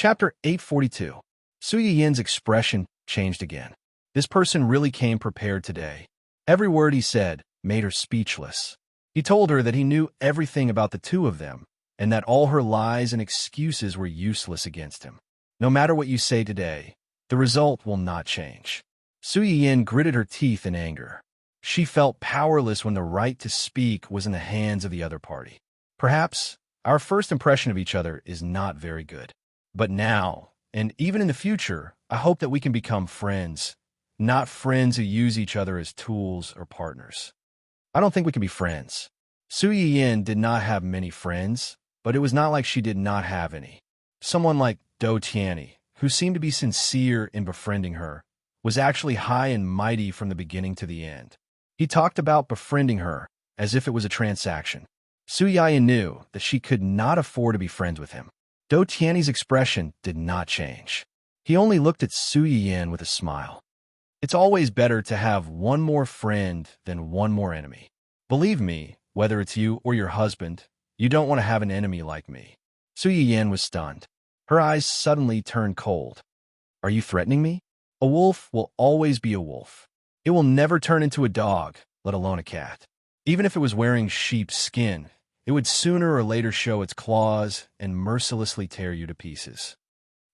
Chapter 842. Su Yin's expression changed again. This person really came prepared today. Every word he said made her speechless. He told her that he knew everything about the two of them, and that all her lies and excuses were useless against him. No matter what you say today, the result will not change. Su Yin gritted her teeth in anger. She felt powerless when the right to speak was in the hands of the other party. Perhaps our first impression of each other is not very good. But now, and even in the future, I hope that we can become friends, not friends who use each other as tools or partners. I don't think we can be friends. Su Yin did not have many friends, but it was not like she did not have any. Someone like Do Tianyi, who seemed to be sincere in befriending her, was actually high and mighty from the beginning to the end. He talked about befriending her as if it was a transaction. Su Yin knew that she could not afford to be friends with him. Do Tianyi's expression did not change. He only looked at Su Yin with a smile. It's always better to have one more friend than one more enemy. Believe me, whether it's you or your husband, you don't want to have an enemy like me. Su Yin was stunned. Her eyes suddenly turned cold. Are you threatening me? A wolf will always be a wolf. It will never turn into a dog, let alone a cat. Even if it was wearing sheep's skin, it would sooner or later show its claws and mercilessly tear you to pieces.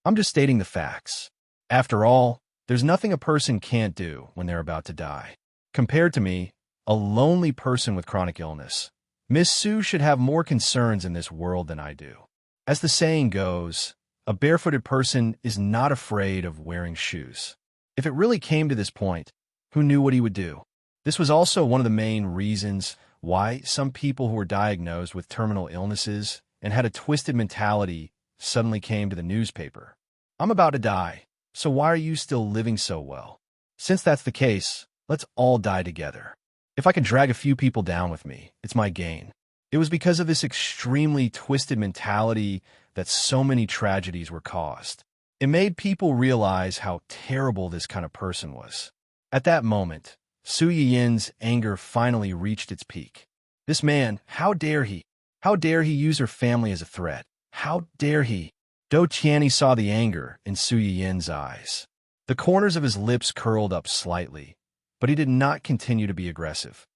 I'm just stating the facts. After all, there's nothing a person can't do when they're about to die. Compared to me, a lonely person with chronic illness, Miss Su should have more concerns in this world than I do. As the saying goes, a barefooted person is not afraid of wearing shoes. If it really came to this point, who knew what he would do? This was also one of the main reasons why some people who were diagnosed with terminal illnesses and had a twisted mentality suddenly came to the newspaper. I'm about to die, so why are you still living so well? Since that's the case, let's all die together. If I can drag a few people down with me, it's my gain. It was because of this extremely twisted mentality that so many tragedies were caused. It made people realize how terrible this kind of person was. At that moment, Su Yin's anger finally reached its peak. This man, how dare he? How dare he use her family as a threat? How dare he? Do Tianyi saw the anger in Su Yin's eyes. The corners of his lips curled up slightly, but he did not continue to be aggressive.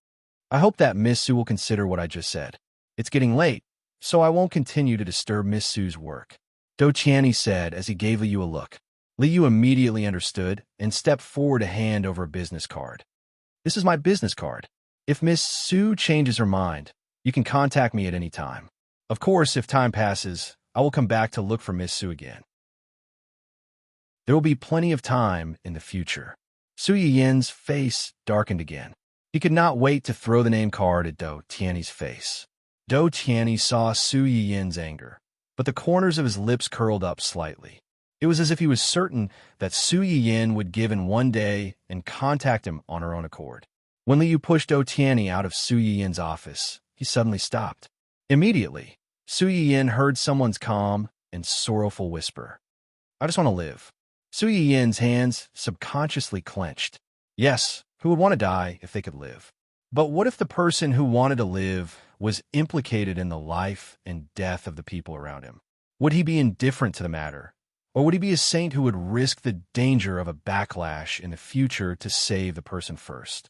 I hope that Miss Su will consider what I just said. It's getting late, so I won't continue to disturb Miss Su's work. Do Tianyi said as he gave Liu a look. Liu immediately understood and stepped forward to hand over a business card. This is my business card. If Miss Su changes her mind, you can contact me at any time. Of course, if time passes, I will come back to look for Miss Su again. There will be plenty of time in the future. Su Yin's face darkened again. He could not wait to throw the name card at Do Tianyi's face. Do Tianyi saw Su Yin's anger, but the corners of his lips curled up slightly. It was as if he was certain that Su Yin would give in one day and contact him on her own accord. When Liu pushed Do Tianyi out of Su Yin's office, he suddenly stopped. Immediately, Su Yin heard someone's calm and sorrowful whisper. I just want to live. Su Yin's hands subconsciously clenched. Yes, who would want to die if they could live? But what if the person who wanted to live was implicated in the life and death of the people around him? Would he be indifferent to the matter? Or would he be a saint who would risk the danger of a backlash in the future to save the person first?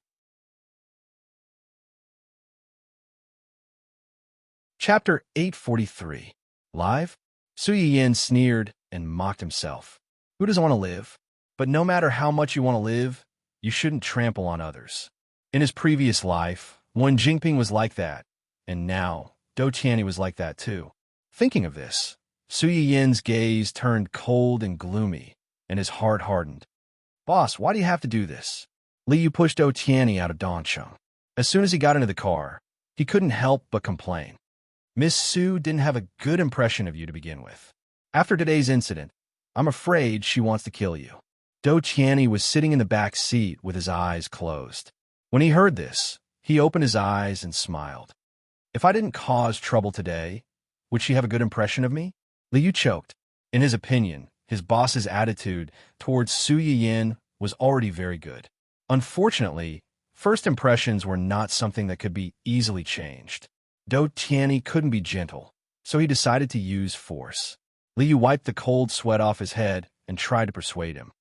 Chapter 843. Live? Su Yin sneered and mocked himself. Who doesn't want to live? But no matter how much you want to live, you shouldn't trample on others. In his previous life, Wen Jingping was like that, and now Do Tianyi was like that too. Thinking of this, Su Yin's gaze turned cold and gloomy, and his heart hardened. Boss, why do you have to do this? Liu pushed Do Tianyi out of Dongcheng. As soon as he got into the car, he couldn't help but complain. Miss Su didn't have a good impression of you to begin with. After today's incident, I'm afraid she wants to kill you. Do Tianyi was sitting in the back seat with his eyes closed. When he heard this, he opened his eyes and smiled. If I didn't cause trouble today, would she have a good impression of me? Liu choked. In his opinion, his boss's attitude towards Su Yin was already very good. Unfortunately, first impressions were not something that could be easily changed. Do Tianyi couldn't be gentle, so he decided to use force. Liu wiped the cold sweat off his head and tried to persuade him.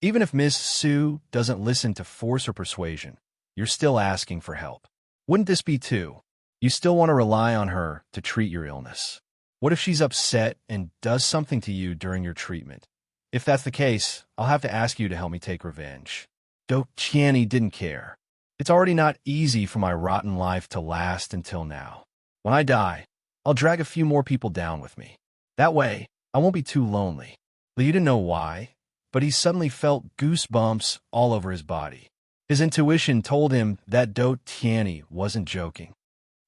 Even if Miss Su doesn't listen to force or persuasion, you're still asking for help. Wouldn't this be too? You still want to rely on her to treat your illness. What if she's upset and does something to you during your treatment? If that's the case, I'll have to ask you to help me take revenge. Do Qianni didn't care. It's already not easy for my rotten life to last until now. When I die, I'll drag a few more people down with me. That way, I won't be too lonely. Liu didn't know why, but he suddenly felt goosebumps all over his body. His intuition told him that Do Qianni wasn't joking.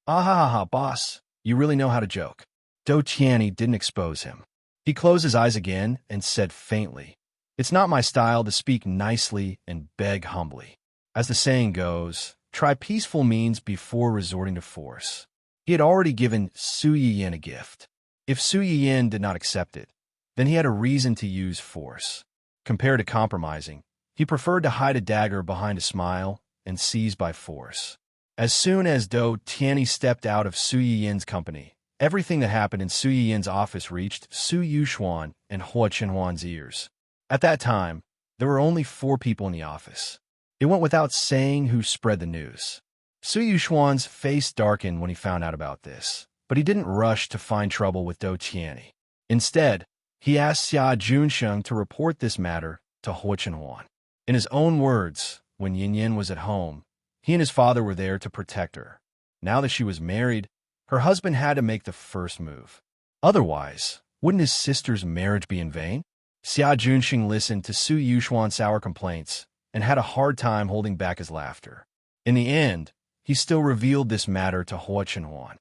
Ah ha ha, boss, you really know how to joke. Do Qianni didn't expose him. He closed his eyes again and said faintly, "It's not my style to speak nicely and beg humbly. As the saying goes, try peaceful means before resorting to force." He had already given Su Yiyin a gift. If Su Yiyin did not accept it, then he had a reason to use force. Compared to compromising, he preferred to hide a dagger behind a smile and seize by force. As soon as Do Qianni stepped out of Su Yiyin's company, everything that happened in Su Yiyin's office reached Su Yuxuan and Hua Chenhuan's ears. At that time, there were only 4 people in the office. It went without saying who spread the news. Su Yuxuan's face darkened when he found out about this, but he didn't rush to find trouble with Do Qianni. Instead, he asked Xia Junsheng to report this matter to Hua Chenhuan. In his own words, when Yin was at home, he and his father were there to protect her. Now that she was married, her husband had to make the first move. Otherwise, wouldn't his sister's marriage be in vain? Xia Junsheng listened to Su Yuxuan's sour complaints and had a hard time holding back his laughter. In the end, he still revealed this matter to Hua Chenhuan.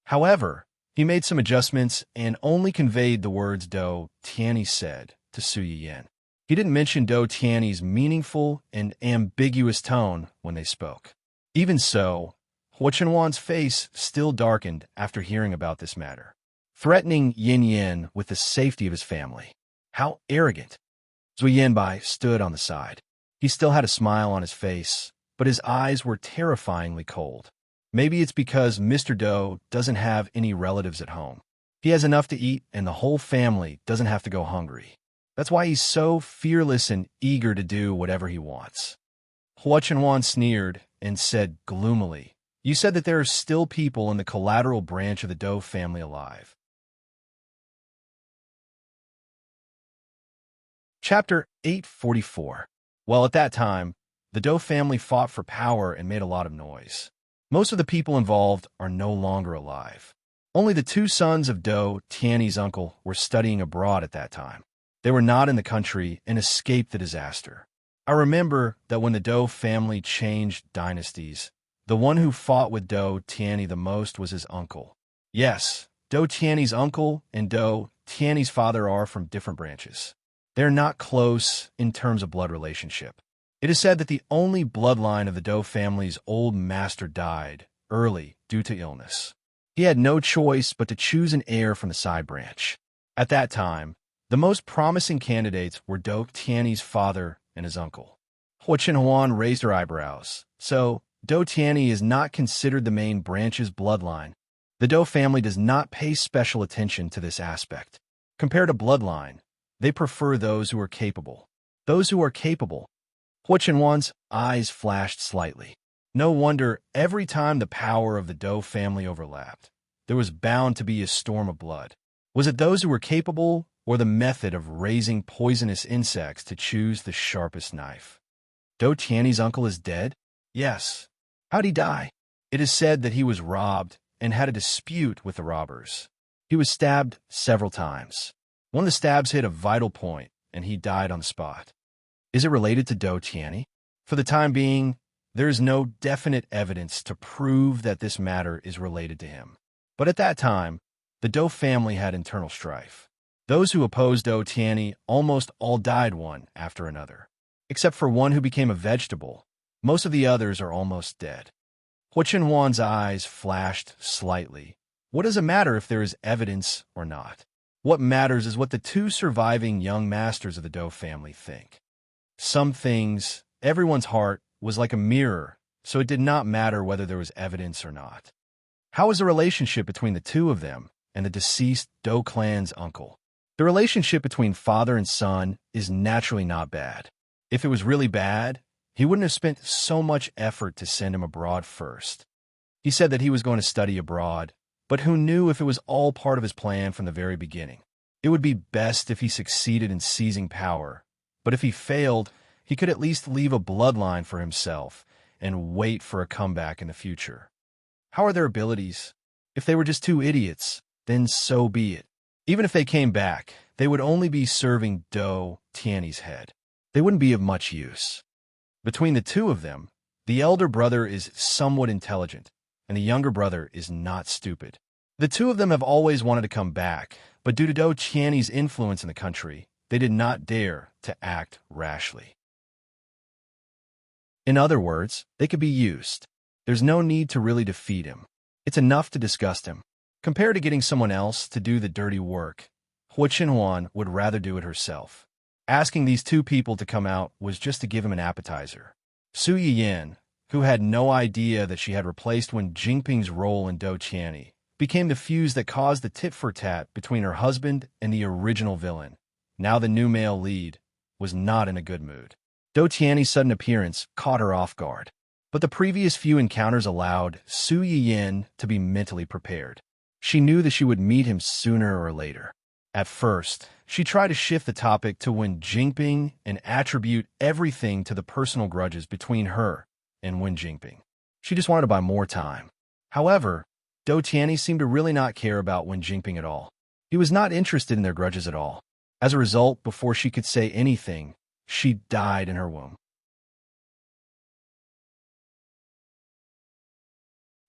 However, he made some adjustments and only conveyed the words Do Qianni said to Su Yiyin. He didn't mention Do Qianni's meaningful and ambiguous tone when they spoke. Even so, Hua Chenhuan's face still darkened after hearing about this matter, threatening Yin with the safety of his family. How arrogant! Zui Yanbai stood on the side. He still had a smile on his face, but his eyes were terrifyingly cold. Maybe it's because Mr. Do doesn't have any relatives at home. He has enough to eat and the whole family doesn't have to go hungry. That's why he's so fearless and eager to do whatever he wants. Hua Chenhuan sneered and said gloomily, "You said that there are still people in the collateral branch of the Do family alive." Chapter 844. Well, at that time, the Do family fought for power and made a lot of noise. Most of the people involved are no longer alive. Only the 2 sons of Do Qianni's uncle were studying abroad at that time. They were not in the country and escaped the disaster. I remember that when the Do family changed dynasties, the one who fought with Do Qianni the most was his uncle. Yes, Do Qianni's uncle and Do Qianni's father are from different branches. They're not close in terms of blood relationship. It is said that the only bloodline of the Do family's old master died early due to illness. He had no choice but to choose an heir from the side branch. At that time, the most promising candidates were Do Qianni's father and his uncle. Hua Chenhuan raised her eyebrows. So, Do Qianni is not considered the main branch's bloodline. The Do family does not pay special attention to this aspect. Compared to bloodline, they prefer those who are capable. Those who are capable. Hua Chenhuan's eyes flashed slightly. No wonder every time the power of the Do family overlapped, there was bound to be a storm of blood. Was it those who were capable, or the method of raising poisonous insects to choose the sharpest knife? Do Qianni's uncle is dead? Yes. How'd he die? It is said that he was robbed and had a dispute with the robbers. He was stabbed several times. One of the stabs hit a vital point, and he died on the spot. Is it related to Do Qianni? For the time being, there is no definite evidence to prove that this matter is related to him. But at that time, the Do family had internal strife. Those who opposed Do Qianni almost all died one after another. Except for one who became a vegetable, most of the others are almost dead. Hua Chenhuan's eyes flashed slightly. What does it matter if there is evidence or not? What matters is what the 2 surviving young masters of the Do family think. Some things, everyone's heart was like a mirror, so it did not matter whether there was evidence or not. How was the relationship between the 2 of them, and the deceased Do clan's uncle. The relationship between father and son is naturally not bad. If it was really bad, he wouldn't have spent so much effort to send him abroad first. He said that he was going to study abroad, but who knew if it was all part of his plan from the very beginning? It would be best if he succeeded in seizing power, but if he failed, he could at least leave a bloodline for himself and wait for a comeback in the future. How are their abilities? If they were just two idiots, then so be it. Even if they came back, they would only be serving Do Tiany's head. They wouldn't be of much use. Between the two of them, the elder brother is somewhat intelligent, and the younger brother is not stupid. The two of them have always wanted to come back, but due to Do Tiany's influence in the country, they did not dare to act rashly. In other words, they could be used. There's no need to really defeat him. It's enough to disgust him. Compared to getting someone else to do the dirty work, Hua Qinhuan would rather do it herself. Asking these two people to come out was just to give him an appetizer. Su Yiyan, who had no idea that she had replaced Wen Jingping's role in Do Tiany, became the fuse that caused the tit-for-tat between her husband and the original villain. Now the new male lead was not in a good mood. Do Tiany's sudden appearance caught her off guard, but the previous few encounters allowed Su Yiyan to be mentally prepared. She knew that she would meet him sooner or later. At first, she tried to shift the topic to Wen Jingping and attribute everything to the personal grudges between her and Wen Jingping. She just wanted to buy more time. However, Do Tiany seemed to really not care about Wen Jingping at all. He was not interested in their grudges at all. As a result, before she could say anything, she died in her womb.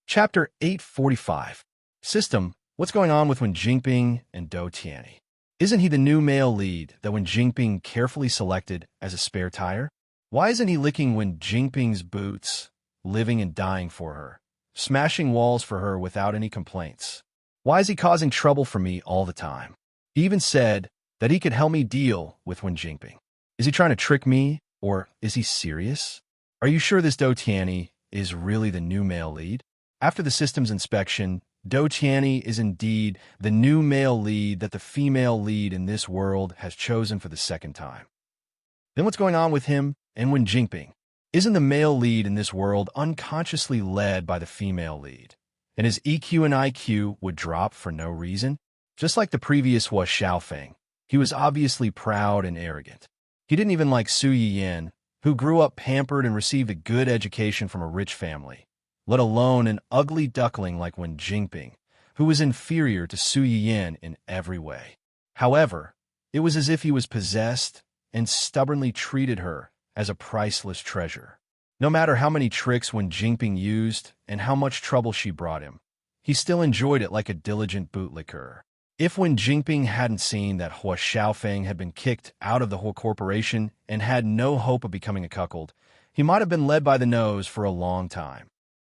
Chapter 845. System, what's going on with Wen Jingping and Do Tiany? Isn't he the new male lead that Wen Jingping carefully selected as a spare tire? Why isn't he licking Wen Jingping's boots, living and dying for her, smashing walls for her without any complaints? Why is he causing trouble for me all the time? He even said that he could help me deal with Wen Jingping. Is he trying to trick me, or is he serious? Are you sure this Do Tiany is really the new male lead? After the systems inspection, Do Tiany is indeed the new male lead that the female lead in this world has chosen for the second time. Then what's going on with him and Wen Jingping? Isn't the male lead in this world unconsciously led by the female lead? And his EQ and IQ would drop for no reason? Just like the previous Hua Xiaofeng, he was obviously proud and arrogant. He didn't even like Su Yiyan, who grew up pampered and received a good education from a rich family, let alone an ugly duckling like Wen Jingping, who was inferior to Su Yiyan in every way. However, it was as if he was possessed and stubbornly treated her as a priceless treasure. No matter how many tricks Wen Jingping used and how much trouble she brought him, he still enjoyed it like a diligent bootlicker. If Wen Jingping hadn't seen that Hua Xiaofeng had been kicked out of the whole corporation and had no hope of becoming a cuckold, he might have been led by the nose for a long time.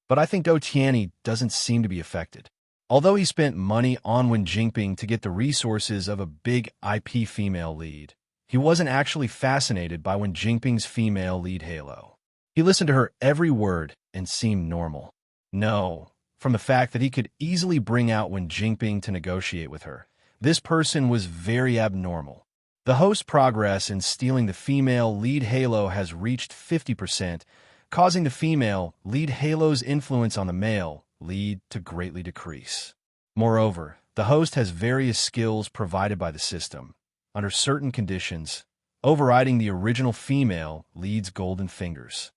But I think Do Tiany doesn't seem to be affected. Although he spent money on Wen Jingping to get the resources of a big IP female lead, he wasn't actually fascinated by Wen Jingping's female lead halo. He listened to her every word and seemed normal. No, from the fact that he could easily bring out Wen Jingping to negotiate with her, this person was very abnormal. The host's progress in stealing the female lead halo has reached 50%, causing the female lead halo's influence on the male lead to greatly decrease. Moreover, the host has various skills provided by the system, under certain conditions, overriding the original female lead's golden fingers.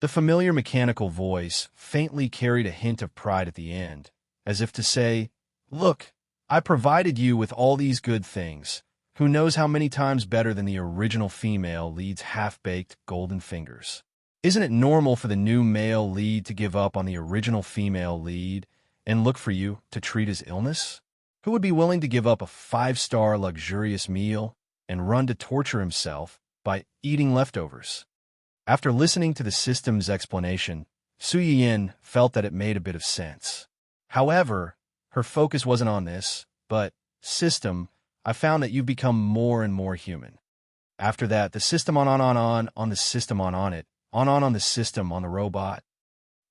The familiar mechanical voice faintly carried a hint of pride at the end, as if to say, "Look, I provided you with all these good things. Who knows how many times better than the original female lead's half-baked golden fingers? Isn't it normal for the new male lead to give up on the original female lead and look for you to treat his illness? Who would be willing to give up a 5-star luxurious meal and run to torture himself by eating leftovers?" After listening to the system's explanation, Su Yiyan felt that it made a bit of sense. However, her focus wasn't on this, but, "System, I found that you've become more and more human." After that, the system on the system on it, on the system on the robot.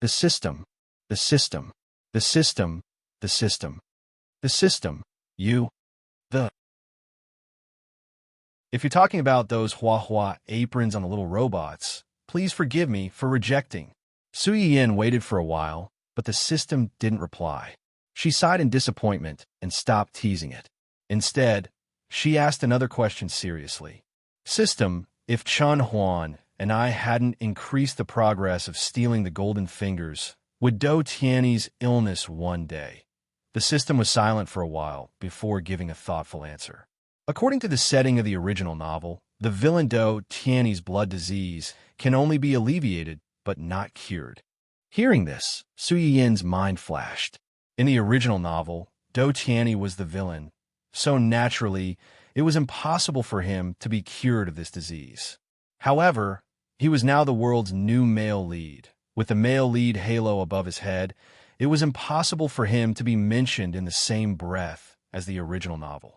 The system, the system, the system, the system. The system. You. The. If you're talking about those hua-hua aprons on the little robots, please forgive me for rejecting. Su Yin waited for a while, but the system didn't reply. She sighed in disappointment and stopped teasing it. Instead, she asked another question seriously. System, if Chun Huan and I hadn't increased the progress of stealing the golden fingers, would Do Tiany's illness one day? The system was silent for a while before giving a thoughtful answer. According to the setting of the original novel, the villain Do Tiany's blood disease can only be alleviated but not cured. Hearing this, Su Yin's mind flashed. In the original novel, Do Tiany was the villain, so naturally, it was impossible for him to be cured of this disease. However, he was now the world's new male lead. With the male lead halo above his head, it was impossible for him to be mentioned in the same breath as the original novel.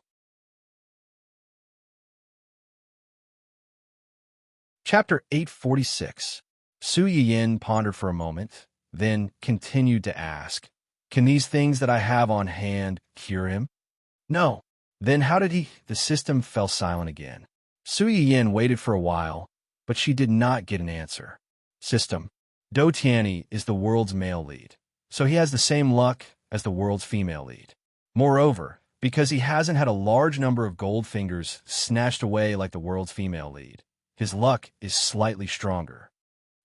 Chapter 846. Su Yin pondered for a moment, then continued to ask, "Can these things that I have on hand cure him?" "No." "Then how did he—" The system fell silent again. Su Yin waited for a while, but she did not get an answer. System. Do Tiany is the world's male lead, so he has the same luck as the world's female lead. Moreover, because he hasn't had a large number of gold fingers snatched away like the world's female lead, his luck is slightly stronger.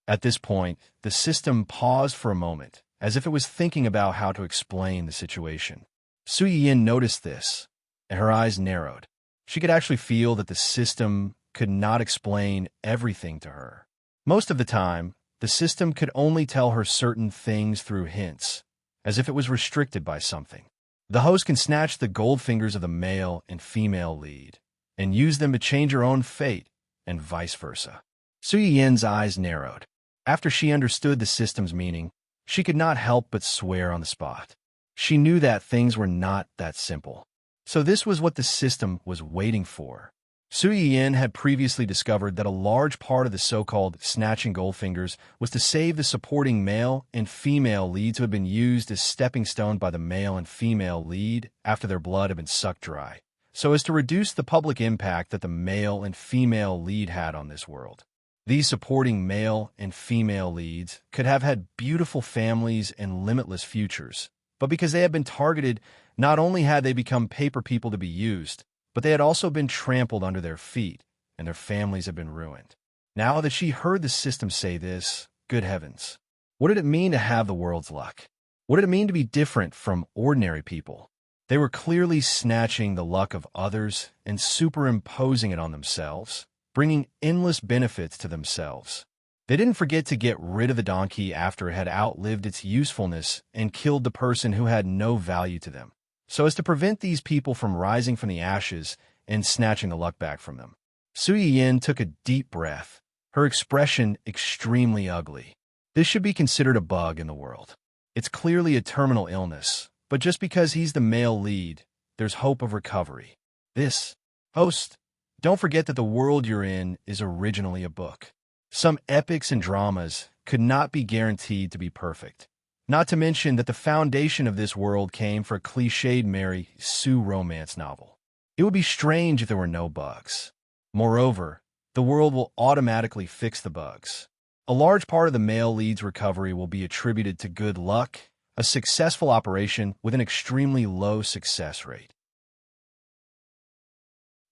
At this point, the system paused for a moment, as if it was thinking about how to explain the situation. Su Yin noticed this, and her eyes narrowed. She could actually feel that the system could not explain everything to her. Most of the time, the system could only tell her certain things through hints, as if it was restricted by something. The host can snatch the gold fingers of the male and female lead, and use them to change her own fate, and vice versa. Su Yin's eyes narrowed. After she understood the system's meaning, she could not help but swear on the spot. She knew that things were not that simple. So this was what the system was waiting for. Su Yin had previously discovered that a large part of the so-called snatching gold fingers was to save the supporting male and female leads who had been used as stepping stones by the male and female lead after their blood had been sucked dry, so as to reduce the public impact that the male and female lead had on this world. These supporting male and female leads could have had beautiful families and limitless futures, but because they had been targeted, not only had they become paper people to be used, but they had also been trampled under their feet, and their families had been ruined. Now that she heard the system say this, good heavens, what did it mean to have the world's luck? What did it mean to be different from ordinary people? They were clearly snatching the luck of others and superimposing it on themselves, bringing endless benefits to themselves. They didn't forget to get rid of the donkey after it had outlived its usefulness and killed the person who had no value to them, so as to prevent these people from rising from the ashes and snatching the luck back from them. Su Yin took a deep breath, her expression extremely ugly. This should be considered a bug in the world. It's clearly a terminal illness, but just because he's the male lead, there's hope of recovery. This, host, don't forget that the world you're in is originally a book. Some epics and dramas could not be guaranteed to be perfect. Not to mention that the foundation of this world came for a cliched Mary Sue romance novel. It would be strange if there were no bugs. Moreover, the world will automatically fix the bugs. A large part of the male lead's recovery will be attributed to good luck, a successful operation with an extremely low success rate.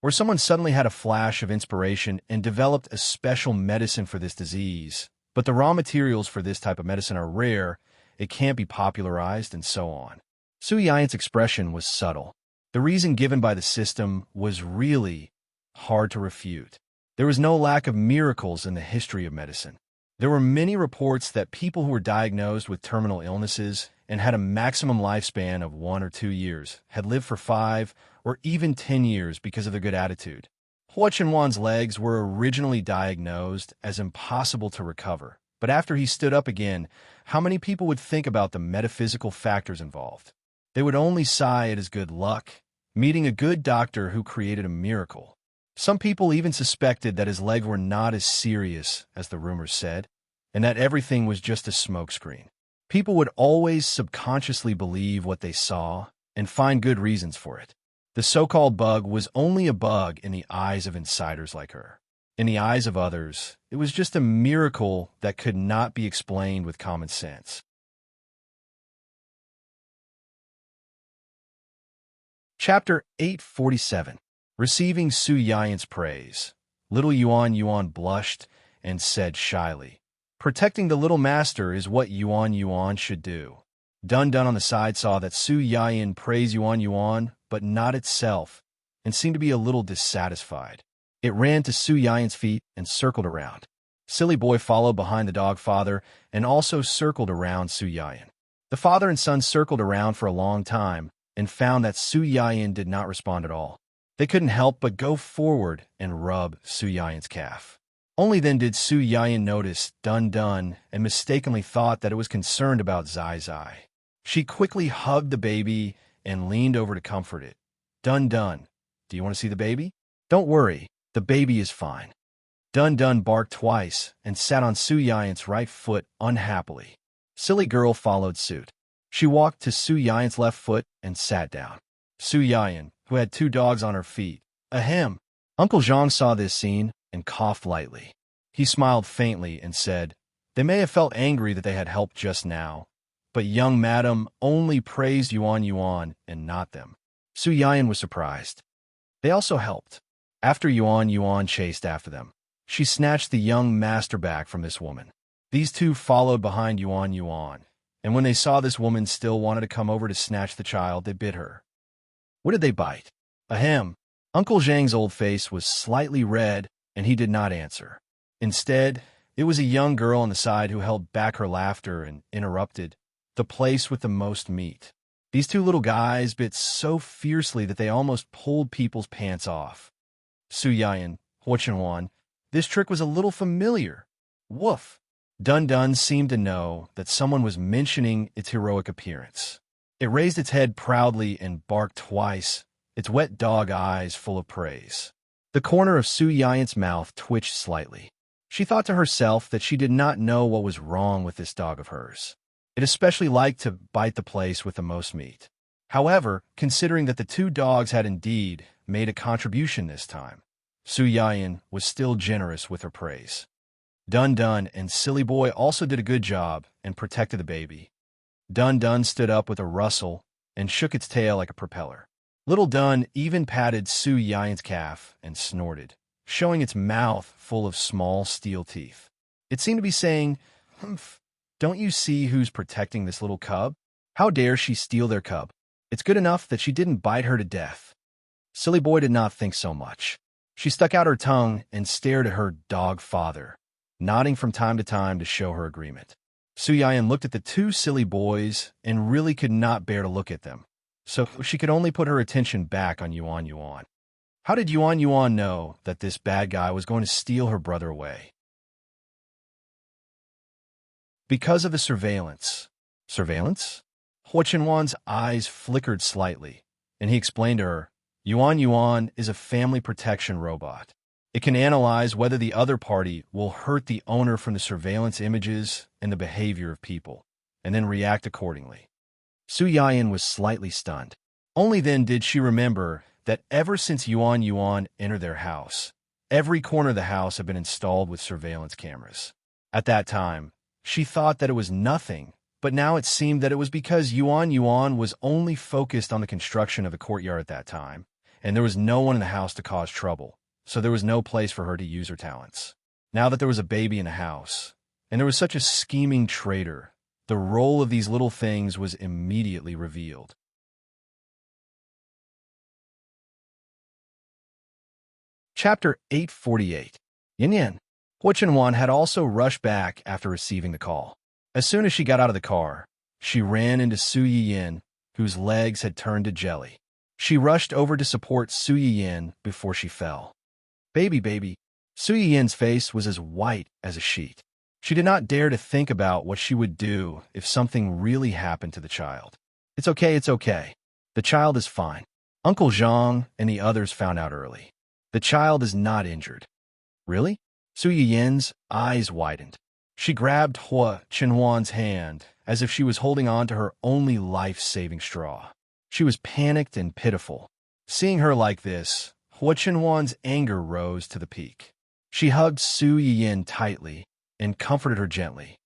Or someone suddenly had a flash of inspiration and developed a special medicine for this disease, but the raw materials for this type of medicine are rare, it can't be popularized, and so on. Su Yin's expression was subtle. The reason given by the system was really hard to refute. There was no lack of miracles in the history of medicine. There were many reports that people who were diagnosed with terminal illnesses and had a maximum lifespan of 1 or 2 years had lived for 5 or even 10 years because of their good attitude. Hua Chenwan's legs were originally diagnosed as impossible to recover, but after he stood up again, how many people would think about the metaphysical factors involved? They would only sigh at his good luck, meeting a good doctor who created a miracle. Some people even suspected that his legs were not as serious as the rumors said, and that everything was just a smokescreen. People would always subconsciously believe what they saw, and find good reasons for it. The so-called bug was only a bug in the eyes of insiders like her. In the eyes of others, it was just a miracle that could not be explained with common sense. Chapter 847. Receiving Su Yian's praise. Little Yuan blushed and said shyly, "Protecting the little master is what Yuan should do." Dun on the side saw that Su Yian praised Yuan, but not itself, and seemed to be a little dissatisfied. It ran to Su Yian's feet and circled around. Silly Boy followed behind the dog father and also circled around Su Yian. The father and son circled around for a long time and found that Su Yian did not respond at all. They couldn't help but go forward and rub Su Yian's calf. Only then did Su Yian notice Dun and mistakenly thought that it was concerned about Zai. She quickly hugged the baby and leaned over to comfort it. Dun, do you want to see the baby? Don't worry, the baby is fine. Dun barked twice and sat on Su Yian's right foot unhappily. Silly girl followed suit. She walked to Su Yian's left foot and sat down. Su Yian, who had 2 dogs on her feet, ahem. Uncle Zhang saw this scene and coughed lightly. He smiled faintly and said, "They may have felt angry that they had helped just now, but young madam only praised Yuan and not them." Su Yian was surprised. They also helped. After Yuan chased after them, she snatched the young master back from this woman. These 2 followed behind Yuan, and when they saw this woman still wanted to come over to snatch the child, they bit her. What did they bite? Ahem. Uncle Zhang's old face was slightly red, and he did not answer. Instead, it was a young girl on the side who held back her laughter and interrupted, "The place with the most meat." These 2 little guys bit so fiercely that they almost pulled people's pants off. Su Yian, Huo, this trick was a little familiar. Woof. Dun seemed to know that someone was mentioning its heroic appearance. It raised its head proudly and barked twice, its wet dog eyes full of praise. The corner of Su Yian's mouth twitched slightly. She thought to herself that she did not know what was wrong with this dog of hers. It especially liked to bite the place with the most meat. However, considering that the 2 dogs had indeed made a contribution this time, Su Yian was still generous with her praise. Dun and Silly Boy also did a good job and protected the baby. Dun stood up with a rustle and shook its tail like a propeller. Little Dun even patted Su Yian's calf and snorted, showing its mouth full of small steel teeth. It seemed to be saying, "Humph, don't you see who's protecting this little cub? How dare she steal their cub? It's good enough that she didn't bite her to death." Silly Boy did not think so much. She stuck out her tongue and stared at her dog father, nodding from time to time to show her agreement. Su Yian looked at the 2 silly boys and really could not bear to look at them, so she could only put her attention back on Yuan. How did Yuan know that this bad guy was going to steal her brother away? Because of the surveillance. Surveillance? Huo Chenwan's eyes flickered slightly, and he explained to her, Yuan is a family protection robot. It can analyze whether the other party will hurt the owner from the surveillance images and the behavior of people, and then react accordingly. Su Yian was slightly stunned. Only then did she remember that ever since Yuan entered their house, every corner of the house had been installed with surveillance cameras. At that time, she thought that it was nothing, but now it seemed that it was because Yuan was only focused on the construction of the courtyard at that time, and there was no one in the house to cause trouble, so there was no place for her to use her talents. Now that there was a baby in the house, and there was such a scheming traitor, the role of these little things was immediately revealed. Chapter 848. Yin. Huo Chenwan had also rushed back after receiving the call. As soon as she got out of the car, she ran into Su Yiyin, whose legs had turned to jelly. She rushed over to support Su Yiyin before she fell. Baby. Su Yiyin's face was as white as a sheet. She did not dare to think about what she would do if something really happened to the child. It's okay. The child is fine. Uncle Zhang and the others found out early. The child is not injured. Really? Su Yiyin's eyes widened. She grabbed Huo Chenwan's hand as if she was holding on to her only life-saving straw. She was panicked and pitiful. Seeing her like this, Hua Chenhuan's anger rose to the peak. She hugged Su Yiyin tightly and comforted her gently.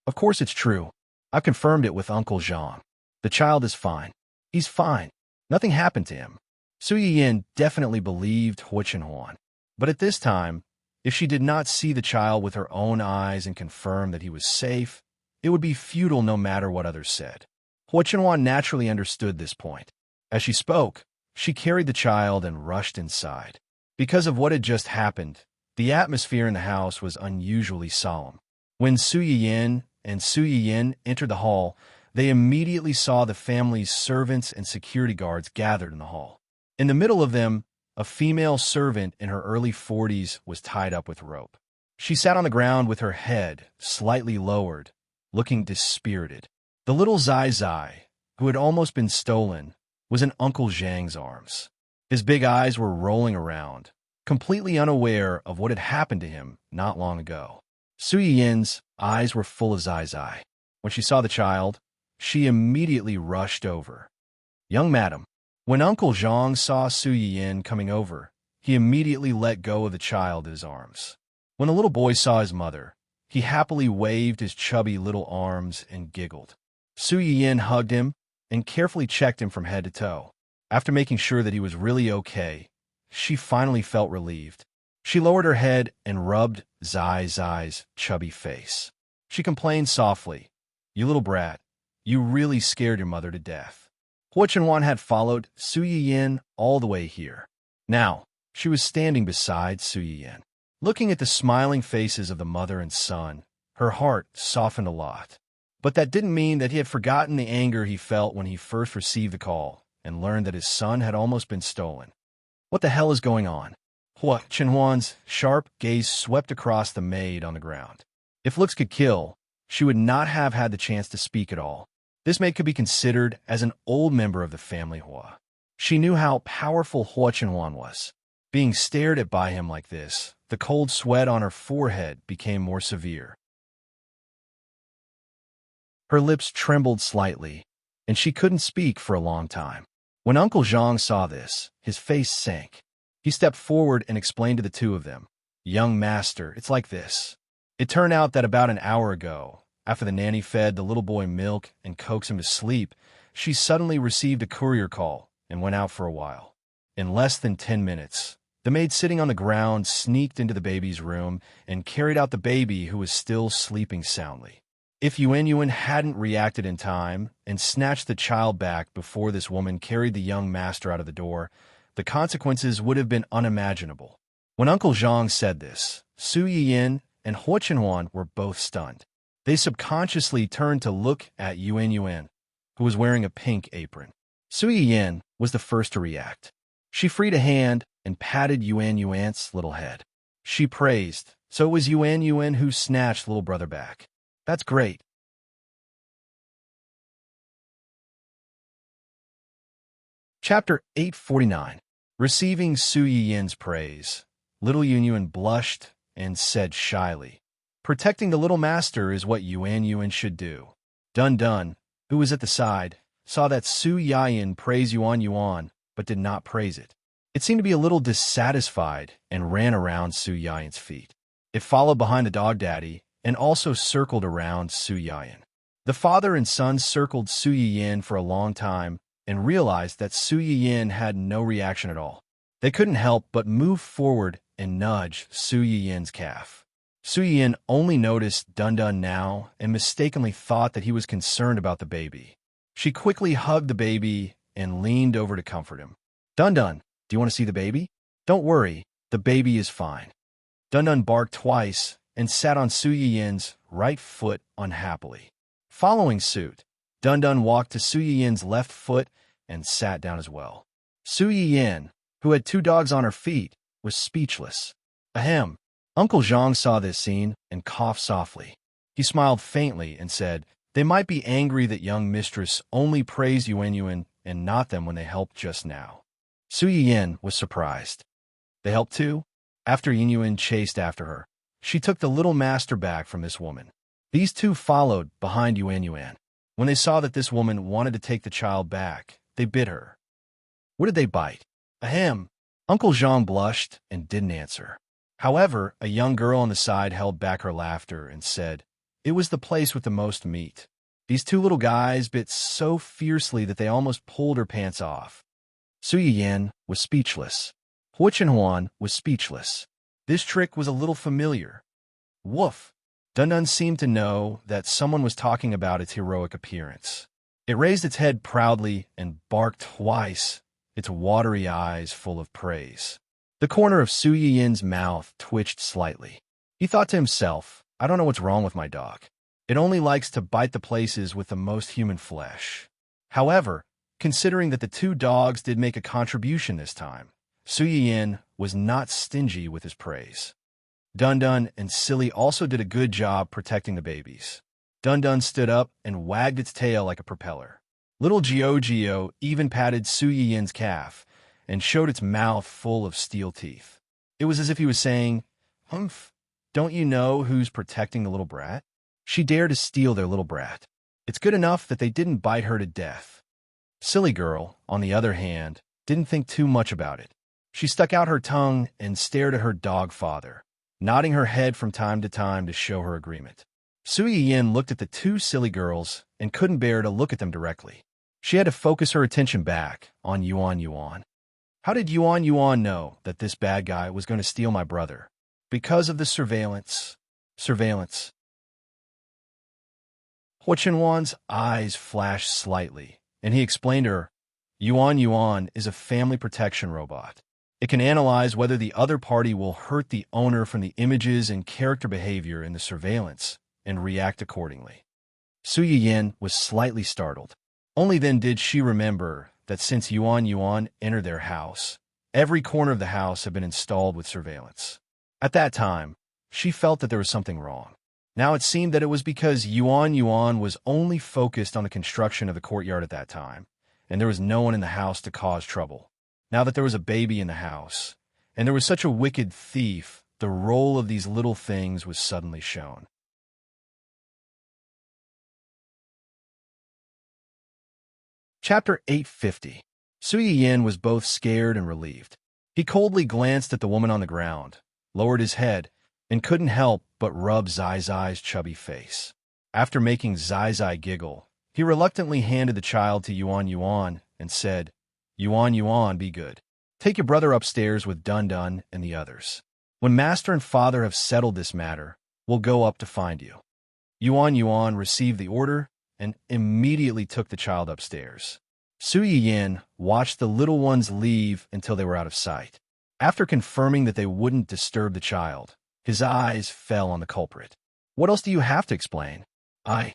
Of course it's true. I've confirmed it with Uncle Zhang. The child is fine. He's fine. Nothing happened to him. Su Yiyin definitely believed Hua Chenhuan. But at this time, if she did not see the child with her own eyes and confirm that he was safe, it would be futile no matter what others said. Hua Chenhuan naturally understood this point. As she spoke, she carried the child and rushed inside. Because of what had just happened, the atmosphere in the house was unusually solemn. When Su Yiyin and Su Yiyin entered the hall, they immediately saw the family's servants and security guards gathered in the hall. In the middle of them, a female servant in her early 40s was tied up with rope. She sat on the ground with her head slightly lowered, looking dispirited. The little Zai Zai, who had almost been stolen, was in Uncle Zhang's arms. His big eyes were rolling around, completely unaware of what had happened to him not long ago. Su Yiyin's eyes were full of Zai Zai. When she saw the child, she immediately rushed over. "Young madam." When Uncle Zhang saw Su Yiyin coming over, he immediately let go of the child in his arms. When the little boy saw his mother, he happily waved his chubby little arms and giggled. Su Yiyin hugged him and carefully checked him from head to toe. After making sure that he was really okay, she finally felt relieved. She lowered her head and rubbed Zai Zai's chubby face. She complained softly, "You little brat, you really scared your mother to death." Hua Chenhuan had followed Su Yiyin all the way here. Now, she was standing beside Su Yiyin. Looking at the smiling faces of the mother and son, her heart softened a lot. But that didn't mean that he had forgotten the anger he felt when he first received the call and learned that his son had almost been stolen. What the hell is going on? Hua Chenhuan's sharp gaze swept across the maid on the ground. If looks could kill, she would not have had the chance to speak at all. This maid could be considered as an old member of the family Hua. She knew how powerful Hua Chenhuan was. Being stared at by him like this, the cold sweat on her forehead became more severe. Her lips trembled slightly, and she couldn't speak for a long time. When Uncle Zhang saw this, his face sank. He stepped forward and explained to the two of them, "Young master, it's like this. It turned out that about an hour ago, after the nanny fed the little boy milk and coaxed him to sleep, she suddenly received a courier call and went out for a while. In less than 10 minutes, the maid sitting on the ground sneaked into the baby's room and carried out the baby who was still sleeping soundly. If Yuan hadn't reacted in time and snatched the child back before this woman carried the young master out of the door, the consequences would have been unimaginable." When Uncle Zhang said this, Su Yiyin and Hua Chenhuan were both stunned. They subconsciously turned to look at Yuan, who was wearing a pink apron. Su Yiyin was the first to react. She freed a hand and patted Yuan's little head. She praised, "So it was Yuan who snatched little brother back. That's great." Chapter 849. Receiving Su Yiyin's praise, little Yuan blushed and said shyly, "Protecting the little master is what Yuan should do." Dun Dun, who was at the side, saw that Su Yiyin praised Yuan but did not praise it. It seemed to be a little dissatisfied and ran around Su Yiyin's feet. It followed behind the dog daddy and also circled around Su Yiyin. The father and son circled Su Yiyin for a long time and realized that Su Yiyin had no reaction at all. They couldn't help but move forward and nudge Su Yiyin's calf. Su Yiyin only noticed Dun Dun now and mistakenly thought that he was concerned about the baby. She quickly hugged the baby and leaned over to comfort him. "Dun Dun, do you want to see the baby? Don't worry, the baby is fine." Dun Dun barked twice and sat on Su Yiyin's right foot unhappily. Following suit, Dun Dun walked to Su Yiyin's left foot and sat down as well. Su Yiyin, who had two dogs on her feet, was speechless. Ahem. Uncle Zhang saw this scene and coughed softly. He smiled faintly and said, "They might be angry that young mistress only praised Yuan and not them when they helped just now." Su Yiyin was surprised. They helped too? After Yuan chased after her, she took the little master back from this woman. These two followed behind Yuan. When they saw that this woman wanted to take the child back, They bit her. What did they bite? Ahem. Uncle Jean blushed and didn't answer. However, a young girl on the side held back her laughter and said, "It was the place with the most meat. These two little guys bit so fiercely that they almost pulled her pants off." Su Yiyan was speechless. Huo Chenhuan was speechless. This trick was a little familiar. Woof! Dun Dun seemed to know that someone was talking about its heroic appearance. It raised its head proudly and barked twice, its watery eyes full of praise. The corner of Su Yiyan's mouth twitched slightly. He thought to himself, "I don't know what's wrong with my dog. It only likes to bite the places with the most human flesh." However, considering that the two dogs did make a contribution this time, Su Yiyan was not stingy with his praise. Dun Dun and Silly also did a good job protecting the babies. Dun Dun stood up and wagged its tail like a propeller. Little Gio even patted Su Yiyan's calf and showed its mouth full of steel teeth. It was as if he was saying, "Humph, don't you know who's protecting the little brat? She dared to steal their little brat. It's good enough that they didn't bite her to death." Silly Girl, on the other hand, didn't think too much about it. She stuck out her tongue and stared at her dog father, nodding her head from time to show her agreement. Su Yiyan looked at the two silly girls and couldn't bear to look at them directly. She had to focus her attention back on Yuan Yuan. How did Yuan Yuan know that this bad guy was going to steal my brother? Because of the surveillance. Surveillance. Huo Chenhuan's eyes flashed slightly, and he explained to her, Yuan Yuan is a family protection robot. It can analyze whether the other party will hurt the owner from the images and character behavior in the surveillance and react accordingly. Su Yiyan was slightly startled. Only then did she remember that since Yuan Yuan entered their house, every corner of the house had been installed with surveillance. At that time, she felt that there was something wrong. Now it seemed that it was because Yuan Yuan was only focused on the construction of the courtyard at that time, and there was no one in the house to cause trouble. Now that there was a baby in the house, and there was such a wicked thief, the role of these little things was suddenly shown. Chapter 850. Su Yiyan was both scared and relieved. He coldly glanced at the woman on the ground, lowered his head, and couldn't help but rub Zai Zai's chubby face. After making Zai Zai giggle, he reluctantly handed the child to Yuan Yuan and said, Yuan Yuan, be good. Take your brother upstairs with Dun Dun and the others. When Master and Father have settled this matter, we'll go up to find you. Yuan Yuan received the order and immediately took the child upstairs. Su Yiyan watched the little ones leave until they were out of sight. After confirming that they wouldn't disturb the child, his eyes fell on the culprit. What else do you have to explain? I.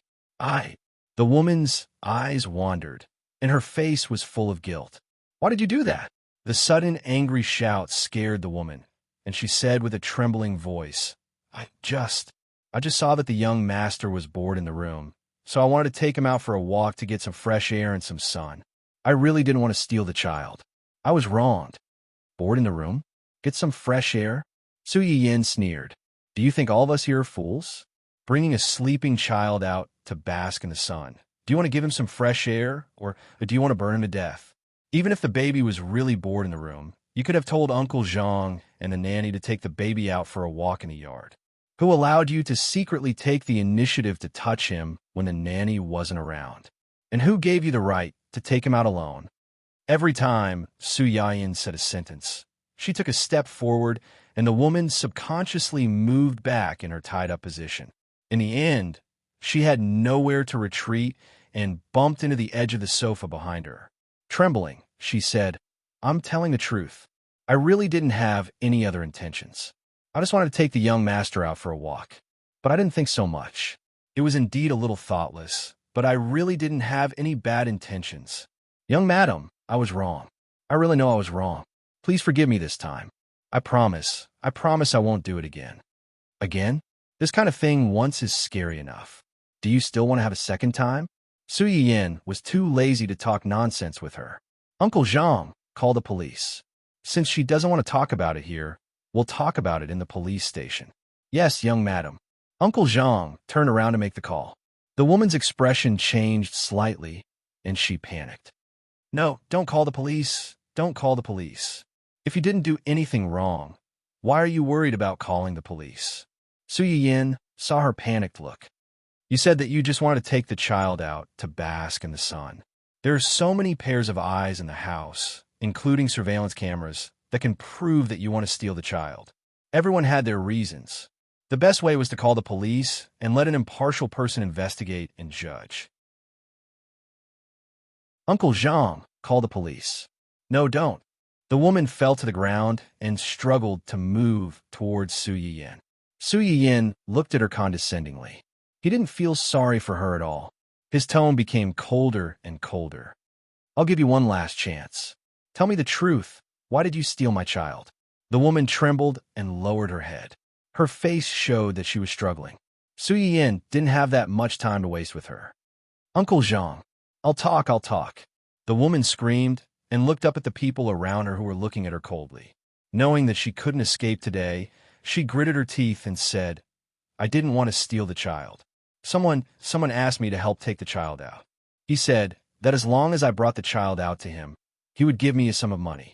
The woman's eyes wandered, and her face was full of guilt. Why did you do that? The sudden angry shout scared the woman, and she said with a trembling voice, I just saw that the young master was bored in the room, so I wanted to take him out for a walk to get some fresh air and some sun. I really didn't want to steal the child. I was wronged. Bored in the room? Get some fresh air? Su Yiyan sneered. Do you think all of us here are fools? Bringing a sleeping child out to bask in the sun. Do you want to give him some fresh air, or do you want to burn him to death? Even if the baby was really bored in the room, you could have told Uncle Zhang and the nanny to take the baby out for a walk in the yard. Who allowed you to secretly take the initiative to touch him when the nanny wasn't around? And who gave you the right to take him out alone? Every time Su Yiyan said a sentence, she took a step forward, and the woman subconsciously moved back in her tied-up position. In the end, she had nowhere to retreat and bumped into the edge of the sofa behind her. Trembling, she said, I'm telling the truth. I really didn't have any other intentions. I just wanted to take the young master out for a walk. But I didn't think so much. It was indeed a little thoughtless, but I really didn't have any bad intentions. Young madam, I was wrong. I really know I was wrong. Please forgive me this time. I promise I won't do it again. Again? This kind of thing once is scary enough. Do you still want to have a second time? Su Yiyan was too lazy to talk nonsense with her. Uncle Zhang, call the police. Since she doesn't want to talk about it here, we'll talk about it in the police station. Yes, young madam. Uncle Zhang turned around to make the call. The woman's expression changed slightly, and she panicked. No, don't call the police. Don't call the police. If you didn't do anything wrong, why are you worried about calling the police? Su Yin saw her panicked look. You said that you just wanted to take the child out to bask in the sun. There are so many pairs of eyes in the house, including surveillance cameras, that can prove that you want to steal the child. Everyone had their reasons. The best way was to call the police and let an impartial person investigate and judge. Uncle Zhang, call the police. No, don't. The woman fell to the ground and struggled to move towards Su Yin. Su Yin looked at her condescendingly. He didn't feel sorry for her at all. His tone became colder and colder. I'll give you one last chance. Tell me the truth. Why did you steal my child? The woman trembled and lowered her head. Her face showed that she was struggling. Su Yin didn't have that much time to waste with her. Uncle Zhang, I'll talk. The woman screamed and looked up at the people around her who were looking at her coldly. Knowing that she couldn't escape today, she gritted her teeth and said, I didn't want to steal the child. Someone asked me to help take the child out. He said that as long as I brought the child out to him, he would give me a sum of money.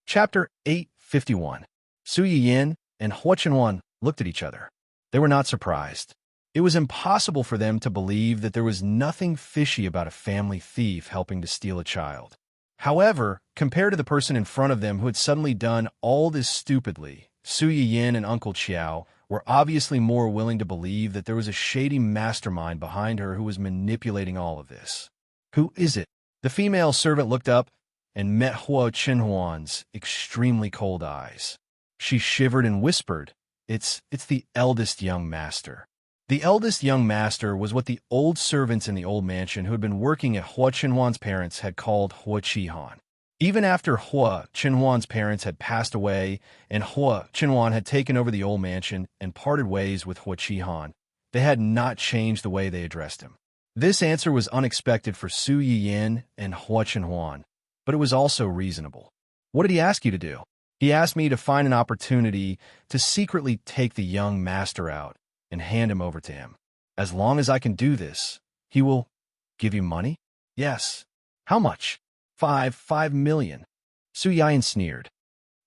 Chapter 851. Su Yin and Hua Chenwan looked at each other. They were not surprised. It was impossible for them to believe that there was nothing fishy about a family thief helping to steal a child. However, compared to the person in front of them who had suddenly done all this stupidly, Su Yin and Uncle Qiao were obviously more willing to believe that there was a shady mastermind behind her who was manipulating all of this. Who is it? The female servant looked up and met Hua Chenhuan's extremely cold eyes. She shivered and whispered, It's the eldest young master. The eldest young master was what the old servants in the old mansion who had been working at Hua Chenhuan's parents had called Hua Qihan. Even after Hua Chenhuan's parents had passed away and Hua Chenhuan had taken over the old mansion and parted ways with Hua Qihan, they had not changed the way they addressed him. This answer was unexpected for Su Yin and Hua Chenhuan, but it was also reasonable. What did he ask you to do? He asked me to find an opportunity to secretly take the young master out and hand him over to him. As long as I can do this, he will give you money? Yes. How much? 5 million. Su Yin sneered.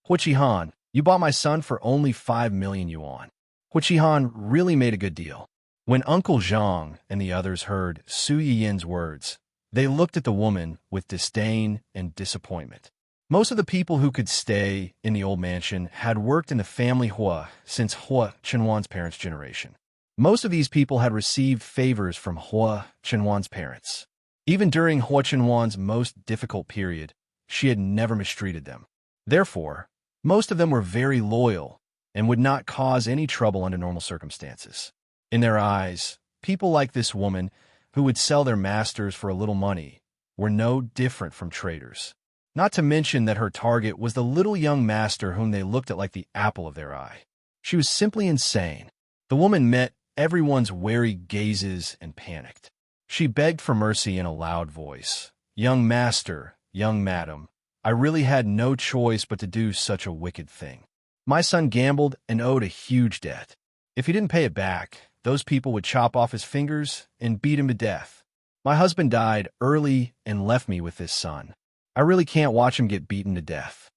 Hua Qihan, you bought my son for only 5 million yuan. Hua Qihan really made a good deal. When Uncle Zhang and the others heard Su Yin's words, they looked at the woman with disdain and disappointment. Most of the people who could stay in the old mansion had worked in the family Hua since Hua Chenhuan's parents' generation. Most of these people had received favors from Hua Chenhuan's parents. Even during Hua Chenhuan's most difficult period, she had never mistreated them. Therefore, most of them were very loyal and would not cause any trouble under normal circumstances. In their eyes, people like this woman, who would sell their masters for a little money, were no different from traitors. Not to mention that her target was the little young master whom they looked at like the apple of their eye. She was simply insane. The woman met everyone's wary gazes and panicked. She begged for mercy in a loud voice. Young master, young madam, I really had no choice but to do such a wicked thing. My son gambled and owed a huge debt. If he didn't pay it back, those people would chop off his fingers and beat him to death. My husband died early and left me with this son. I really can't watch him get beaten to death.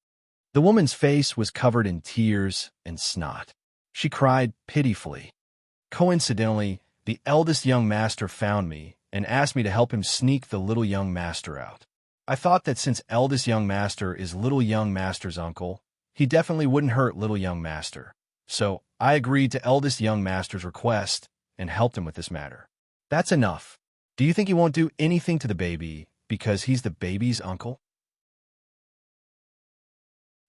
The woman's face was covered in tears and snot. She cried pitifully. Coincidentally, the eldest young master found me and asked me to help him sneak the little young master out. I thought that since eldest young master is little young master's uncle, he definitely wouldn't hurt little young master. So I agreed to eldest young master's request and helped him with this matter. That's enough. Do you think he won't do anything to the baby because he's the baby's uncle?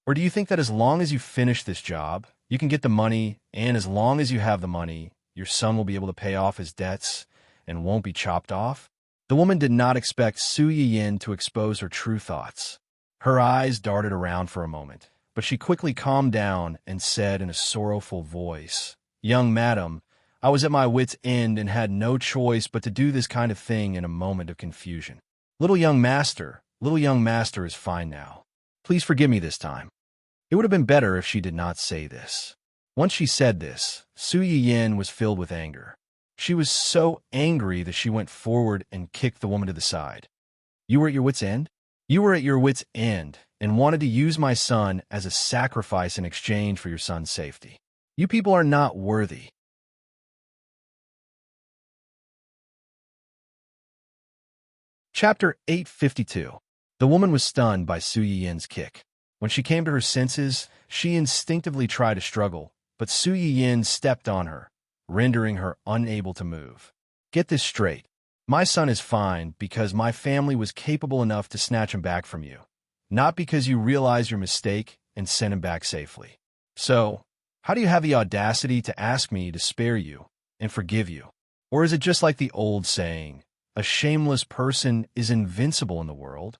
Or do you think that as long as you finish this job, you can get the money, and as long as you have the money, your son will be able to pay off his debts and won't be chopped off? The woman did not expect Su Yin to expose her true thoughts. Her eyes darted around for a moment, but she quickly calmed down and said in a sorrowful voice, Young madam, I was at my wit's end and had no choice but to do this kind of thing in a moment of confusion. Little young master is fine now. Please forgive me this time. It would have been better if she did not say this. Once she said this, Su Yin was filled with anger. She was so angry that she went forward and kicked the woman to the side. You were at your wit's end? You were at your wit's end and wanted to use my son as a sacrifice in exchange for your son's safety. You people are not worthy. Chapter 852. The woman was stunned by Su Yin's kick. When she came to her senses, she instinctively tried to struggle, but Su Yin stepped on her, rendering her unable to move. Get this straight. My son is fine because my family was capable enough to snatch him back from you, not because you realized your mistake and sent him back safely. So, how do you have the audacity to ask me to spare you and forgive you? Or is it just like the old saying, a shameless person is invincible in the world?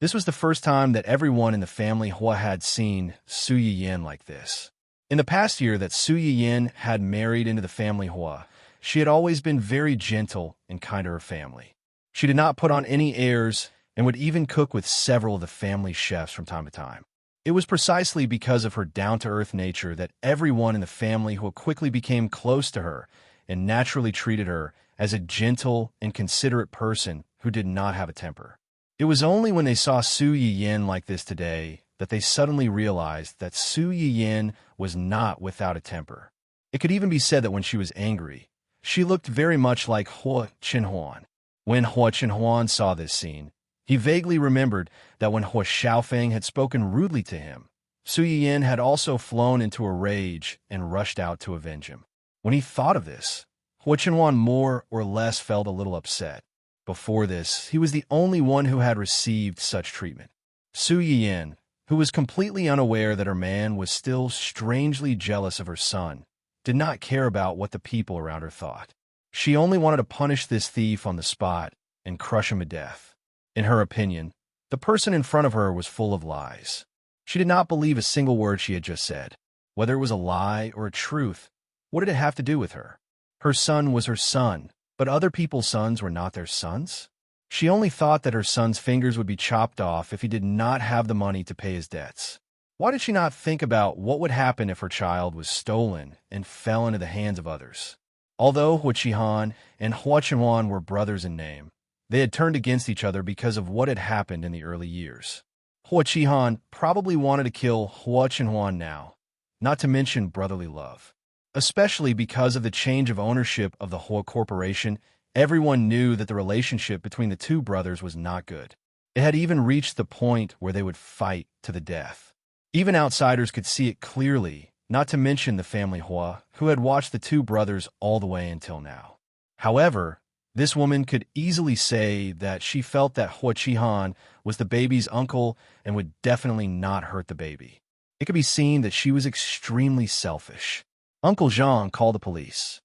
This was the first time that everyone in the family Hua had seen Su Yin like this. In the past year that Su Yin had married into the family Hua, she had always been very gentle and kind to her family. She did not put on any airs and would even cook with several of the family chefs from time to time. It was precisely because of her down-to-earth nature that everyone in the family Hua quickly became close to her and naturally treated her as a gentle and considerate person who did not have a temper. It was only when they saw Su Yin like this today that they suddenly realized that Su Yin was not without a temper. It could even be said that when she was angry, she looked very much like Hua Qinhuan. When Hua Qinhuan saw this scene, he vaguely remembered that when Hua Xiaofeng had spoken rudely to him, Su Yin had also flown into a rage and rushed out to avenge him. When he thought of this, Hua Qinhuan more or less felt a little upset. Before this, he was the only one who had received such treatment. Su Yin, who was completely unaware that her man was still strangely jealous of her son, did not care about what the people around her thought. She only wanted to punish this thief on the spot and crush him to death. In her opinion, the person in front of her was full of lies. She did not believe a single word she had just said. Whether it was a lie or a truth, what did it have to do with her? Her son was her son, but other people's sons were not their sons? She only thought that her son's fingers would be chopped off if he did not have the money to pay his debts. Why did she not think about what would happen if her child was stolen and fell into the hands of others? Although Hua Qihan and Hua Qinhuan were brothers in name, they had turned against each other because of what had happened in the early years. Hua Qihan probably wanted to kill Hua Qinhuan now, not to mention brotherly love. Especially because of the change of ownership of the Hua Corporation, everyone knew that the relationship between the two brothers was not good. It had even reached the point where they would fight to the death. Even outsiders could see it clearly, not to mention the family Hua, who had watched the two brothers all the way until now. However, this woman could easily say that she felt that Hua Qihan was the baby's uncle and would definitely not hurt the baby. It could be seen that she was extremely selfish. Uncle Zhang called the police.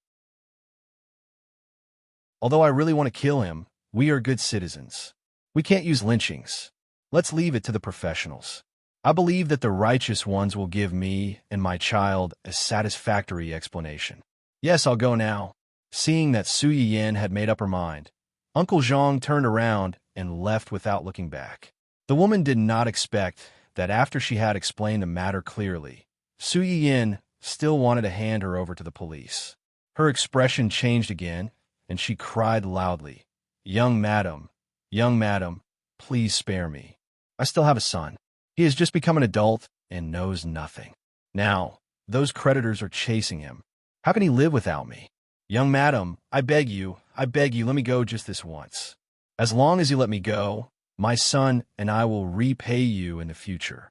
Although I really want to kill him, we are good citizens. We can't use lynchings. Let's leave it to the professionals. I believe that the righteous ones will give me and my child a satisfactory explanation. Yes, I'll go now. Seeing that Su Yin had made up her mind, Uncle Zhang turned around and left without looking back. The woman did not expect that after she had explained the matter clearly, Su Yin still wanted to hand her over to the police. Her expression changed again, and she cried loudly, young madam, please spare me. I still have a son. He has just become an adult and knows nothing. Now, those creditors are chasing him. How can he live without me? Young madam, I beg you, let me go just this once. As long as you let me go, my son and I will repay you in the future.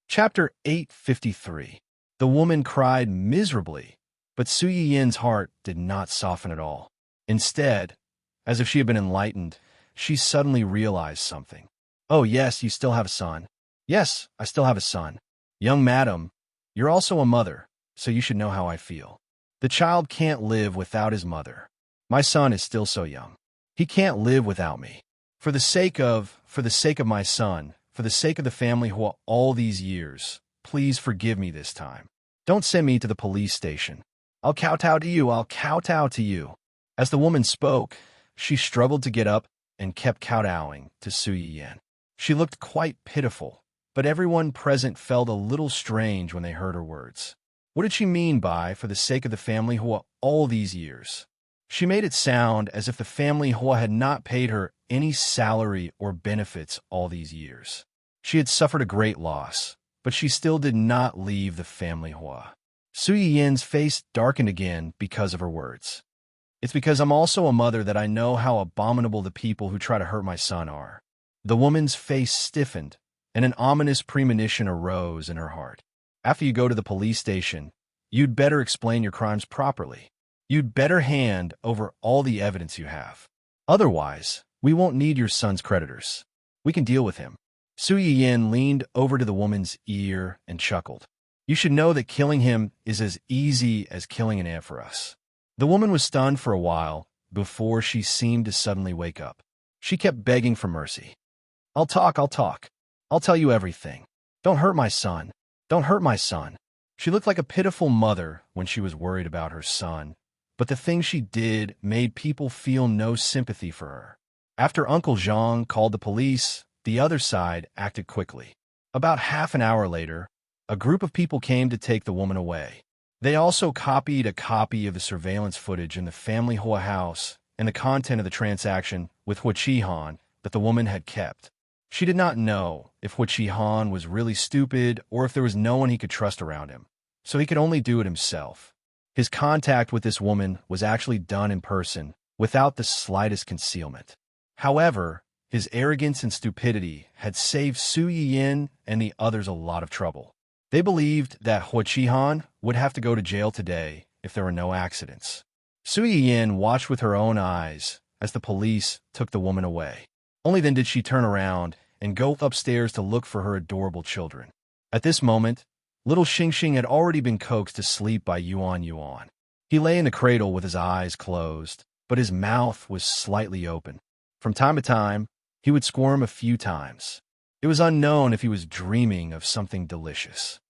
Chapter 853. The woman cried miserably, but Su Yin's heart did not soften at all. Instead, as if she had been enlightened, she suddenly realized something. Oh yes, you still have a son. Yes, I still have a son. Young madam, you're also a mother, so you should know how I feel. The child can't live without his mother. My son is still so young. He can't live without me. For the sake of my son, for the sake of the family who all these years, please forgive me this time. Don't send me to the police station. I'll kowtow to you. As the woman spoke, she struggled to get up and kept kowtowing to Su Yin. She looked quite pitiful, but everyone present felt a little strange when they heard her words. What did she mean by, for the sake of the family Hua all these years? She made it sound as if the family Hua had not paid her any salary or benefits all these years. She had suffered a great loss, but she still did not leave the family Hua. Su Yin's face darkened again because of her words. It's because I'm also a mother that I know how abominable the people who try to hurt my son are. The woman's face stiffened, and an ominous premonition arose in her heart. After you go to the police station, you'd better explain your crimes properly. You'd better hand over all the evidence you have. Otherwise, we won't need your son's creditors. We can deal with him. Su Yin leaned over to the woman's ear and chuckled. You should know that killing him is as easy as killing an ant for us. The woman was stunned for a while before she seemed to suddenly wake up. She kept begging for mercy. I'll talk. I'll tell you everything. Don't hurt my son. Don't hurt my son. She looked like a pitiful mother when she was worried about her son, but the thing she did made people feel no sympathy for her. After Uncle Zhang called the police, the other side acted quickly. About half an hour later, a group of people came to take the woman away. They also copied a copy of the surveillance footage in the family Hua house and the content of the transaction with Hua Qihan that the woman had kept. She did not know if Hua Qihan was really stupid or if there was no one he could trust around him, so he could only do it himself. His contact with this woman was actually done in person, without the slightest concealment. However, his arrogance and stupidity had saved Su Yin and the others a lot of trouble. They believed that Hua Qihan would have to go to jail today if there were no accidents. Su Yin watched with her own eyes as the police took the woman away. Only then did she turn around and go upstairs to look for her adorable children. At this moment, little Xingxing had already been coaxed to sleep by Yuan Yuan. He lay in the cradle with his eyes closed, but his mouth was slightly open. From time to time, he would squirm a few times. It was unknown if he was dreaming of something delicious.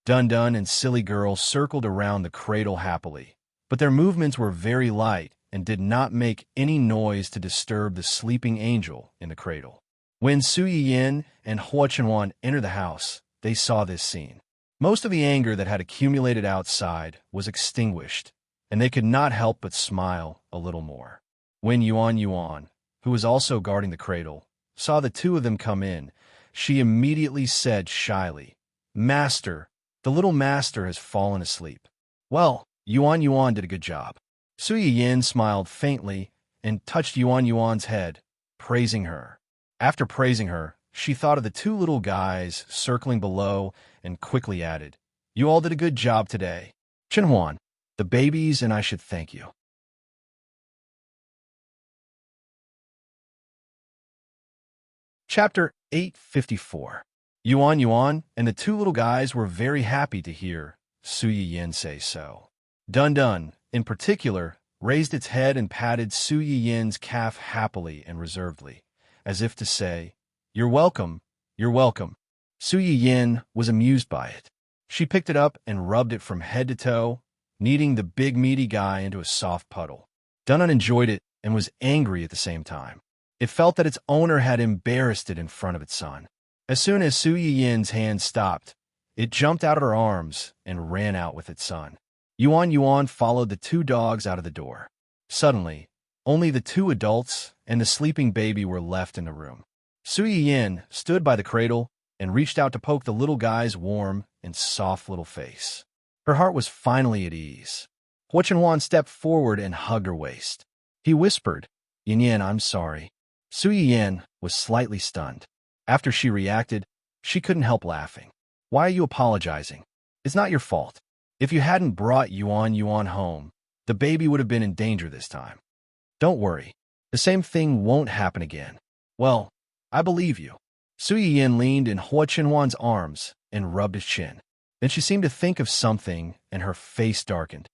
Dun Dun and Silly Girl circled around the cradle happily, but their movements were very light and did not make any noise to disturb the sleeping angel in the cradle. When Su Yin and Hua Chenwan entered the house, they saw this scene. Most of the anger that had accumulated outside was extinguished, and they could not help but smile a little more. When Yuan Yuan, who was also guarding the cradle, saw the two of them come in, she immediately said shyly, "Master, the little master has fallen asleep." Well, Yuan Yuan did a good job. Su Yin smiled faintly and touched Yuan Yuan's head, praising her. After praising her, she thought of the two little guys circling below and quickly added, "You all did a good job today. Chenhuan, the babies and I should thank you." Chapter 854. Yuan Yuan and the two little guys were very happy to hear Su Yin say so. Dun Dun, in particular, raised its head and patted Su Yin's calf happily and reservedly, as if to say, "You're welcome, you're welcome." Su Yin was amused by it. She picked it up and rubbed it from head to toe, kneading the big meaty guy into a soft puddle. Dun Dun enjoyed it and was angry at the same time. It felt that its owner had embarrassed it in front of its son. As soon as Su Yin's hand stopped, it jumped out of her arms and ran out with its son. Yuan Yuan followed the two dogs out of the door. Suddenly, only the two adults and the sleeping baby were left in the room. Su Yin stood by the cradle and reached out to poke the little guy's warm and soft little face. Her heart was finally at ease. Hua Chenhuan stepped forward and hugged her waist. He whispered, "Yin Yin, I'm sorry." Su Yin was slightly stunned. After she reacted, she couldn't help laughing. "Why are you apologizing? It's not your fault. If you hadn't brought Yuan Yuan home, the baby would have been in danger this time. Don't worry. The same thing won't happen again." "Well, I believe you." Su Yin leaned in Hua Chenhuan's arms and rubbed his chin. Then she seemed to think of something, and her face darkened.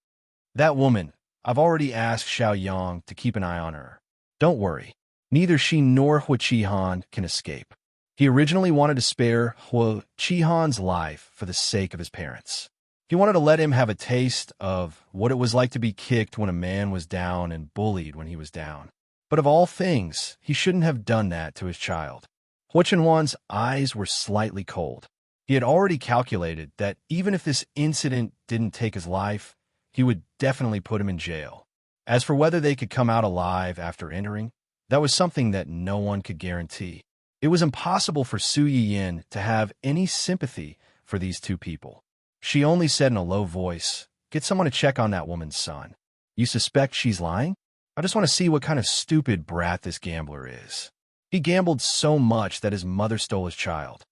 "That woman, I've already asked Xiao Yang to keep an eye on her. Don't worry. Neither she nor Hua Qihan can escape." He originally wanted to spare Hua Qihan's life for the sake of his parents. He wanted to let him have a taste of what it was like to be kicked when a man was down and bullied when he was down. But of all things, he shouldn't have done that to his child. Hua Chenhuan's eyes were slightly cold. He had already calculated that even if this incident didn't take his life, he would definitely put him in jail. As for whether they could come out alive after entering, that was something that no one could guarantee. It was impossible for Su Yiyin to have any sympathy for these two people. She only said in a low voice, "Get someone to check on that woman's son. You suspect she's lying? I just want to see what kind of stupid brat this gambler is. He gambled so much that his mother stole his child.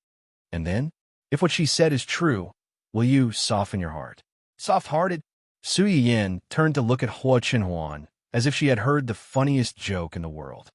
And then, if what she said is true, will you soften your heart?" Soft-hearted? Su Yiyin turned to look at Hua Chenhuan as if she had heard the funniest joke in the world.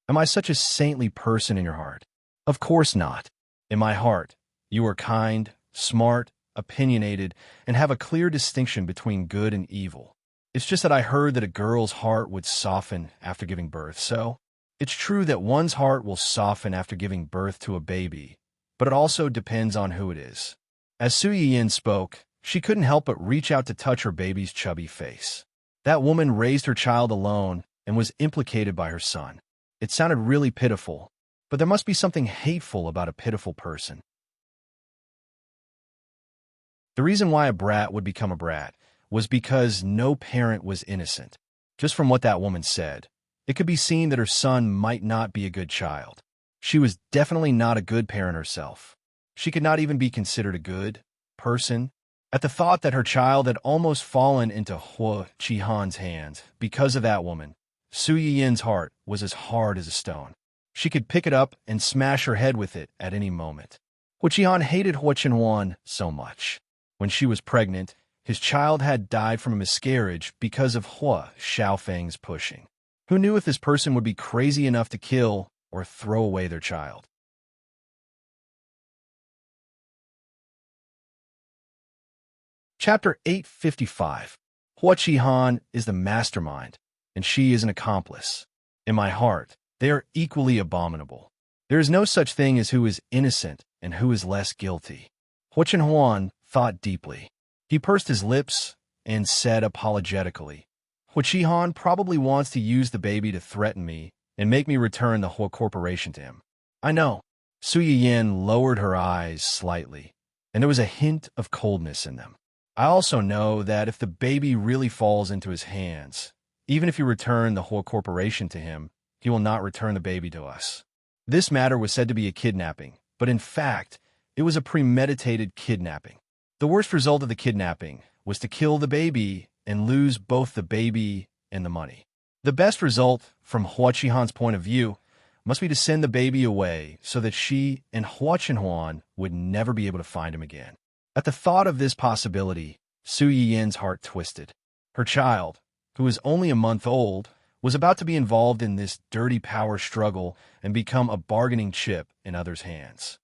"Am I such a saintly person in your heart?" "Of course not. In my heart, you are kind, smart, opinionated, and have a clear distinction between good and evil. It's just that I heard that a girl's heart would soften after giving birth, so it's true that one's heart will soften after giving birth to a baby, but it also depends on who it is." As Su Yiyin spoke, she couldn't help but reach out to touch her baby's chubby face. That woman raised her child alone and was implicated by her son. It sounded really pitiful, but there must be something hateful about a pitiful person. The reason why a brat would become a brat was because no parent was innocent. Just from what that woman said, it could be seen that her son might not be a good child. She was definitely not a good parent herself. She could not even be considered a good person. At the thought that her child had almost fallen into Hua Qihan's hands because of that woman, Su Yiyin's heart was as hard as a stone. She could pick it up and smash her head with it at any moment. Hua Qihan hated Hua Chenhuan so much. When she was pregnant, his child had died from a miscarriage because of Hua Xiaofeng's pushing. Who knew if this person would be crazy enough to kill or throw away their child? Chapter 855. Hua Qihan is the mastermind, and she is an accomplice. In my heart, they are equally abominable. There is no such thing as who is innocent and who is less guilty. Hua Chenhuan thought deeply. He pursed his lips and said apologetically, "Hua Qihan probably wants to use the baby to threaten me and make me return the Hua Corporation to him. I know." Su Yiyin lowered her eyes slightly, and there was a hint of coldness in them. "I also know that if the baby really falls into his hands, even if you return the Hua Corporation to him, he will not return the baby to us." This matter was said to be a kidnapping, but in fact, it was a premeditated kidnapping. The worst result of the kidnapping was to kill the baby and lose both the baby and the money. The best result, from Hua Qihan's point of view, must be to send the baby away so that she and Hua Chenhuan would never be able to find him again. At the thought of this possibility, Su Yiyin's heart twisted. Her child, who was only a month old, was about to be involved in this dirty power struggle and become a bargaining chip in others' hands.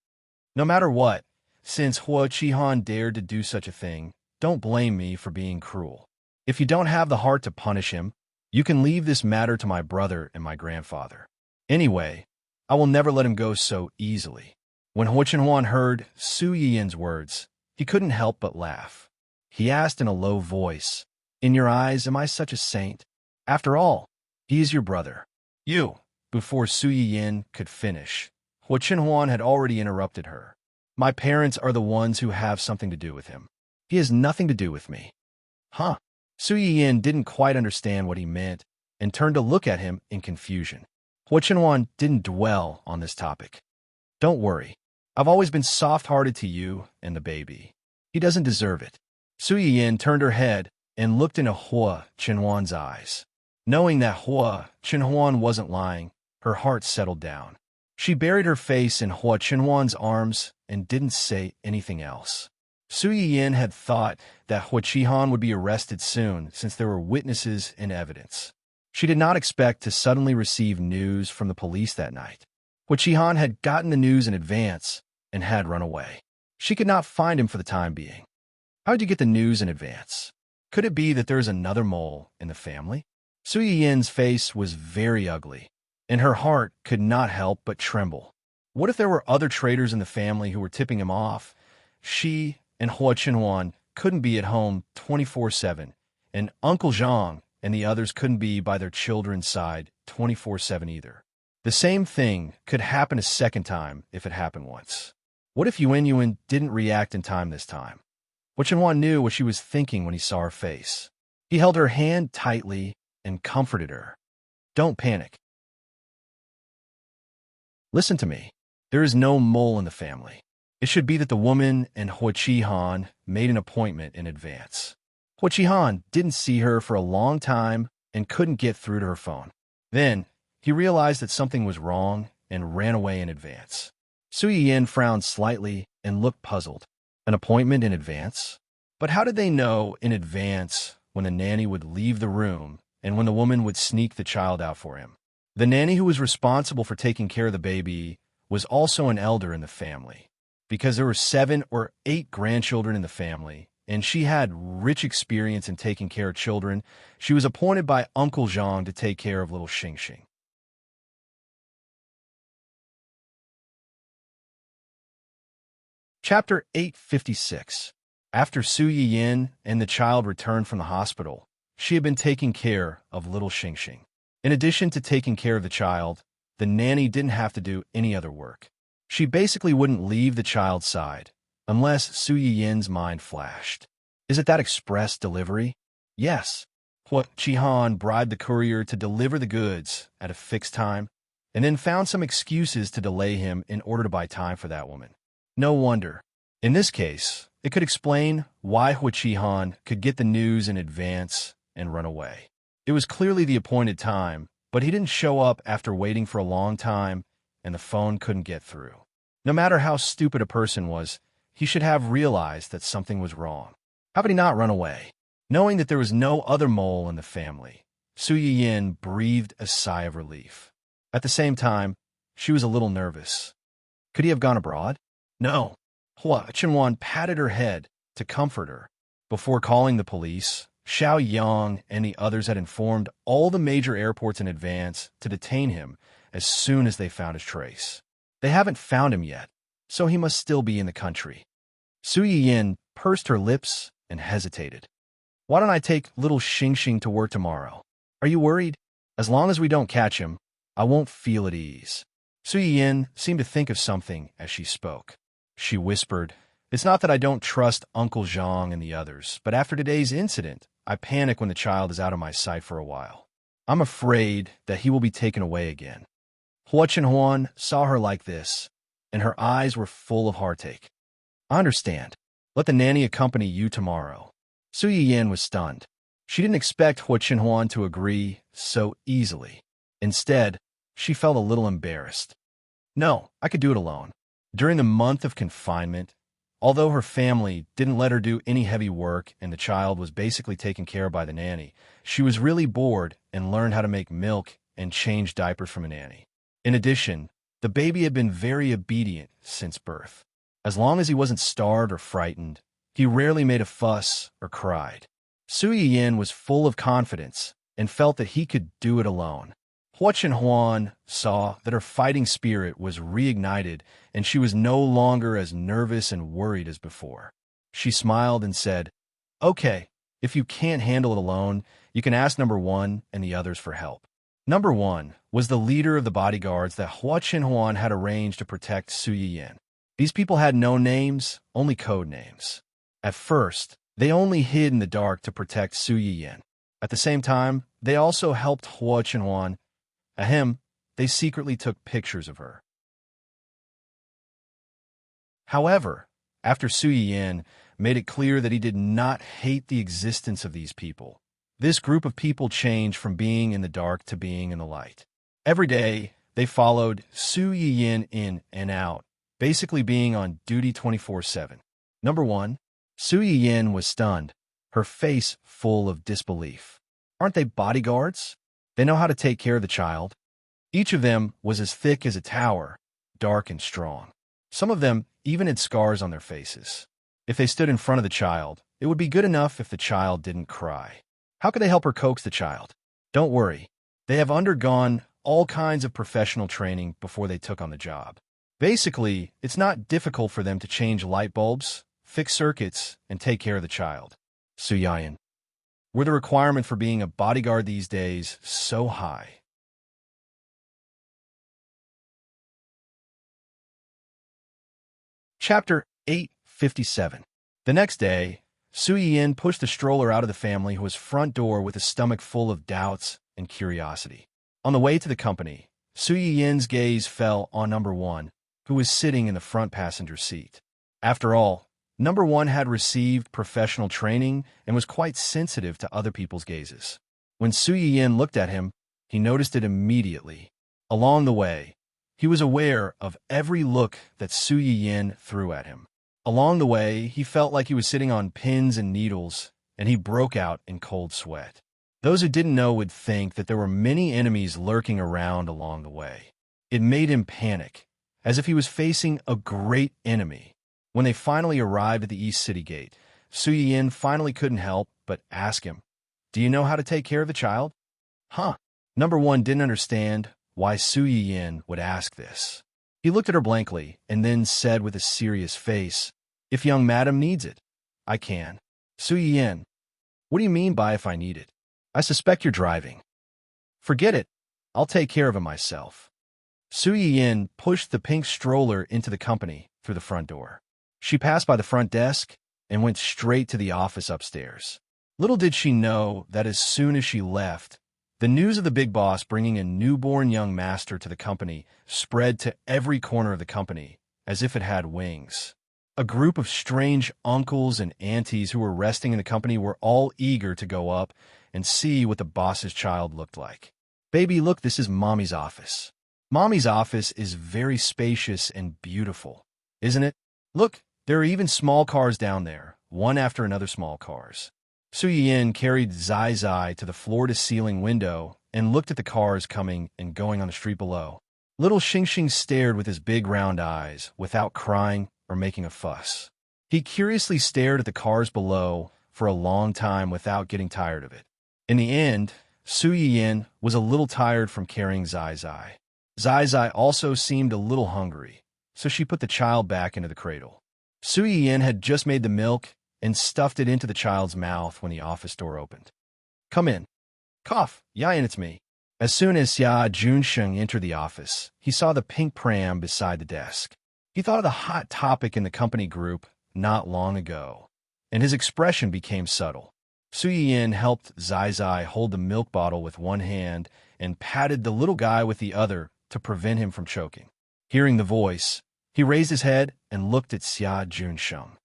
No matter what, since Hua Qihan dared to do such a thing, don't blame me for being cruel. If you don't have the heart to punish him, you can leave this matter to my brother and my grandfather. Anyway, I will never let him go so easily." When Hua Chenhuan heard Su Yiyin's words, he couldn't help but laugh. He asked in a low voice, "In your eyes, am I such a saint? After all, he is your brother." "You." Before Su Yiyin could finish, Hua Chenhuan had already interrupted her. "My parents are the ones who have something to do with him. He has nothing to do with me." "Huh?" Su Yiyin didn't quite understand what he meant and turned to look at him in confusion. Hua Chenhuan didn't dwell on this topic. "Don't worry. I've always been soft-hearted to you and the baby. He doesn't deserve it." Su Yiyin turned her head and looked into Hua Chenhuan's eyes. Knowing that Hua Chenhuan wasn't lying, her heart settled down. She buried her face in Hua Chenhuan's arms and didn't say anything else. Su Yiyin had thought that Hua Qihan would be arrested soon since there were witnesses and evidence. She did not expect to suddenly receive news from the police that night. Hua Qihan had gotten the news in advance and had run away. She could not find him for the time being. How did you get the news in advance? Could it be that there is another mole in the family? Su Yiyin's face was very ugly, and her heart could not help but tremble. What if there were other traitors in the family who were tipping him off? She and Hua Chenhuan couldn't be at home 24/7, and Uncle Zhang and the others couldn't be by their children's side 24/7 either. The same thing could happen a second time if it happened once. What if Yuan didn't react in time this time? Hua Chenhuan knew what she was thinking when he saw her face. He held her hand tightly and comforted her. Don't panic. Listen to me. There is no mole in the family. It should be that the woman and Hua Qihan made an appointment in advance. Hua Qihan didn't see her for a long time and couldn't get through to her phone. Then, he realized that something was wrong and ran away in advance. Su Yiyin frowned slightly and looked puzzled. An appointment in advance? But how did they know in advance when the nanny would leave the room and when the woman would sneak the child out for him? The nanny who was responsible for taking care of the baby was also an elder in the family, because there were 7 or 8 grandchildren in the family, and she had rich experience in taking care of children. She was appointed by Uncle Zhang to take care of little Xingxing. Chapter 856. After Su Yiyin and the child returned from the hospital, she had been taking care of little Xingxing. In addition to taking care of the child, the nanny didn't have to do any other work. She basically wouldn't leave the child's side, unless Su Yiyin's mind flashed. Is it that express delivery? Yes. Hua Qihan bribed the courier to deliver the goods at a fixed time, and then found some excuses to delay him in order to buy time for that woman. No wonder. In this case, it could explain why Hua Qihan could get the news in advance and run away. It was clearly the appointed time, but he didn't show up after waiting for a long time, and the phone couldn't get through. No matter how stupid a person was, he should have realized that something was wrong. How could he not run away? Knowing that there was no other mole in the family, Su Yiyin breathed a sigh of relief. At the same time, she was a little nervous. Could he have gone abroad? No. Hua Chenhuan patted her head to comfort her. Before calling the police, Xiao Yang and the others had informed all the major airports in advance to detain him as soon as they found his trace. They haven't found him yet, so he must still be in the country. Su Yiyin pursed her lips and hesitated. Why don't I take little Xingxing to work tomorrow? Are you worried? As long as we don't catch him, I won't feel at ease. Su Yiyin seemed to think of something as she spoke. She whispered, It's not that I don't trust Uncle Zhang and the others, but after today's incident, I panic when the child is out of my sight for a while. I'm afraid that he will be taken away again. Hua Chenhuan saw her like this, and her eyes were full of heartache. I understand. Let the nanny accompany you tomorrow. Su Yiyin was stunned. She didn't expect Hua Chenhuan to agree so easily. Instead, she felt a little embarrassed. No, I could do it alone. During the month of confinement, although her family didn't let her do any heavy work and the child was basically taken care of by the nanny, she was really bored and learned how to make milk and change diapers from a nanny. In addition, the baby had been very obedient since birth. As long as he wasn't starved or frightened, he rarely made a fuss or cried. Su Yiyin was full of confidence and felt that he could do it alone. Hua Chenhuan saw that her fighting spirit was reignited and she was no longer as nervous and worried as before. She smiled and said, Okay, if you can't handle it alone, you can ask number 1 and the others for help. Number 1 was the leader of the bodyguards that Hua Chenhuan had arranged to protect Su Yiyin. These people had no names, only code names. At first, they only hid in the dark to protect Su Yiyin. At the same time, they also helped Hua Chenhuan. They secretly took pictures of her. However, after Su Yiyin made it clear that he did not hate the existence of these people, this group of people changed from being in the dark to being in the light. Every day, they followed Su Yiyin in and out, basically being on duty 24/7. Number 1, Su Yiyin was stunned, her face full of disbelief. Aren't they bodyguards? They know how to take care of the child. Each of them was as thick as a tower, dark and strong. Some of them even had scars on their faces. If they stood in front of the child, it would be good enough if the child didn't cry. How could they help her coax the child? Don't worry. They have undergone all kinds of professional training before they took on the job. Basically, it's not difficult for them to change light bulbs, fix circuits, and take care of the child. Su Yiyin. Were the requirement for being a bodyguard these days so high? Chapter 857. The next day, Su Yin pushed the stroller out of the family's front door with a stomach full of doubts and curiosity. On the way to the company, Su Yin's gaze fell on number one, who was sitting in the front passenger seat. After all, number one had received professional training and was quite sensitive to other people's gazes. When Su Yin looked at him, he noticed it immediately. Along the way, he was aware of every look that Su Yin threw at him. Along the way, he felt like he was sitting on pins and needles, and he broke out in cold sweat. Those who didn't know would think that there were many enemies lurking around along the way. It made him panic, as if he was facing a great enemy. When they finally arrived at the East City Gate, Su Yin finally couldn't help but ask him, "Do you know how to take care of the child?" Huh. Number one didn't understand why Su Yin would ask this. He looked at her blankly and then said with a serious face, "If young madam needs it, I can." Su Yin, what do you mean by if I need it? I suspect you're driving. Forget it. I'll take care of him myself. Su Yin pushed the pink stroller into the company through the front door. She passed by the front desk and went straight to the office upstairs. Little did she know that as soon as she left, the news of the big boss bringing a newborn young master to the company spread to every corner of the company as if it had wings. A group of strange uncles and aunties who were resting in the company were all eager to go up and see what the boss's child looked like. "Baby, look, this is Mommy's office. Mommy's office is very spacious and beautiful, isn't it? Look, there are even small cars down there, one after another small cars." Su Yin carried Zai Zai to the floor-to-ceiling window and looked at the cars coming and going on the street below. Little Xing Xing stared with his big round eyes without crying or making a fuss. He curiously stared at the cars below for a long time without getting tired of it. In the end, Su Yin was a little tired from carrying Zai Zai. Zai Zai also seemed a little hungry, so she put the child back into the cradle. Su Yin had just made the milk and stuffed it into the child's mouth when the office door opened. "Come in." "Cough, Yan, it's me." As soon as Xia Junsheng entered the office, he saw the pink pram beside the desk. He thought of the hot topic in the company group not long ago, and his expression became subtle. Su Yin helped Zai Zai hold the milk bottle with one hand and patted the little guy with the other to prevent him from choking. Hearing the voice, he raised his head and looked at Xia Junsheng.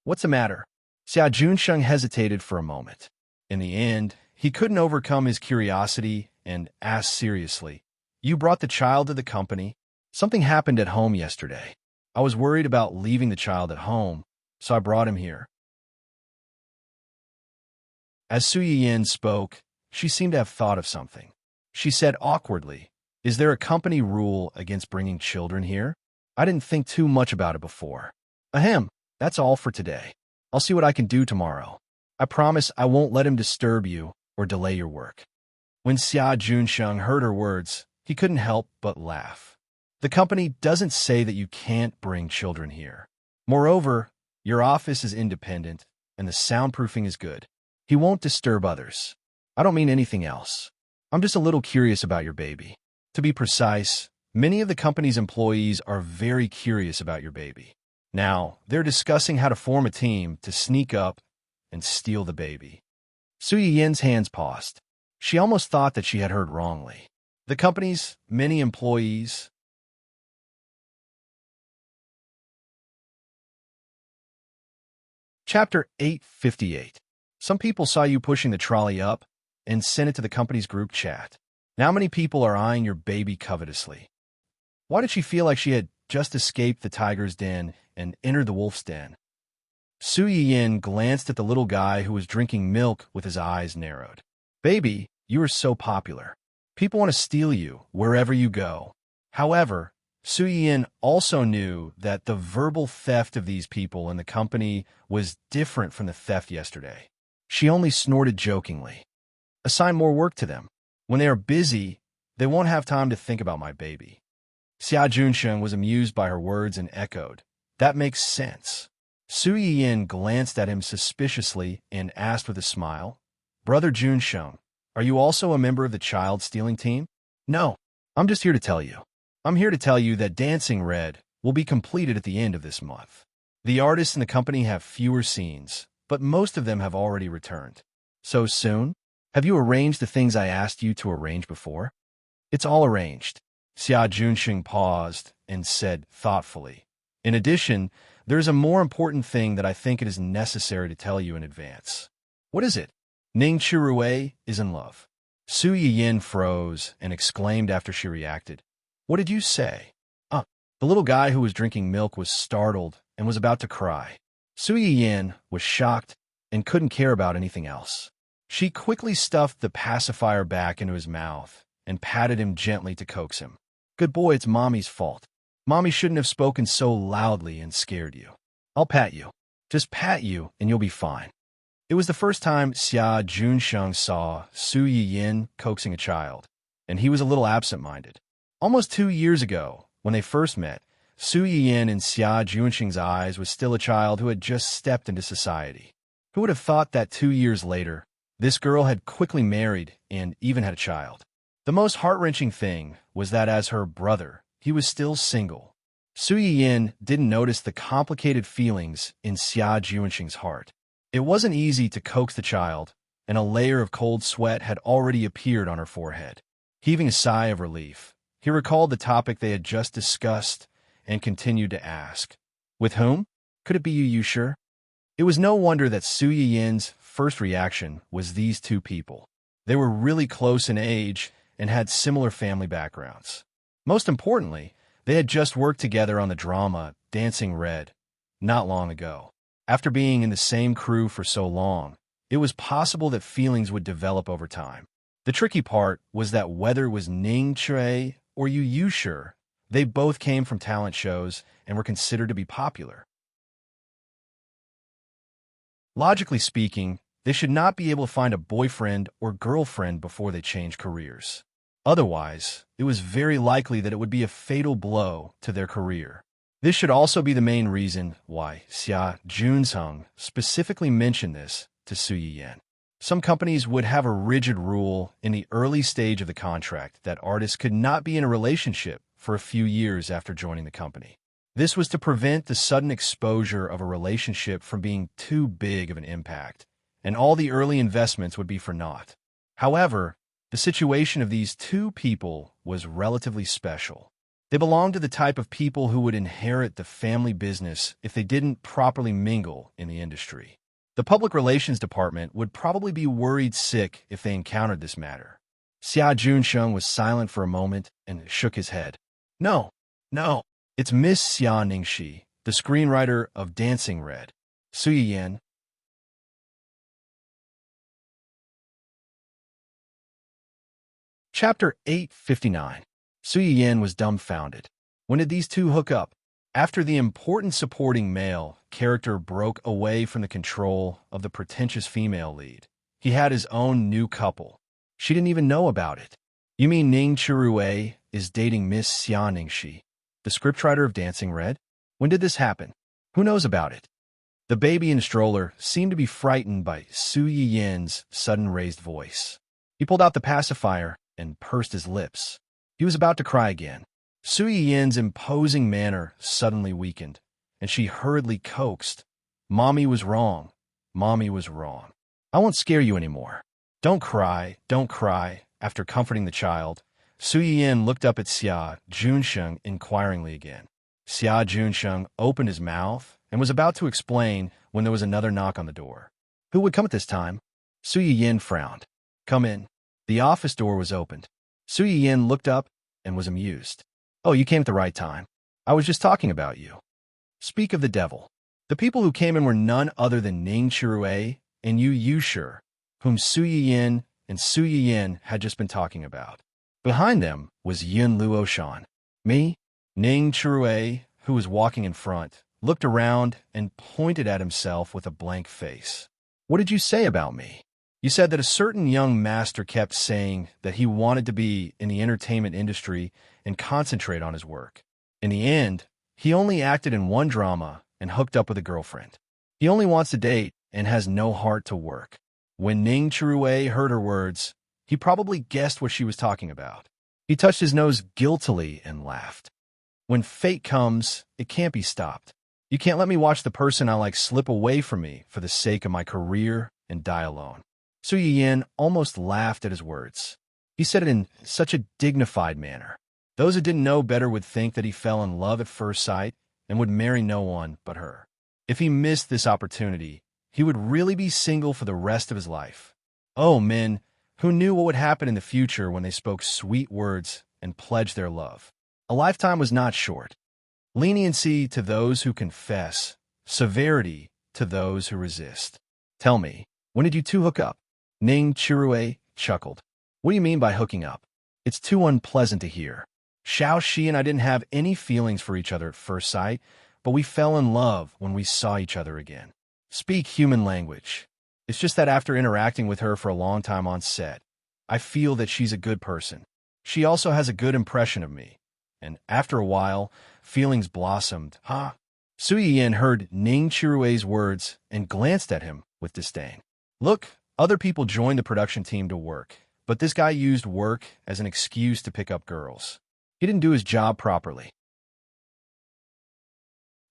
"What's the matter?" Xia Junsheng hesitated for a moment. In the end, he couldn't overcome his curiosity and asked seriously, "You brought the child to the company? Something happened at home yesterday. I was worried about leaving the child at home, so I brought him here." As Su Yin spoke, she seemed to have thought of something. She said awkwardly, "Is there a company rule against bringing children here? I didn't think too much about it before. Ahem, that's all for today. I'll see what I can do tomorrow. I promise I won't let him disturb you or delay your work." When Xia Junsheng heard her words, he couldn't help but laugh. "The company doesn't say that you can't bring children here. Moreover, your office is independent and the soundproofing is good. He won't disturb others. I don't mean anything else. I'm just a little curious about your baby. To be precise, many of the company's employees are very curious about your baby. Now, they're discussing how to form a team to sneak up and steal the baby." Su Yin's hands paused. She almost thought that she had heard wrongly. The company's many employees. Chapter 858. Some people saw you pushing the trolley up and sent it to the company's group chat. Now many people are eyeing your baby covetously. Why did she feel like she had just escaped the tiger's den and entered the wolf's den? Su Yin glanced at the little guy who was drinking milk with his eyes narrowed. "Baby, you are so popular. People want to steal you wherever you go." However, Su Yin also knew that the verbal theft of these people in the company was different from the theft yesterday. She only snorted jokingly. "Assign more work to them. When they are busy, they won't have time to think about my baby." Xia Junsheng was amused by her words and echoed, "That makes sense." Su Yin glanced at him suspiciously and asked with a smile, "Brother Junsheng, are you also a member of the child-stealing team?" "No, I'm just here to tell you. I'm here to tell you that Dancing Red will be completed at the end of this month. The artists in the company have fewer scenes, but most of them have already returned. So soon? Have you arranged the things I asked you to arrange before? It's all arranged. Xia Junxing paused and said thoughtfully. In addition, there's a more important thing that I think it is necessary to tell you in advance. What is it? Ning Chirue is in love. Su Yiyin froze and exclaimed after she reacted. What did you say? The little guy who was drinking milk was startled and was about to cry. Su Yiyin was shocked and couldn't care about anything else. She quickly stuffed the pacifier back into his mouth and patted him gently to coax him. Good boy, it's Mommy's fault. Mommy shouldn't have spoken so loudly and scared you. I'll pat you. Just pat you and you'll be fine. It was the first time Xia Junsheng saw Su Yiyin coaxing a child, and he was a little absent-minded. Almost 2 years ago, when they first met, Su Yiyin in Xia Junsheng's eyes was still a child who had just stepped into society. Who would have thought that 2 years later, this girl had quickly married and even had a child? The most heart-wrenching thing was that as her brother, he was still single. Su Yiyin didn't notice the complicated feelings in Xia Junsheng's heart. It wasn't easy to coax the child, and a layer of cold sweat had already appeared on her forehead. Heaving a sigh of relief, he recalled the topic they had just discussed and continued to ask. With whom? Could it be you sure? It was no wonder that Su Yiyin's first reaction was these two people. They were really close in age and had similar family backgrounds. Most importantly, they had just worked together on the drama Dancing Red not long ago. After being in the same crew for so long, it was possible that feelings would develop over time. The tricky part was that whether it was Ning Chue or Yu Sure, they both came from talent shows and were considered to be popular. Logically speaking, they should not be able to find a boyfriend or girlfriend before they change careers. Otherwise, it was very likely that it would be a fatal blow to their career. This should also be the main reason why Xia Junsheng specifically mentioned this to Su Yiyin. Some companies would have a rigid rule in the early stage of the contract that artists could not be in a relationship for a few years after joining the company. This was to prevent the sudden exposure of a relationship from being too big of an impact, and all the early investments would be for naught. However, the situation of these two people was relatively special. They belonged to the type of people who would inherit the family business if they didn't properly mingle in the industry. The public relations department would probably be worried sick if they encountered this matter. Xia Junsheng was silent for a moment and shook his head. No, it's Miss Xia Ningxi, the screenwriter of Dancing Red. Su Yiyin. Chapter 859. Su Yiyin was dumbfounded. When did these two hook up? After the important supporting male character broke away from the control of the pretentious female lead, he had his own new couple. She didn't even know about it. You mean Ning Chirue is dating Miss Xia Ningxi, the scriptwriter of Dancing Red? When did this happen? Who knows about it? The baby in the stroller seemed to be frightened by Su Yiyin's sudden raised voice. He pulled out the pacifier and pursed his lips. He was about to cry again. Su Yiyin's imposing manner suddenly weakened, and she hurriedly coaxed. Mommy was wrong. Mommy was wrong. I won't scare you anymore. Don't cry, don't cry. After comforting the child, Su Yiyin looked up at Xia Junsheng inquiringly again. Xia Junsheng opened his mouth and was about to explain when there was another knock on the door. Who would come at this time? Su Yiyin frowned. Come in. The office door was opened. Su Yiyin looked up and was amused. Oh, you came at the right time. I was just talking about you. Speak of the devil. The people who came in were none other than Ning Chirue and Yu Sure, whom Su Yiyin and Su Yiyin had just been talking about. Behind them was Yun Luoshan. Me, Ning Chirue, who was walking in front, looked around and pointed at himself with a blank face. What did you say about me? You said that a certain young master kept saying that he wanted to be in the entertainment industry and concentrate on his work. In the end, he only acted in one drama and hooked up with a girlfriend. He only wants to date and has no heart to work. When Ning Chirue heard her words, he probably guessed what she was talking about. He touched his nose guiltily and laughed. When fate comes, it can't be stopped. You can't let me watch the person I like slip away from me for the sake of my career and die alone. Su Yiyin almost laughed at his words. He said it in such a dignified manner. Those who didn't know better would think that he fell in love at first sight and would marry no one but her. If he missed this opportunity, he would really be single for the rest of his life. Oh, men, who knew what would happen in the future when they spoke sweet words and pledged their love. A lifetime was not short. Leniency to those who confess, severity to those who resist. Tell me, when did you two hook up? Ning Chirue chuckled. What do you mean by hooking up? It's too unpleasant to hear. Xiao Shi and I didn't have any feelings for each other at first sight, but we fell in love when we saw each other again. Speak human language. It's just that after interacting with her for a long time on set, I feel that she's a good person. She also has a good impression of me. And after a while, feelings blossomed. Huh? Su Yiyin heard Ning Chirue's words and glanced at him with disdain. Look, other people joined the production team to work, but this guy used work as an excuse to pick up girls. He didn't do his job properly.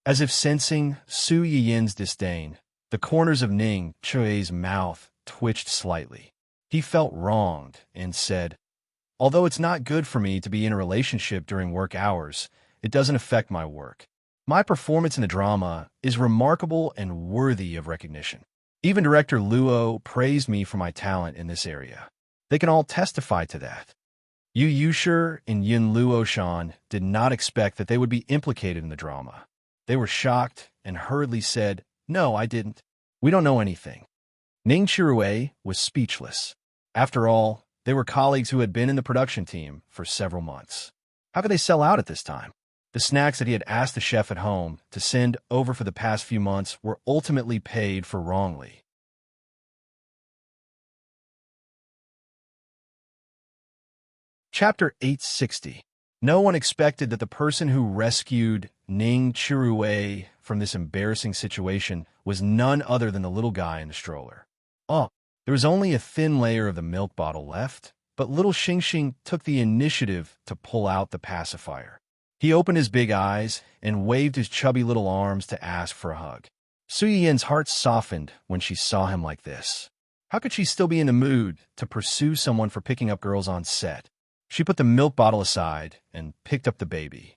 As if sensing Su Yiyin's disdain, the corners of Ning Chirue's mouth twitched slightly. He felt wronged and said, although it's not good for me to be in a relationship during work hours, it doesn't affect my work. My performance in the drama is remarkable and worthy of recognition. Even director Luo praised me for my talent in this area. They can all testify to that. Yu Yushi and Yin Luoshan did not expect that they would be implicated in the drama. They were shocked and hurriedly said, no, I didn't. We don't know anything. Ning Chirue was speechless. After all, they were colleagues who had been in the production team for several months. How could they sell out at this time? The snacks that he had asked the chef at home to send over for the past few months were ultimately paid for wrongly. Chapter 860. No one expected that the person who rescued Ning Chirue from this embarrassing situation was none other than the little guy in the stroller. Oh, there was only a thin layer of the milk bottle left, but little Xingxing took the initiative to pull out the pacifier. He opened his big eyes and waved his chubby little arms to ask for a hug. Su Yiyin's heart softened when she saw him like this. How could she still be in the mood to pursue someone for picking up girls on set? She put the milk bottle aside and picked up the baby.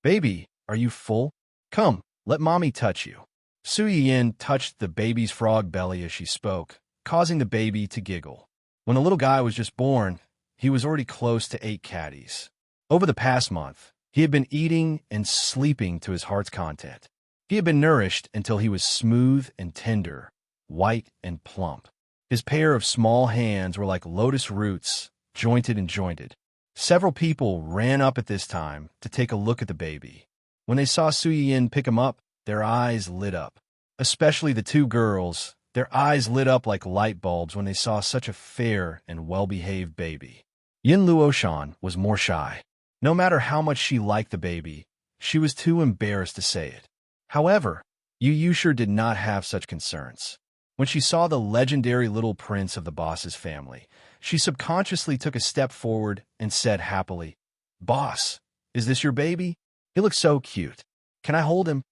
Baby, are you full? Come, let mommy touch you. Su Yiyin touched the baby's frog belly as she spoke, causing the baby to giggle. When the little guy was just born, he was already close to 8 caddies. Over the past month, he had been eating and sleeping to his heart's content. He had been nourished until he was smooth and tender, white and plump. His pair of small hands were like lotus roots, jointed and jointed. Several people ran up at this time to take a look at the baby. When they saw Su Yiyin pick him up, their eyes lit up. Especially the 2 girls, their eyes lit up like light bulbs when they saw such a fair and well-behaved baby. Yin Luoshan was more shy. No matter how much she liked the baby, she was too embarrassed to say it. However, Yu Yushi did not have such concerns. When she saw the legendary little prince of the boss's family, she subconsciously took a step forward and said happily, Boss, is this your baby? He looks so cute. Can I hold him?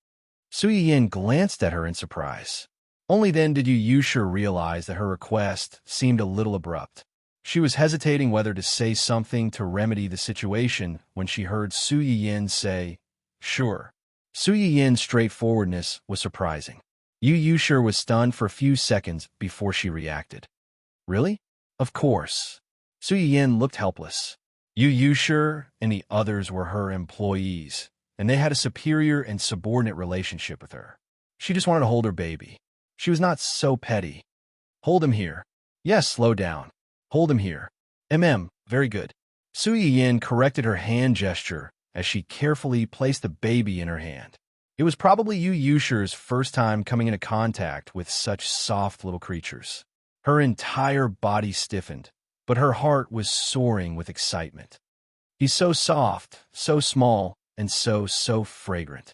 Su Yiyin glanced at her in surprise. Only then did Yu Yushi realize that her request seemed a little abrupt. She was hesitating whether to say something to remedy the situation when she heard Su Yiyin say, Sure. Su Yiyin's straightforwardness was surprising. Yu Yushi was stunned for a few seconds before she reacted. Really? Of course. Su Yiyin looked helpless. Yu Yushi and the others were her employees, and they had a superior and subordinate relationship with her. She just wanted to hold her baby. She was not so petty. Hold him here. Yes, slow down. Hold him here. Very good. Su Yiyin corrected her hand gesture as she carefully placed the baby in her hand. It was probably Yu Yushi's first time coming into contact with such soft little creatures. Her entire body stiffened, but her heart was soaring with excitement. He's so soft, so small, and so fragrant.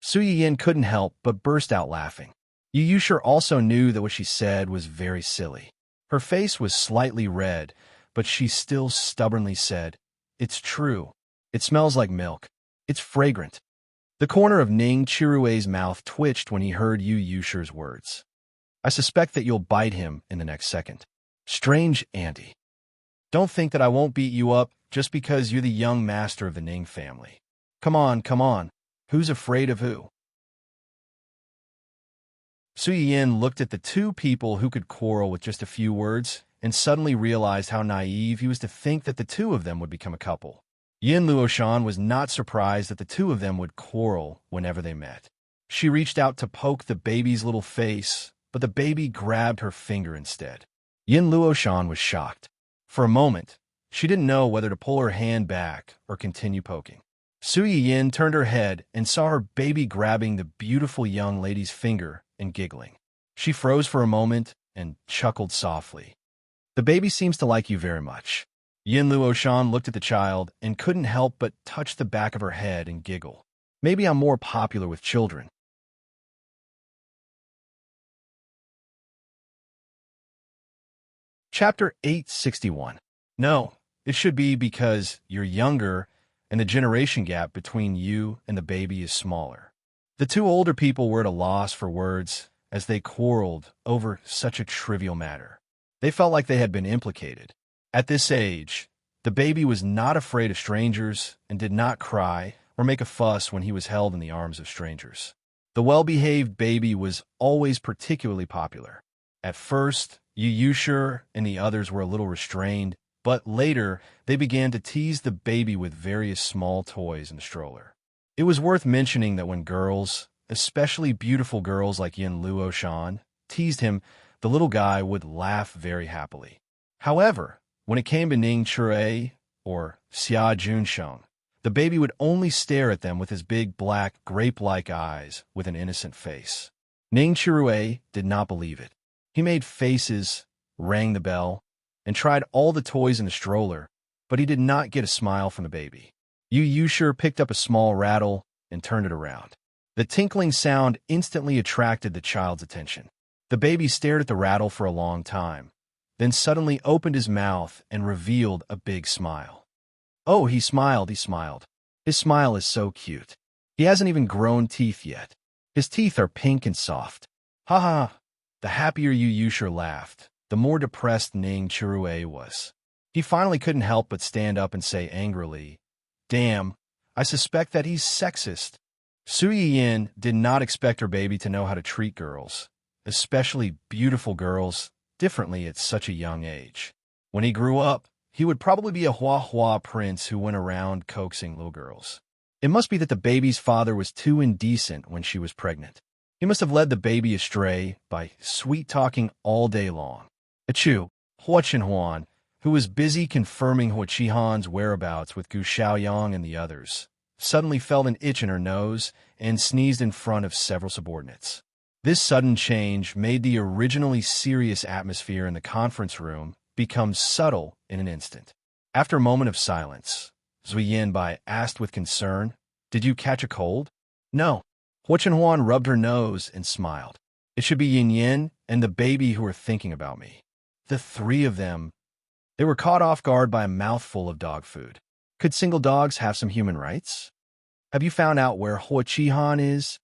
Su Yiyin couldn't help but burst out laughing. Yu Yushi also knew that what she said was very silly. Her face was slightly red, but she still stubbornly said, It's true. It smells like milk. It's fragrant. The corner of Ning Chirue's mouth twitched when he heard Yu Yushi's words. I suspect that you'll bite him in the next second. Strange auntie. Don't think that I won't beat you up just because you're the young master of the Ning family. Come on, come on. Who's afraid of who? Su Yin looked at the two people who could quarrel with just a few words and suddenly realized how naive he was to think that the two of them would become a couple. Yin Luoshan was not surprised that the two of them would quarrel whenever they met. She reached out to poke the baby's little face, but the baby grabbed her finger instead. Yin Luoshan was shocked. For a moment, she didn't know whether to pull her hand back or continue poking. Su Yin turned her head and saw her baby grabbing the beautiful young lady's finger and giggling. She froze for a moment and chuckled softly. The baby seems to like you very much. Yin Luoshan looked at the child and couldn't help but touch the back of her head and giggle. Maybe I'm more popular with children. Chapter 861. No, it should be because you're younger and the generation gap between you and the baby is smaller. The two older people were at a loss for words as they quarreled over such a trivial matter. They felt like they had been implicated. At this age, the baby was not afraid of strangers and did not cry or make a fuss when he was held in the arms of strangers. The well-behaved baby was always particularly popular. At first, Yu Yushi and the others were a little restrained, but later they began to tease the baby with various small toys in the stroller. It was worth mentioning that when girls, especially beautiful girls like Yin Luoshan, teased him, the little guy would laugh very happily. However, when it came to Ning Chirue or Xia Junsheng, the baby would only stare at them with his big black grape-like eyes with an innocent face. Ning Chirue did not believe it. He made faces, rang the bell, and tried all the toys in the stroller, but he did not get a smile from the baby. Yu Yushi picked up a small rattle and turned it around. The tinkling sound instantly attracted the child's attention. The baby stared at the rattle for a long time, then suddenly opened his mouth and revealed a big smile. Oh, he smiled. His smile is so cute. He hasn't even grown teeth yet. His teeth are pink and soft. Ha ha! The happier Yu Yushi laughed, the more depressed Ning Chirue was. He finally couldn't help but stand up and say angrily, Damn, I suspect that he's sexist. Su Yin did not expect her baby to know how to treat girls, especially beautiful girls, differently at such a young age. When he grew up, he would probably be a Hua prince who went around coaxing little girls. It must be that the baby's father was too indecent when she was pregnant. He must have led the baby astray by sweet-talking all day long. Achoo, Hua Chenhuan, who was busy confirming Hua Qihan's whereabouts with Gu Xiaoyang and the others, suddenly felt an itch in her nose and sneezed in front of several subordinates. This sudden change made the originally serious atmosphere in the conference room become subtle in an instant. After a moment of silence, Zui Yanbai asked with concern, Did you catch a cold? No. Hua Chenhuan rubbed her nose and smiled. It should be Yin Yin and the baby who are thinking about me. The three of them. They were caught off guard by a mouthful of dog food. Could single dogs have some human rights? Have you found out where Hua Qihan is?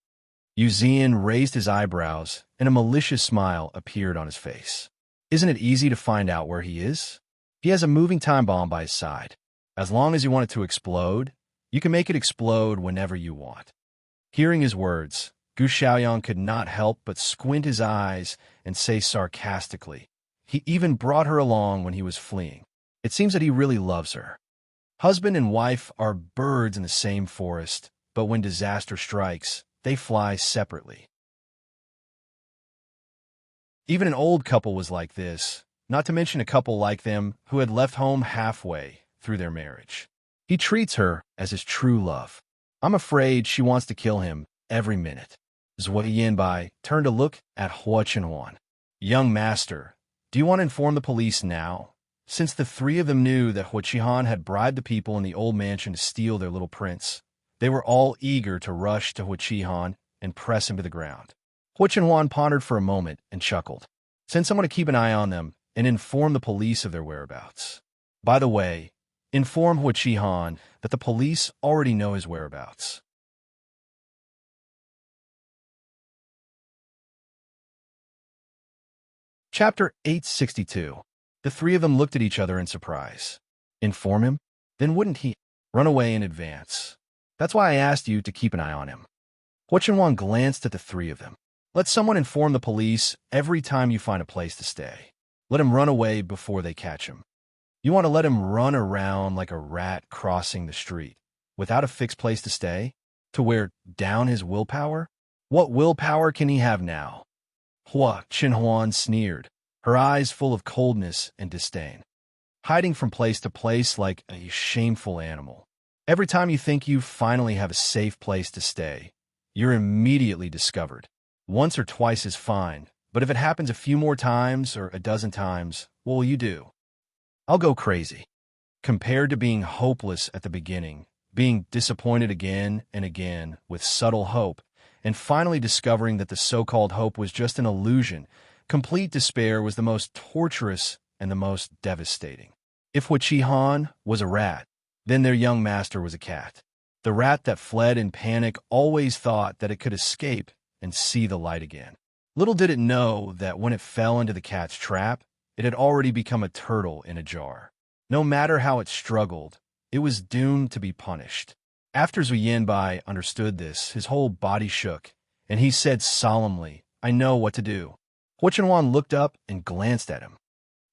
Yu Zian raised his eyebrows, and a malicious smile appeared on his face. Isn't it easy to find out where he is? He has a moving time bomb by his side. As long as you want it to explode, you can make it explode whenever you want. Hearing his words, Gu Xiaoyang could not help but squint his eyes and say sarcastically, He even brought her along when he was fleeing. It seems that he really loves her. Husband and wife are birds in the same forest, but when disaster strikes, they fly separately. Even an old couple was like this, not to mention a couple like them who had left home halfway through their marriage. He treats her as his true love. I'm afraid she wants to kill him every minute. Zui Yanbai turned to look at Hua Chenhuan. Young master, do you want to inform the police now? Since the three of them knew that Hua Qihan had bribed the people in the old mansion to steal their little prince, they were all eager to rush to Hua Qihan and press him to the ground. Hua Chenhuan pondered for a moment and chuckled. Send someone to keep an eye on them and inform the police of their whereabouts. By the way, Inform Hua Qihan that the police already know his whereabouts. Chapter 862. The three of them looked at each other in surprise. Inform him? Then wouldn't he run away in advance? That's why I asked you to keep an eye on him. Hua Qihan glanced at the three of them. Let someone inform the police every time you find a place to stay. Let him run away before they catch him. You want to let him run around like a rat crossing the street, without a fixed place to stay? To wear down his willpower? What willpower can he have now? Hua Qihan sneered, her eyes full of coldness and disdain. Hiding from place to place like a shameful animal. Every time you think you finally have a safe place to stay, you're immediately discovered. Once or twice is fine, but if it happens a few more times or a dozen times, what will you do? I'll go crazy. Compared to being hopeless at the beginning, being disappointed again and again with subtle hope, and finally discovering that the so-called hope was just an illusion, complete despair was the most torturous and the most devastating. If Hua Qihan was a rat, then their young master was a cat. The rat that fled in panic always thought that it could escape and see the light again. Little did it know that when it fell into the cat's trap, it had already become a turtle in a jar. No matter how it struggled, it was doomed to be punished. After Zhu Yanbai understood this, his whole body shook, and he said solemnly, I know what to do. Hua Qihan looked up and glanced at him.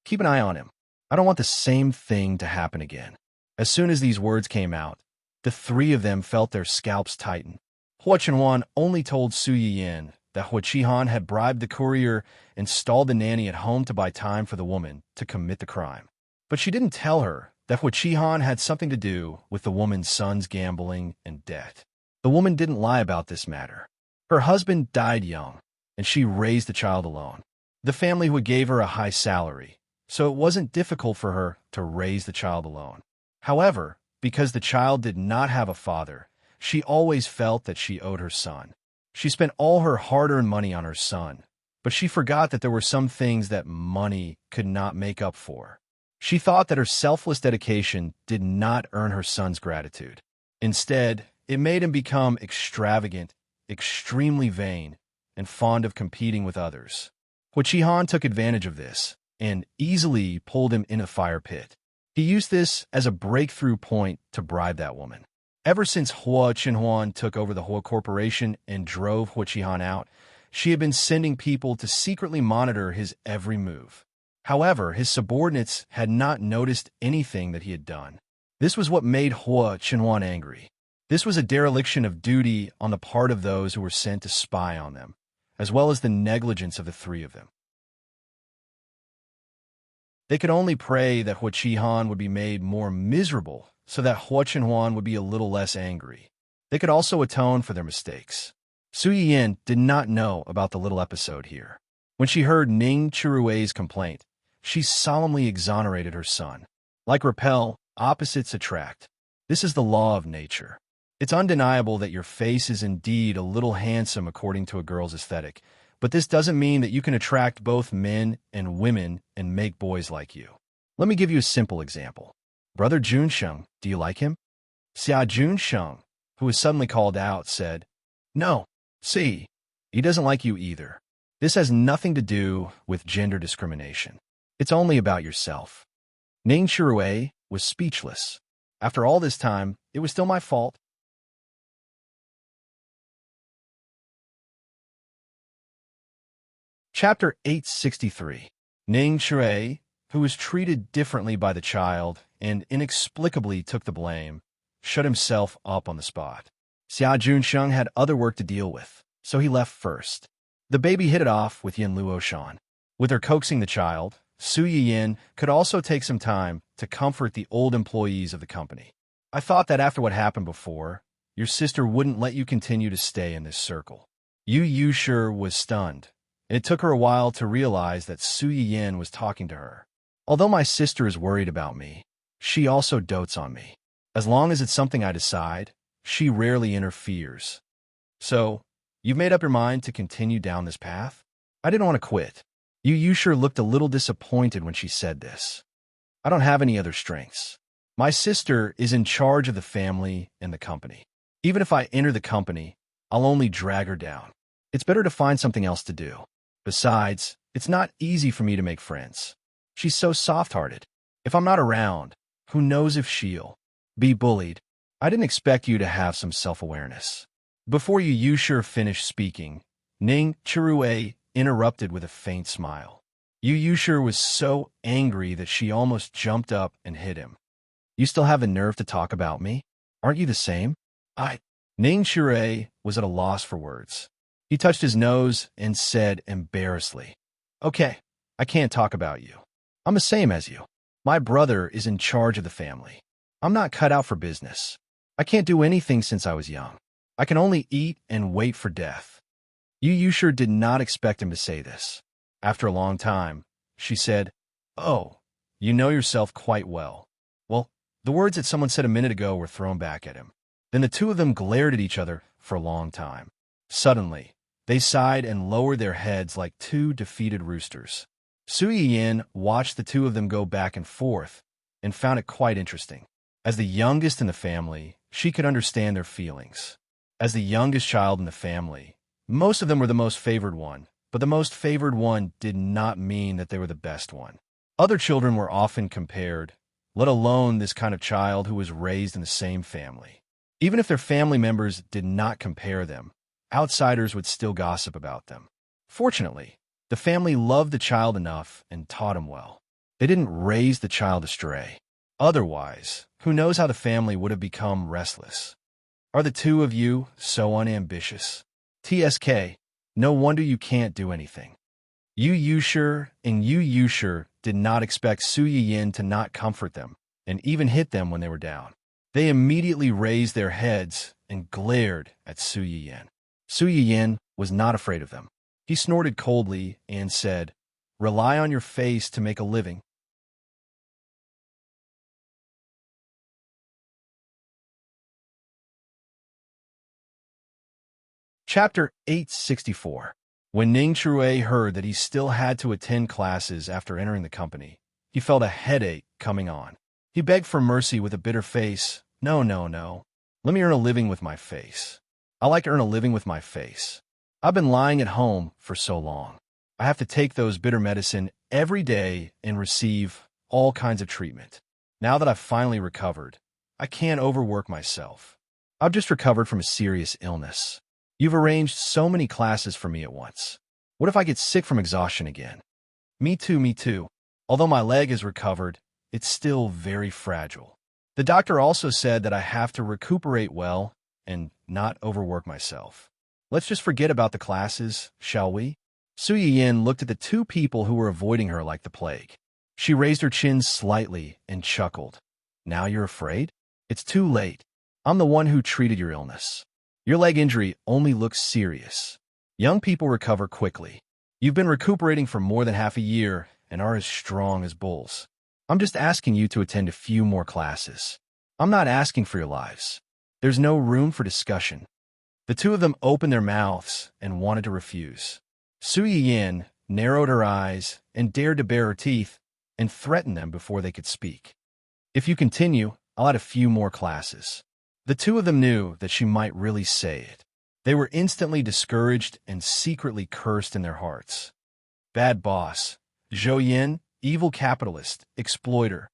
Keep an eye on him. I don't want the same thing to happen again. As soon as these words came out, the three of them felt their scalps tighten. Hua Qihan only told Su Yiyan that Hua Qihan had bribed the courier and stalled the nanny at home to buy time for the woman to commit the crime. But she didn't tell her that Hua Qihan had something to do with the woman's son's gambling and debt. The woman didn't lie about this matter. Her husband died young, and she raised the child alone. The family would gave her a high salary, so it wasn't difficult for her to raise the child alone. However, because the child did not have a father, she always felt that she owed her son. She spent all her hard-earned money on her son, but she forgot that there were some things that money could not make up for. She thought that her selfless dedication did not earn her son's gratitude. Instead, it made him become extravagant, extremely vain, and fond of competing with others. Hua Qihan took advantage of this and easily pulled him in a fire pit. He used this as a breakthrough point to bribe that woman. Ever since Hua Qihan took over the Hua Corporation and drove Hua Qihan out, she had been sending people to secretly monitor his every move. However, his subordinates had not noticed anything that he had done. This was what made Hua Qihan angry. This was a dereliction of duty on the part of those who were sent to spy on them, as well as the negligence of the three of them. They could only pray that Hua Qihan would be made more miserable so that Hua Qihan would be a little less angry. They could also atone for their mistakes. Su Yiyan did not know about the little episode here. When she heard Ning Chirui's complaint, she solemnly exonerated her son. Like repel, opposites attract. This is the law of nature. It's undeniable that your face is indeed a little handsome according to a girl's aesthetic, but this doesn't mean that you can attract both men and women and make boys like you. Let me give you a simple example. Brother Junsheng, do you like him? Xia Junsheng, who was suddenly called out, said, No, see, he doesn't like you either. This has nothing to do with gender discrimination. It's only about yourself. Ning Chirui was speechless. After all this time, it was still my fault. Chapter 863. Ning Chirui, who was treated differently by the child and inexplicably took the blame, shut himself up on the spot. Xia Junsheng had other work to deal with, so he left first. The baby hit it off with Yin Luoshan. With her coaxing the child, Su Yiyan could also take some time to comfort the old employees of the company. I thought that after what happened before, your sister wouldn't let you continue to stay in this circle. Yu Yushir was stunned, and it took her a while to realize that Su Yiyan was talking to her. Although my sister is worried about me, she also dotes on me. As long as it's something I decide, she rarely interferes. So, you've made up your mind to continue down this path? I didn't want to quit. Yu Yushir looked a little disappointed when she said this. I don't have any other strengths. My sister is in charge of the family and the company. Even if I enter the company, I'll only drag her down. It's better to find something else to do. Besides, it's not easy for me to make friends. She's so soft-hearted. If I'm not around, who knows if she'll be bullied. I didn't expect you to have some self-awareness. Before Yu Yusher finished speaking, Ning Chirue interrupted with a faint smile. Yu Yusher was so angry that she almost jumped up and hit him. You still have the nerve to talk about me? Aren't you the same? Ning Chirue was at a loss for words. He touched his nose and said embarrassedly, Okay, I can't talk about you. I'm the same as you. My brother is in charge of the family. I'm not cut out for business. I can't do anything since I was young. I can only eat and wait for death. Yu Yusher did not expect him to say this. After a long time, she said, Oh, you know yourself quite well. Well, the words that someone said a minute ago were thrown back at him. Then the two of them glared at each other for a long time. Suddenly, they sighed and lowered their heads like two defeated roosters. Su Yiyin watched the two of them go back and forth and found it quite interesting. As the youngest in the family, she could understand their feelings. As the youngest child in the family, most of them were the most favored one, but the most favored one did not mean that they were the best one. Other children were often compared, let alone this kind of child who was raised in the same family. Even if their family members did not compare them, outsiders would still gossip about them. Fortunately, the family loved the child enough and taught him well. They didn't raise the child astray. Otherwise, who knows how the family would have become restless. Are the two of you so unambitious? TSK, no wonder you can't do anything. Yu Yusher and Yu Yusher did not expect Su Yiyin to not comfort them and even hit them when they were down. They immediately raised their heads and glared at Su Yiyin. Su Yiyin was not afraid of them. He snorted coldly and said, Rely on your face to make a living. Chapter 864. When Ning Chirue heard that he still had to attend classes after entering the company, he felt a headache coming on. He begged for mercy with a bitter face. No, no, no. Let me earn a living with my face. I like to earn a living with my face. I've been lying at home for so long. I have to take those bitter medicine every day and receive all kinds of treatment. Now that I've finally recovered, I can't overwork myself. I've just recovered from a serious illness. You've arranged so many classes for me at once. What if I get sick from exhaustion again? Me too, me too. Although my leg is recovered, it's still very fragile. The doctor also said that I have to recuperate well and not overwork myself. Let's just forget about the classes, shall we? Su Yiyin looked at the two people who were avoiding her like the plague. She raised her chin slightly and chuckled. Now you're afraid? It's too late. I'm the one who treated your illness. Your leg injury only looks serious. Young people recover quickly. You've been recuperating for more than half a year and are as strong as bulls. I'm just asking you to attend a few more classes. I'm not asking for your lives. There's no room for discussion. The two of them opened their mouths and wanted to refuse. Su Yiyin narrowed her eyes and dared to bare her teeth and threatened them before they could speak. If you continue, I'll add a few more classes. The two of them knew that she might really say it. They were instantly discouraged and secretly cursed in their hearts. Bad boss. Zhou Yin, evil capitalist, exploiter.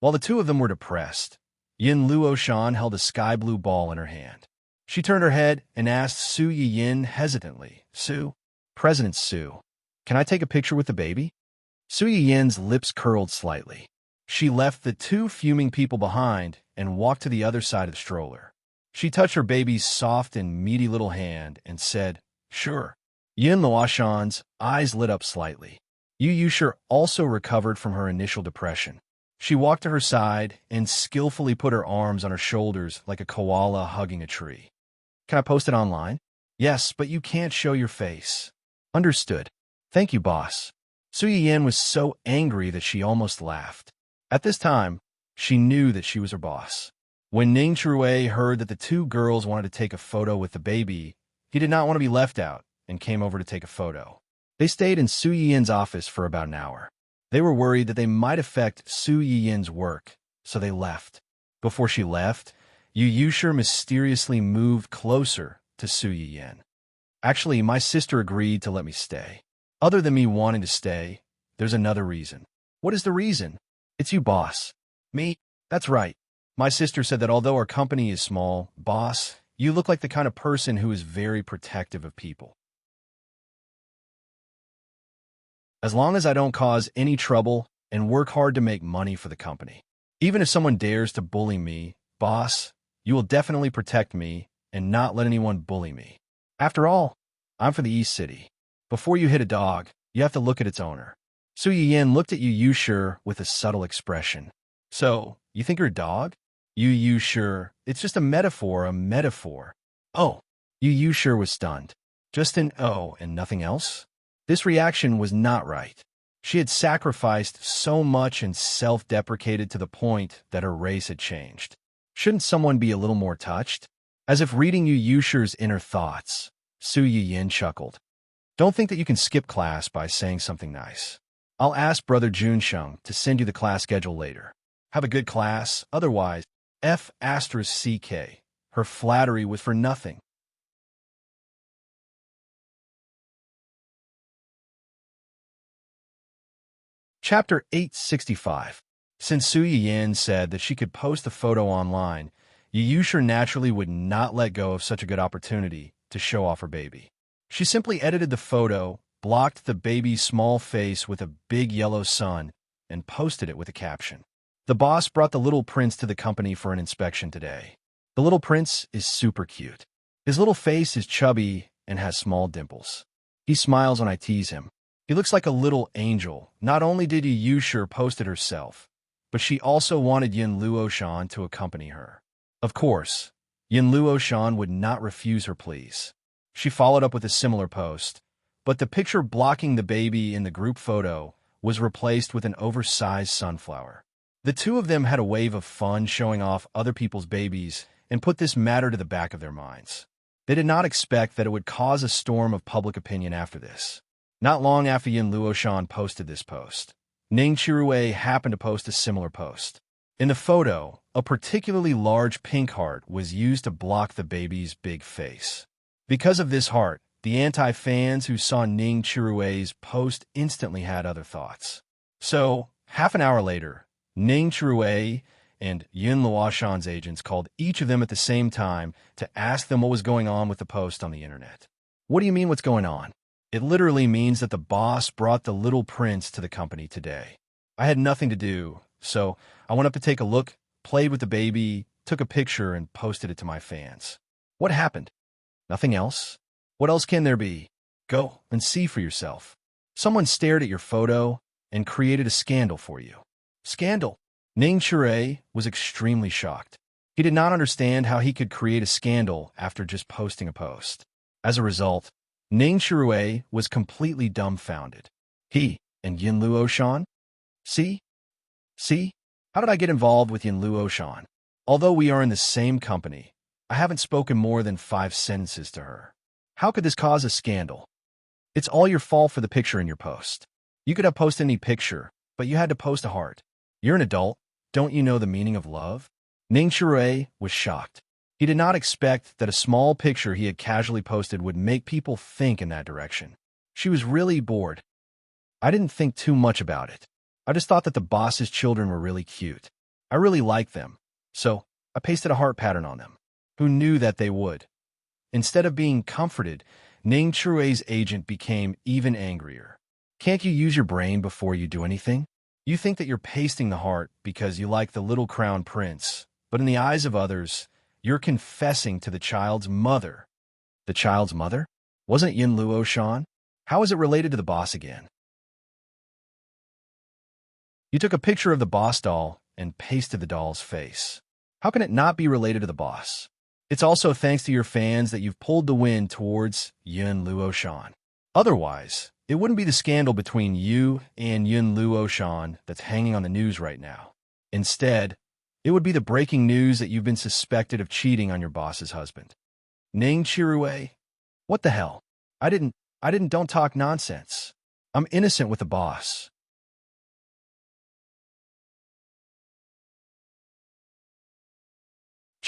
While the two of them were depressed, Yin Luoshan held a sky-blue ball in her hand. She turned her head and asked Su Yiyin hesitantly, Su, President Su, can I take a picture with the baby? Su Yiyin's lips curled slightly. She left the two fuming people behind and walked to the other side of the stroller. She touched her baby's soft and meaty little hand and said, Sure. Yin Luoshan's eyes lit up slightly. Yu Yusher also recovered from her initial depression. She walked to her side and skillfully put her arms on her shoulders like a koala hugging a tree. Can I post it online? Yes, but you can't show your face. Understood. Thank you, boss. Su Yiyin was so angry that she almost laughed. At this time, she knew that she was her boss. When Ning Chirue heard that the two girls wanted to take a photo with the baby, he did not want to be left out and came over to take a photo. They stayed in Su Yiyin's office for about an hour. They were worried that they might affect Su Yiyin's work, so they left. Before she left, Yu Yushir mysteriously moved closer to Su Yiyan. Actually, my sister agreed to let me stay. Other than me wanting to stay, there's another reason. What is the reason? It's you, boss. Me? That's right. My sister said that although our company is small, boss, you look like the kind of person who is very protective of people. As long as I don't cause any trouble and work hard to make money for the company. Even if someone dares to bully me, boss, you will definitely protect me and not let anyone bully me. After all, I'm from the East City. Before you hit a dog, you have to look at its owner. Su Yiyan looked at Yu Yushir with a subtle expression. So, you think you're a dog? Yu Yushir, it's just a metaphor. Oh, Yu Yushir was stunned. Just an oh and nothing else? This reaction was not right. She had sacrificed so much and self-deprecated to the point that her race had changed. Shouldn't someone be a little more touched? As if reading Yu Yushir's inner thoughts, Su Yiyan chuckled. Don't think that you can skip class by saying something nice. I'll ask Brother Junsheng to send you the class schedule later. Have a good class, otherwise, F***CK. Her flattery was for nothing. Chapter 865. Since Su Yiyan said that she could post the photo online, Yu Yushir naturally would not let go of such a good opportunity to show off her baby. She simply edited the photo, blocked the baby's small face with a big yellow sun, and posted it with a caption. The boss brought the little prince to the company for an inspection today. The little prince is super cute. His little face is chubby and has small dimples. He smiles when I tease him. He looks like a little angel. Not only did Yu Yushir post it herself, but she also wanted Yin Luoshan to accompany her. Of course, Yin Luoshan would not refuse her pleas. She followed up with a similar post, but the picture blocking the baby in the group photo was replaced with an oversized sunflower. The two of them had a wave of fun showing off other people's babies and put this matter to the back of their minds. They did not expect that it would cause a storm of public opinion after this. Not long after Yin Luoshan posted this post, Ning Chirue happened to post a similar post. In the photo, a particularly large pink heart was used to block the baby's big face. Because of this heart, the anti-fans who saw Ning Chirue's post instantly had other thoughts. So, half an hour later, Ning Chirue and Yin Luoshan's agents called each of them at the same time to ask them what was going on with the post on the internet. What do you mean what's going on? It literally means that the boss brought the little prince to the company today. I had nothing to do, so I went up to take a look, played with the baby, took a picture, and posted it to my fans. What happened? Nothing else? What else can there be? Go and see for yourself. Someone stared at your photo and created a scandal for you. Scandal? Ning Chirue was extremely shocked. He did not understand how he could create a scandal after just posting a post. As a result, Ning Chirue was completely dumbfounded. He and Yin Luoshan? See? How did I get involved with Yin Luoshan? Although we are in the same company, I haven't spoken more than 5 sentences to her. How could this cause a scandal? It's all your fault for the picture in your post. You could have posted any picture, but you had to post a heart. You're an adult. Don't you know the meaning of love? Ning Chirue was shocked. He did not expect that a small picture he had casually posted would make people think in that direction. She was really bored. I didn't think too much about it. I just thought that the boss's children were really cute. I really liked them, so I pasted a heart pattern on them. Who knew that they would? Instead of being comforted, Ning Chirue's agent became even angrier. Can't you use your brain before you do anything? You think that you're pasting the heart because you like the little crown prince, but in the eyes of others, you're confessing to the child's mother. The child's mother? Wasn't it Yin Luoshan? How is it related to the boss again? You took a picture of the boss doll and pasted the doll's face. How can it not be related to the boss? It's also thanks to your fans that you've pulled the wind towards Yin Luoshan. Otherwise, it wouldn't be the scandal between you and Yin Luoshan that's hanging on the news right now. Instead, it would be the breaking news that you've been suspected of cheating on your boss's husband. Ning Chirue? What the hell? Don't talk nonsense. I'm innocent with the boss.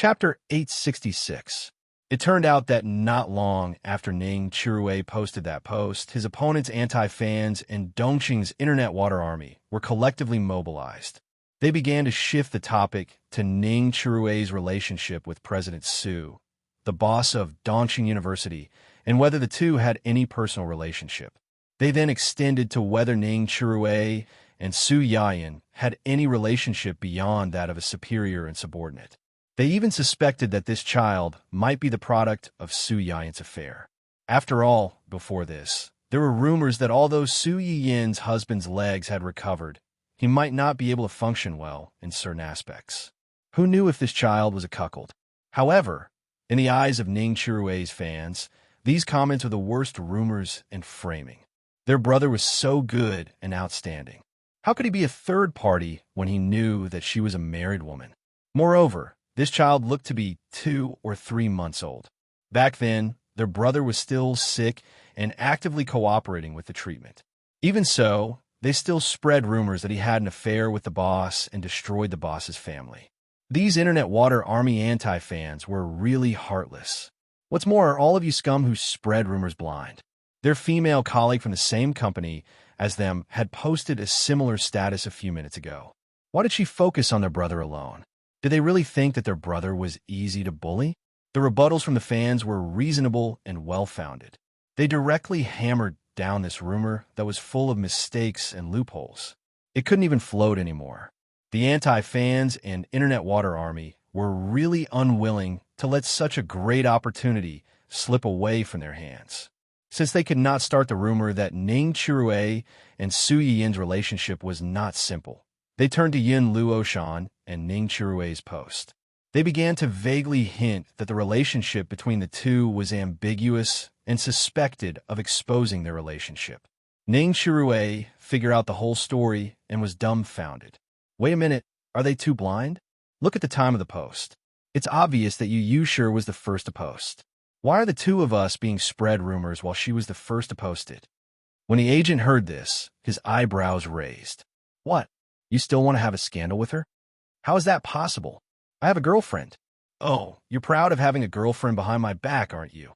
Chapter 866. It turned out that not long after Ning Chirue posted that post, his opponent's anti-fans and Dongqing's internet water army were collectively mobilized. They began to shift the topic to Ning Chirue's relationship with President Su, the boss of Dongqing University, and whether the two had any personal relationship. They then extended to whether Ning Chirue and Su Yayan had any relationship beyond that of a superior and subordinate. They even suspected that this child might be the product of Su Yayan's affair. After all, before this, there were rumors that although Su Yiyin's husband's legs had recovered, he might not be able to function well in certain aspects. Who knew if this child was a cuckold? However, in the eyes of Ning Chirue's fans, these comments are the worst rumors and framing. Their brother was so good and outstanding. How could he be a third party when he knew that she was a married woman? Moreover, this child looked to be 2 or 3 months old. Back then, their brother was still sick and actively cooperating with the treatment. Even so, they still spread rumors that he had an affair with the boss and destroyed the boss's family. These internet water army anti-fans were really heartless. What's more, all of you scum who spread rumors blind. Their female colleague from the same company as them had posted a similar status a few minutes ago. Why did she focus on their brother alone? Did they really think that their brother was easy to bully? The rebuttals from the fans were reasonable and well-founded. They directly hammered down this rumor that was full of mistakes and loopholes. It couldn't even float anymore. The anti-fans and internet water army were really unwilling to let such a great opportunity slip away from their hands. Since they could not start the rumor that Ning Chirue and Su Yiyin's relationship was not simple, they turned to Yin Luoshan and Ning Chirue's post. They began to vaguely hint that the relationship between the two was ambiguous and suspected of exposing their relationship. Ning Chirue figured out the whole story and was dumbfounded. Wait a minute, are they too blind? Look at the time of the post. It's obvious that Yu Yusher was the first to post. Why are the two of us being spread rumors while she was the first to post it? When the agent heard this, his eyebrows raised. What? You still want to have a scandal with her? How is that possible? I have a girlfriend. Oh, you're proud of having a girlfriend behind my back, aren't you?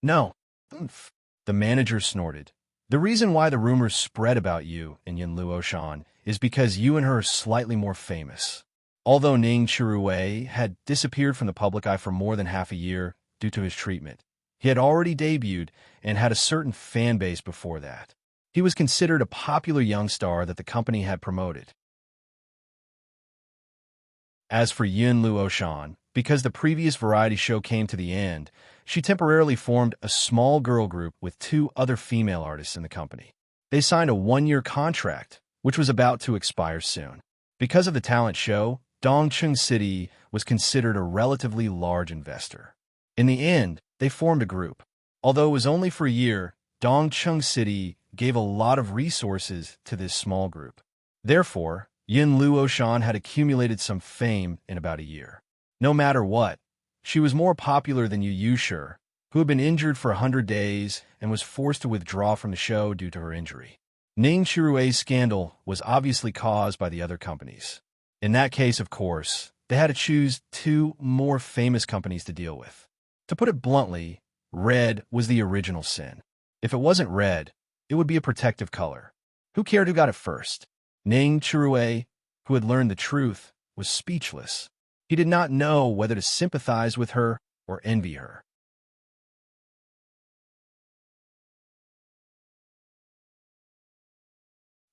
No. Oomph. The manager snorted. The reason why the rumors spread about you and Yin Luoshan is because you and her are slightly more famous. Although Ning Chirue had disappeared from the public eye for more than half a year due to his treatment, he had already debuted and had a certain fan base before that. He was considered a popular young star that the company had promoted. As for Yin Luoshan, because the previous variety show came to the end, she temporarily formed a small girl group with 2 other female artists in the company. They signed a 1-year contract, which was about to expire soon. Because of the talent show, Dongqing City was considered a relatively large investor. In the end, they formed a group. Although it was only for a year, Dongqing City gave a lot of resources to this small group. Therefore, Yin Luoshan had accumulated some fame in about a year. No matter what, she was more popular than Yu Yusher, who had been injured for 100 days and was forced to withdraw from the show due to her injury. Ning Chirue's scandal was obviously caused by the other companies. In that case, of course, they had to choose 2 more famous companies to deal with. To put it bluntly, red was the original sin. If it wasn't red, it would be a protective color. Who cared who got it first? Ning Chirue, who had learned the truth, was speechless. He did not know whether to sympathize with her or envy her.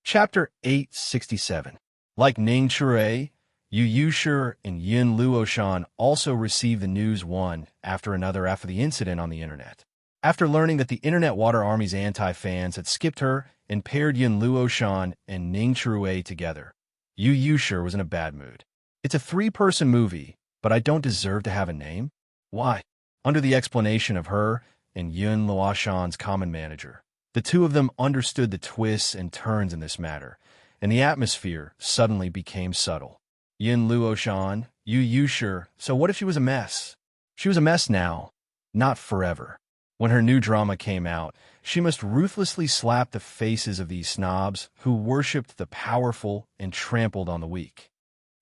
Chapter 867. Like Ning Chirue, Yu Yusher and Yin Luoshan also received the news one after another after the incident on the internet. After learning that the Internet Water Army's anti-fans had skipped her and paired Yin Luoshan and Ning Chirue together, Yu Yusher was in a bad mood. It's a 3-person movie, but I don't deserve to have a name? Why? Under the explanation of her and Yin Luoshan's common manager, the two of them understood the twists and turns in this matter, and the atmosphere suddenly became subtle. Yin Luoshan, Yu Yusher, so what if she was a mess? She was a mess now, not forever. When her new drama came out, she must ruthlessly slap the faces of these snobs who worshipped the powerful and trampled on the weak.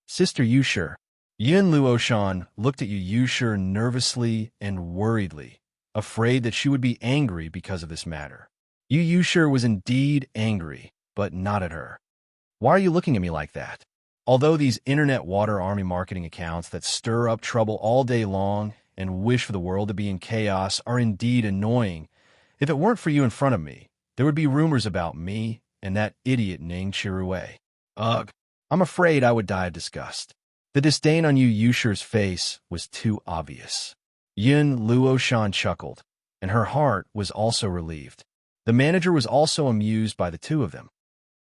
Sister Yusher, Yin Luoshan looked at Yu Yushir nervously and worriedly, afraid that she would be angry because of this matter. Yu Yushir was indeed angry, but not at her. Why are you looking at me like that? Although these internet water army marketing accounts that stir up trouble all day long and wish for the world to be in chaos are indeed annoying, if it weren't for you in front of me, there would be rumors about me and that idiot Ning Chirue. Ugh, I'm afraid I would die of disgust. The disdain on Yu Yushir's face was too obvious. Yin Luoshan chuckled, and her heart was also relieved. The manager was also amused by the two of them.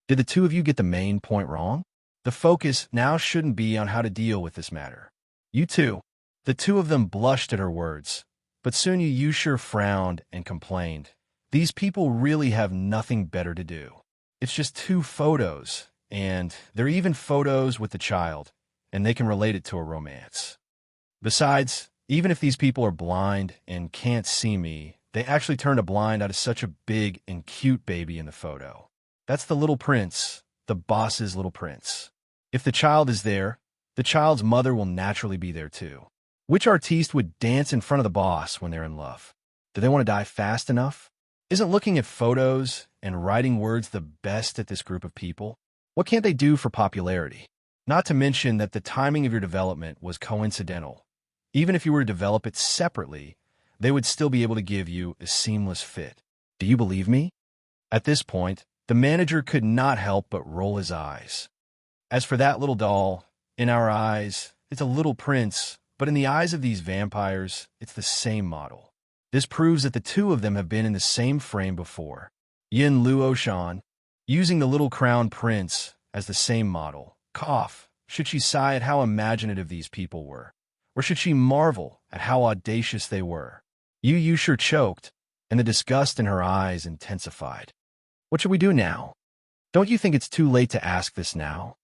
Did the two of you get the main point wrong? The focus now shouldn't be on how to deal with this matter. You two. The two of them blushed at her words, but soon Yu Yushir frowned and complained. These people really have nothing better to do. It's just 2 photos, and they're even photos with the child, and they can relate it to a romance. Besides, even if these people are blind and can't see me, they actually turned a blind out of such a big and cute baby in the photo. That's the little prince, the boss's little prince. If the child is there, the child's mother will naturally be there too. Which artiste would dance in front of the boss when they're in love? Do they want to die fast enough? Isn't looking at photos and writing words the best at this group of people? What can't they do for popularity? Not to mention that the timing of your development was coincidental. Even if you were to develop it separately, they would still be able to give you a seamless fit. Do you believe me? At this point, the manager could not help but roll his eyes. As for that little doll, in our eyes, it's a little prince, but in the eyes of these vampires, it's the same model. This proves that the two of them have been in the same frame before. Yin Luoshan, using the little crown prince as the same model, cough. Should she sigh at how imaginative these people were? Or should she marvel at how audacious they were? Yu Yushir choked, and the disgust in her eyes intensified. What should we do now? Don't you think it's too late to ask this now?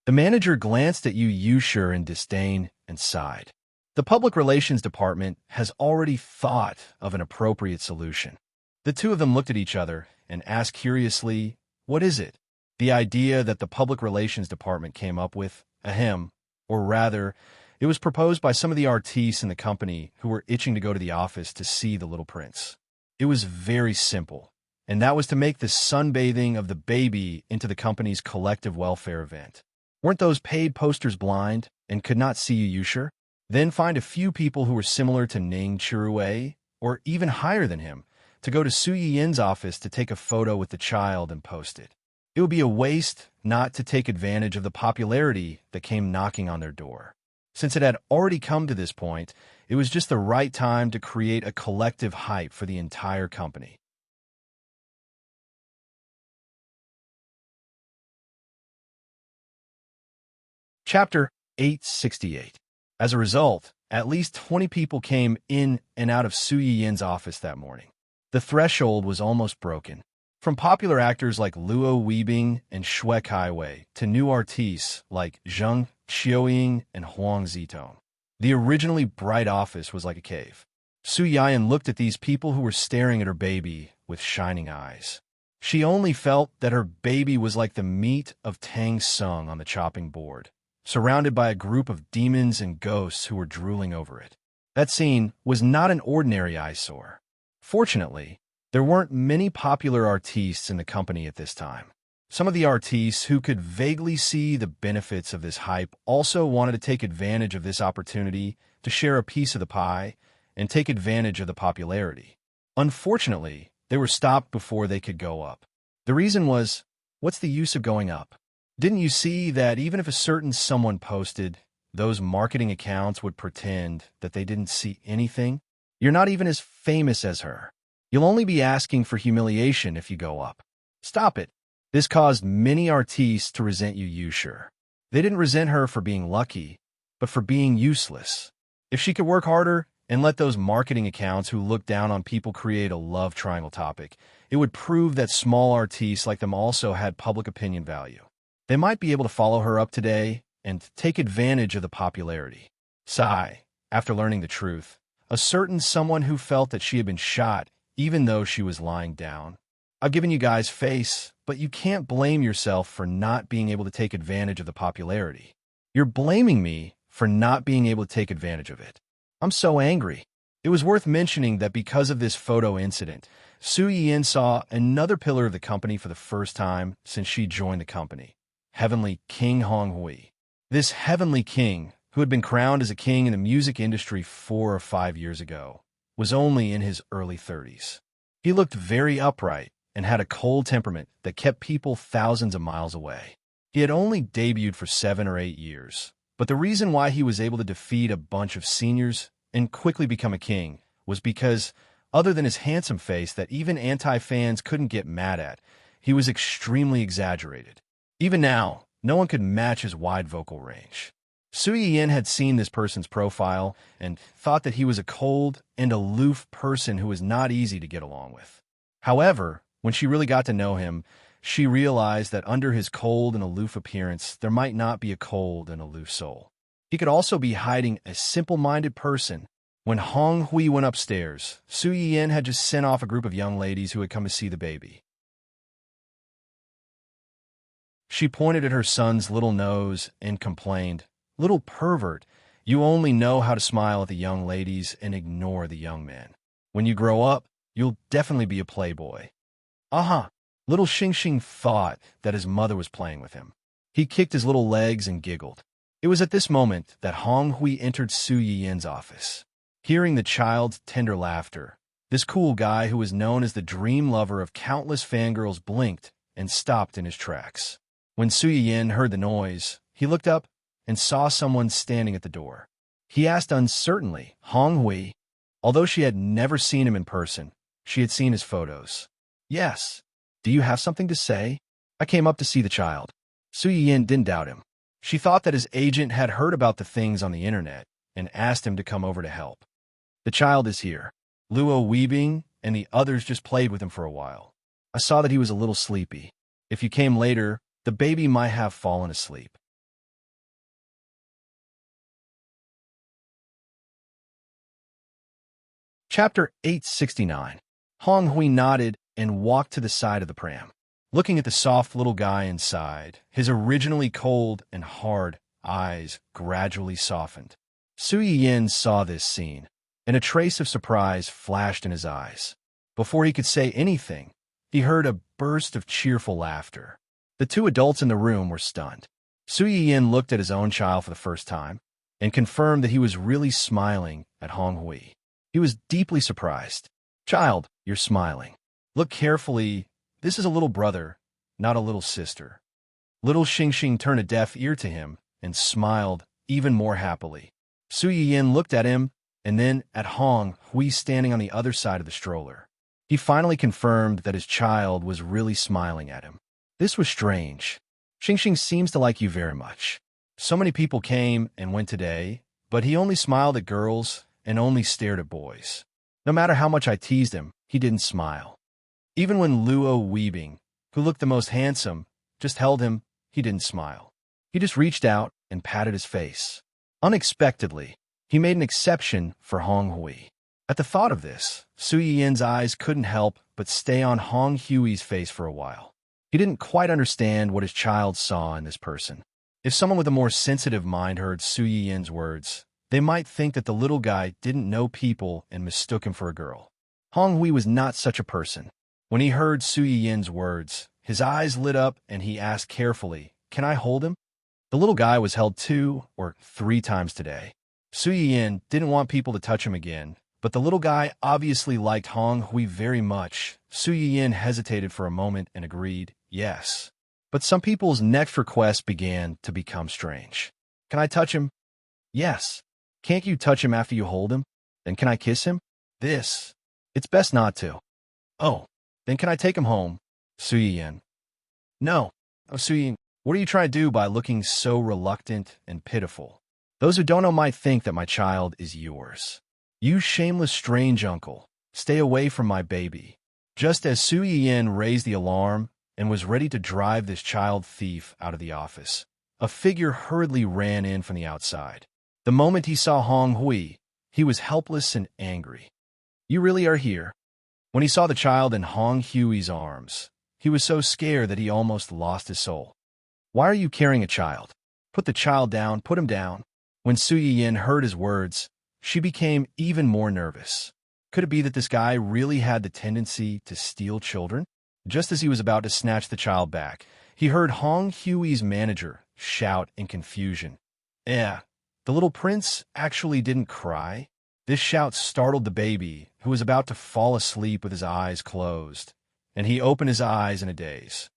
The manager glanced at Yu Yushir in disdain and sighed. The public relations department has already thought of an appropriate solution. The two of them looked at each other and asked curiously, "What is it?" The idea that the public relations department came up with, ahem, or rather, it was proposed by some of the artistes in the company who were itching to go to the office to see the little prince. It was very simple, and that was to make the sunbathing of the baby into the company's collective welfare event. Weren't those paid posters blind and could not see Yu Yushir? Then find a few people who were similar to Ning Chirue, or even higher than him, to go to Su Yin's office to take a photo with the child and post it. It would be a waste not to take advantage of the popularity that came knocking on their door. Since it had already come to this point, it was just the right time to create a collective hype for the entire company. Chapter 868. As a result, at least 20 people came in and out of Su Yin's office that morning. The threshold was almost broken. From popular actors like Luo Weibing and Shui Kaiwei to new artistes like Zheng Xiaoying and Huang Zitong. The originally bright office was like a cave. Su Yan looked at these people who were staring at her baby with shining eyes. She only felt that her baby was like the meat of Tang Sung on the chopping board, surrounded by a group of demons and ghosts who were drooling over it. That scene was not an ordinary eyesore. Fortunately, there weren't many popular artistes in the company at this time. Some of the artistes who could vaguely see the benefits of this hype also wanted to take advantage of this opportunity to share a piece of the pie and take advantage of the popularity. Unfortunately, they were stopped before they could go up. The reason was, what's the use of going up? Didn't you see that even if a certain someone posted, those marketing accounts would pretend that they didn't see anything? You're not even as famous as her. You'll only be asking for humiliation if you go up. Stop it. This caused many artistes to resent Yu Yushir. They didn't resent her for being lucky, but for being useless. If she could work harder and let those marketing accounts who look down on people create a love triangle topic, it would prove that small artistes like them also had public opinion value. They might be able to follow her up today and take advantage of the popularity. Sigh, after learning the truth, a certain someone who felt that she had been shot even though she was lying down. I've given you guys face, but you can't blame yourself for not being able to take advantage of the popularity. You're blaming me for not being able to take advantage of it. I'm so angry. It was worth mentioning that because of this photo incident, Su Yin saw another pillar of the company for the first time since she joined the company, Heavenly King Hong Hui. This Heavenly King, who had been crowned as a king in the music industry 4 or 5 years ago, was only in his early 30s. He looked very upright and had a cold temperament that kept people thousands of miles away. He had only debuted for 7 or 8 years, but the reason why he was able to defeat a bunch of seniors and quickly become a king was because, other than his handsome face that even anti-fans couldn't get mad at, he was extremely exaggerated. Even now, no one could match his wide vocal range. Su Yin had seen this person's profile and thought that he was a cold and aloof person who was not easy to get along with. However, when she really got to know him, she realized that under his cold and aloof appearance, there might not be a cold and aloof soul. He could also be hiding a simple-minded person. When Hong Hui went upstairs, Su Yin had just sent off a group of young ladies who had come to see the baby. She pointed at her son's little nose and complained, "Little pervert, you only know how to smile at the young ladies and ignore the young men. When you grow up, you'll definitely be a playboy." Aha! Little Xing Xing thought that his mother was playing with him. He kicked his little legs and giggled. It was at this moment that Hong Hui entered Su Yin's office. Hearing the child's tender laughter, this cool guy who was known as the dream lover of countless fangirls blinked and stopped in his tracks. When Su Yin heard the noise, he looked up and saw someone standing at the door. He asked uncertainly, "Hong Hui?" Although she had never seen him in person, she had seen his photos. "Yes. Do you have something to say?" "I came up to see the child." Su Yin didn't doubt him. She thought that his agent had heard about the things on the internet and asked him to come over to help. "The child is here. Luo Weibing and the others just played with him for a while. I saw that he was a little sleepy. If you came later, the baby might have fallen asleep." Chapter 869. Hong Hui nodded and walked to the side of the pram. Looking at the soft little guy inside, his originally cold and hard eyes gradually softened. Su Yin saw this scene, and a trace of surprise flashed in his eyes. Before he could say anything, he heard a burst of cheerful laughter. The two adults in the room were stunned. Su Yin looked at his own child for the first time and confirmed that he was really smiling at Hong Hui. He was deeply surprised. "Child, you're smiling. Look carefully. This is a little brother, not a little sister." Little Xing Xing turned a deaf ear to him and smiled even more happily. Su Yin looked at him and then at Hong Hui standing on the other side of the stroller. He finally confirmed that his child was really smiling at him. This was strange. "Xing Xing seems to like you very much. So many people came and went today, but he only smiled at girls and only stared at boys. No matter how much I teased him, he didn't smile. Even when Luo Weibing, who looked the most handsome, just held him, he didn't smile. He just reached out and patted his face. Unexpectedly, he made an exception for Hong Hui." At the thought of this, Su Yin's eyes couldn't help but stay on Hong Hui's face for a while. He didn't quite understand what his child saw in this person. If someone with a more sensitive mind heard Su Yin's words, they might think that the little guy didn't know people and mistook him for a girl. Hong Hui was not such a person. When he heard Su Yin's words, his eyes lit up and he asked carefully, "Can I hold him?" The little guy was held 2 or 3 times today. Su Yin didn't want people to touch him again, but the little guy obviously liked Hong Hui very much. Su Yin hesitated for a moment and agreed, yes. But some people's next requests began to become strange. "Can I touch him?" "Yes." "Can't you touch him after you hold him?" "Then can I kiss him?" "This. It's best not to." "Oh. Then can I take him home?" Su Yin. "No." "Oh, Su Yin, what are you trying to do by looking so reluctant and pitiful? Those who don't know might think that my child is yours. You shameless strange uncle, stay away from my baby." Just as Su Yin raised the alarm and was ready to drive this child thief out of the office, a figure hurriedly ran in from the outside. The moment he saw Hong Hui, he was helpless and angry. "You really are here?" When he saw the child in Hong Hui's arms, He was so scared that he almost lost his soul. "Why are you carrying a child? Put the child down, put him down." When Su Yin heard his words, she became even more nervous. Could it be that this guy really had the tendency to steal children? Just as he was about to snatch the child back, he heard Hong Hui's manager shout in confusion, "Eh, the little prince actually didn't cry." This shout startled the baby, who was about to fall asleep with his eyes closed, and he opened his eyes in a daze.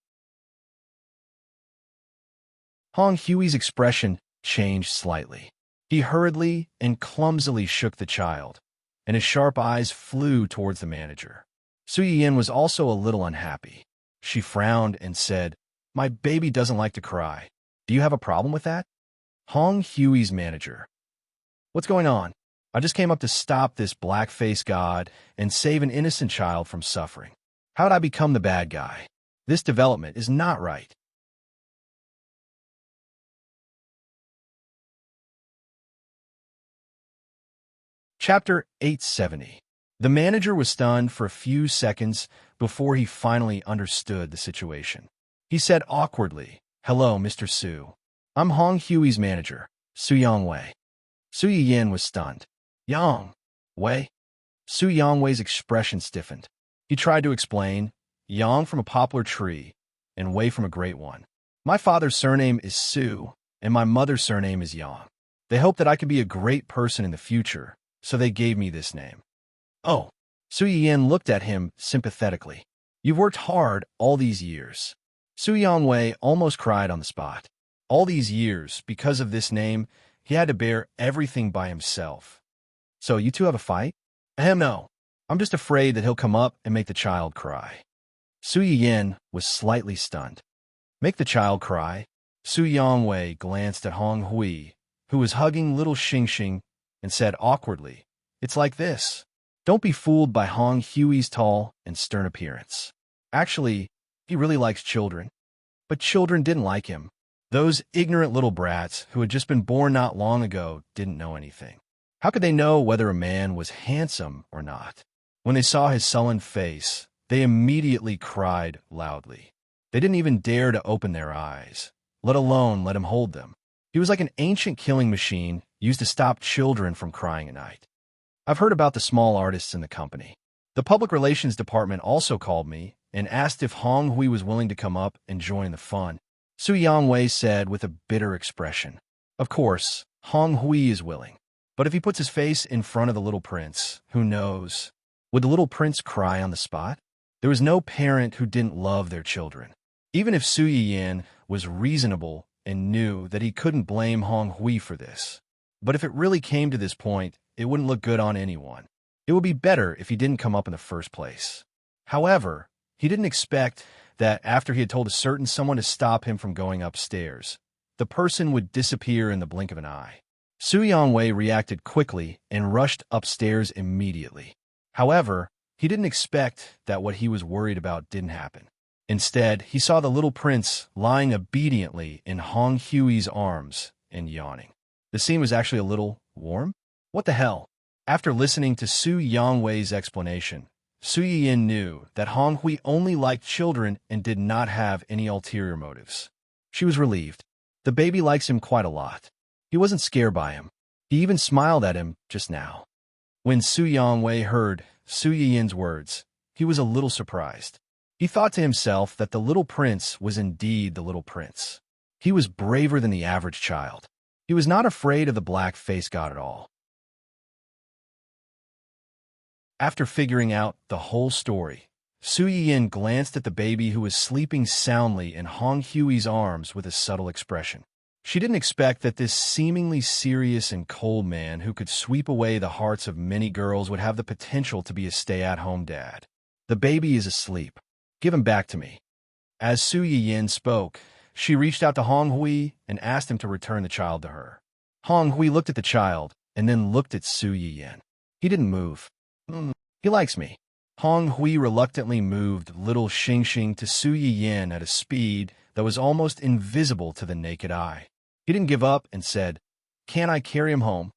Hong Hui's expression changed slightly. He hurriedly and clumsily shook the child, and his sharp eyes flew towards the manager. Su Yin was also a little unhappy. She frowned and said, "My baby doesn't like to cry. Do you have a problem with that?" Hong Hui's manager: "What's going on? I just came up to stop this black-faced god and save an innocent child from suffering. How'd I become the bad guy? This development is not right." Chapter 870. The manager was stunned for a few seconds before he finally understood the situation. He said awkwardly, "Hello, Mr. Su. I'm Hong Hui's manager, Su Yongwei." Su Yin was stunned. "Yang Wei?" Su Yongwei's expression stiffened. He tried to explain, "Yang from a poplar tree, and Wei from a great one. My father's surname is Su, and my mother's surname is Yang. They hope that I could be a great person in the future, so they gave me this name." "Oh." Su Yin looked at him sympathetically. "You've worked hard all these years." Su Yongwei almost cried on the spot. All these years, because of this name, he had to bear everything by himself. "So you two have a fight?" "Ahem, no. I'm just afraid that he'll come up and make the child cry." Su Yin was slightly stunned. "Make the child cry?" Su Yongwei glanced at Hong Hui, who was hugging little Xingxing, and said awkwardly, "It's like this." Don't be fooled by Hong Hui's tall and stern appearance. Actually, he really likes children. But children didn't like him. Those ignorant little brats who had just been born not long ago didn't know anything. How could they know whether a man was handsome or not? When they saw his sullen face, they immediately cried loudly. They didn't even dare to open their eyes, let alone let him hold them. He was like an ancient killing machine used to stop children from crying at night. I've heard about the small artists in the company. The public relations department also called me and asked if Hong Hui was willing to come up and join the fun. Su Yongwei said with a bitter expression, "Of course, Hong Hui is willing. But if he puts his face in front of the little prince, who knows? Would the little prince cry on the spot?" There was no parent who didn't love their children. Even if Su Yin was reasonable and knew that he couldn't blame Hong Hui for this. But if it really came to this point, it wouldn't look good on anyone. It would be better if he didn't come up in the first place. However, he didn't expect that after he had told a certain someone to stop him from going upstairs, the person would disappear in the blink of an eye. Su Yongwei reacted quickly and rushed upstairs immediately. However, he didn't expect that what he was worried about didn't happen. Instead, he saw the little prince lying obediently in Hong Hui's arms and yawning. The scene was actually a little warm. What the hell? After listening to Su Yongwei's explanation, Su Yin knew that Hong Hui only liked children and did not have any ulterior motives. She was relieved. The baby likes him quite a lot. He wasn't scared by him. He even smiled at him just now. When Su Yongwei heard Su Yin's words, he was a little surprised. He thought to himself that the little prince was indeed the little prince. He was braver than the average child. He was not afraid of the black-faced god at all. After figuring out the whole story, Su Yin glanced at the baby who was sleeping soundly in Hong Hui's arms with a subtle expression. She didn't expect that this seemingly serious and cold man who could sweep away the hearts of many girls would have the potential to be a stay-at-home dad. "The baby is asleep. Give him back to me." As Su Yin spoke, she reached out to Hong Hui and asked him to return the child to her. Hong Hui looked at the child and then looked at Su Yin. He didn't move. He likes me." Hong Hui reluctantly moved little Xingxing to Su Yin at a speed that was almost invisible to the naked eye. He didn't give up and said, "Can't I carry him home?"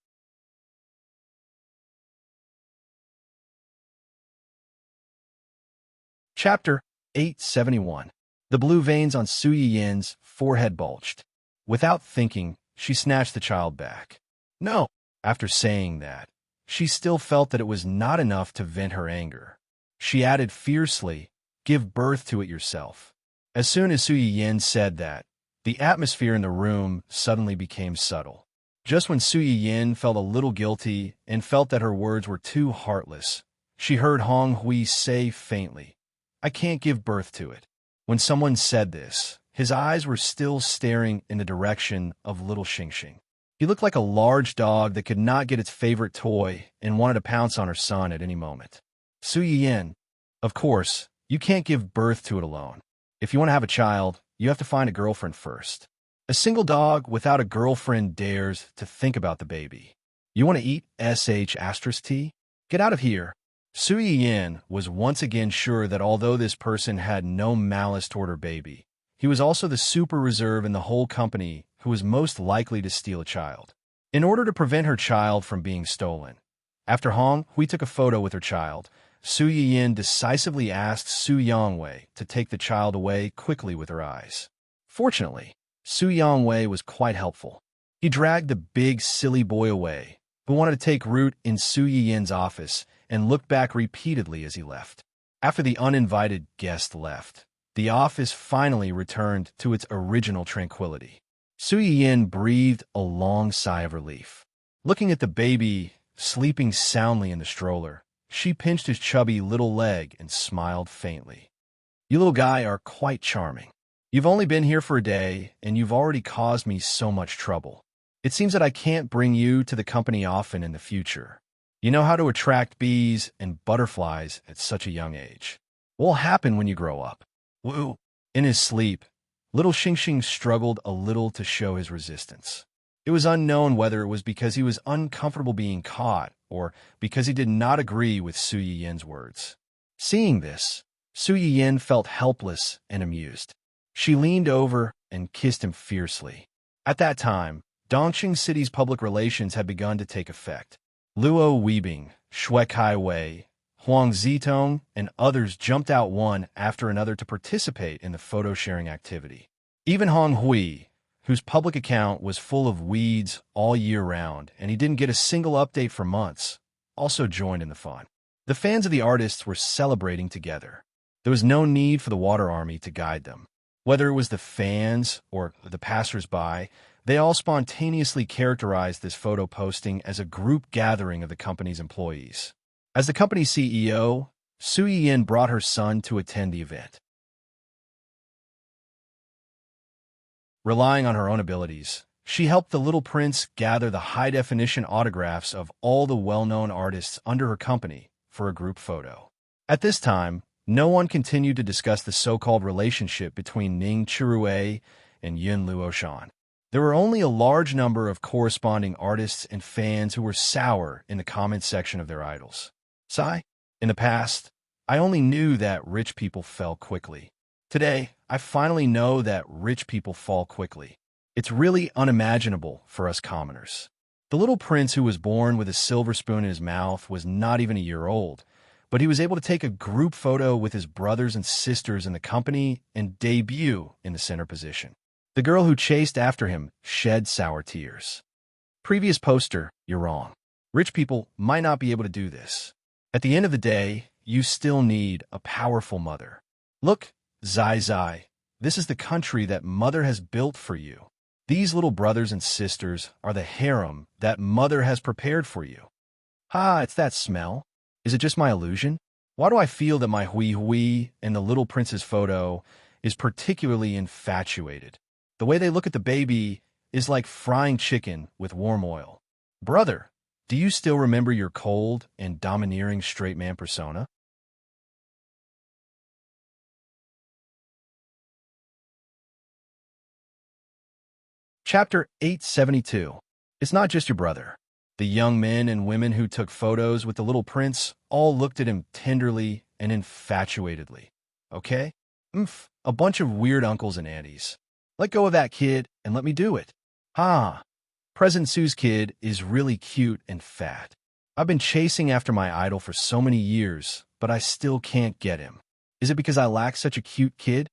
Chapter 871. The blue veins on Su Yin's forehead bulged. Without thinking, she snatched the child back. No! After saying that, she still felt that it was not enough to vent her anger. She added fiercely, "Give birth to it yourself." As soon as Su Yin said that, the atmosphere in the room suddenly became subtle. Just when Su Yin felt a little guilty and felt that her words were too heartless, she heard Hong Hui say faintly, "I can't give birth to it." When someone said this, his eyes were still staring in the direction of little Xingxing. He looked like a large dog that could not get its favorite toy and wanted to pounce on her son at any moment. Su Yin, of course, you can't give birth to it alone. If you want to have a child, you have to find a girlfriend first. A single dog without a girlfriend dares to think about the baby. You want to eat sh*t? Get out of here. Su Yin was once again sure that although this person had no malice toward her baby, he was also the super reserve in the whole company who was most likely to steal a child. In order to prevent her child from being stolen, after Hong Hui took a photo with her child, Su Yin decisively asked Su Yongwei to take the child away quickly with her eyes. Fortunately, Su Yongwei was quite helpful. He dragged the big, silly boy away, who wanted to take root in Su Yin's office, and looked back repeatedly as he left. After the uninvited guest left, the office finally returned to its original tranquility. Su Yin breathed a long sigh of relief. Looking at the baby sleeping soundly in the stroller, she pinched his chubby little leg and smiled faintly. "You little guy are quite charming. You've only been here for a day, and you've already caused me so much trouble. It seems that I can't bring you to the company often in the future. You know how to attract bees and butterflies at such a young age. What will happen when you grow up?" Woo! In his sleep, little Xingxing struggled a little to show his resistance. It was unknown whether it was because he was uncomfortable being caught or because he did not agree with Su Yin's words. Seeing this, Su Yin felt helpless and amused. She leaned over and kissed him fiercely. At that time, Dongqing City's public relations had begun to take effect. Luo Weibing, Shui Kai Wei, Huang Zitong, and others jumped out one after another to participate in the photo-sharing activity. Even Hong Hui, whose public account was full of weeds all year round and he didn't get a single update for months, also joined in the fun. The fans of the artists were celebrating together. There was no need for the water army to guide them. Whether it was the fans or the passers-by, they all spontaneously characterized this photo posting as a group gathering of the company's employees. As the company's CEO, Su Yin brought her son to attend the event. Relying on her own abilities, she helped the little prince gather the high-definition autographs of all the well-known artists under her company for a group photo. At this time, no one continued to discuss the so-called relationship between Ning Chirue and Yun Luoshan. There were only a large number of corresponding artists and fans who were sour in the comment section of their idols. Sigh, in the past, I only knew that rich people fell quickly. Today, I finally know that rich people fall quickly. It's really unimaginable for us commoners. The little prince who was born with a silver spoon in his mouth was not even a year old, but he was able to take a group photo with his brothers and sisters in the company and debut in the center position. The girl who chased after him shed sour tears. Previous poster, you're wrong. Rich people might not be able to do this. At the end of the day, you still need a powerful mother. Look, Zai Zai, this is the country that mother has built for you. These little brothers and sisters are the harem that mother has prepared for you. Ha, it's that smell. Is it just my illusion? Why do I feel that my Hui Hui and the little prince's photo is particularly infatuated? The way they look at the baby is like frying chicken with warm oil. Brother, do you still remember your cold and domineering straight man persona? Chapter 872. It's not just your brother. The young men and women who took photos with the little prince all looked at him tenderly and infatuatedly. Okay? A bunch of weird uncles and aunties. Let go of that kid and let me do it. President Su's kid is really cute and fat. I've been chasing after my idol for so many years, but I still can't get him. Is it because I lack such a cute kid?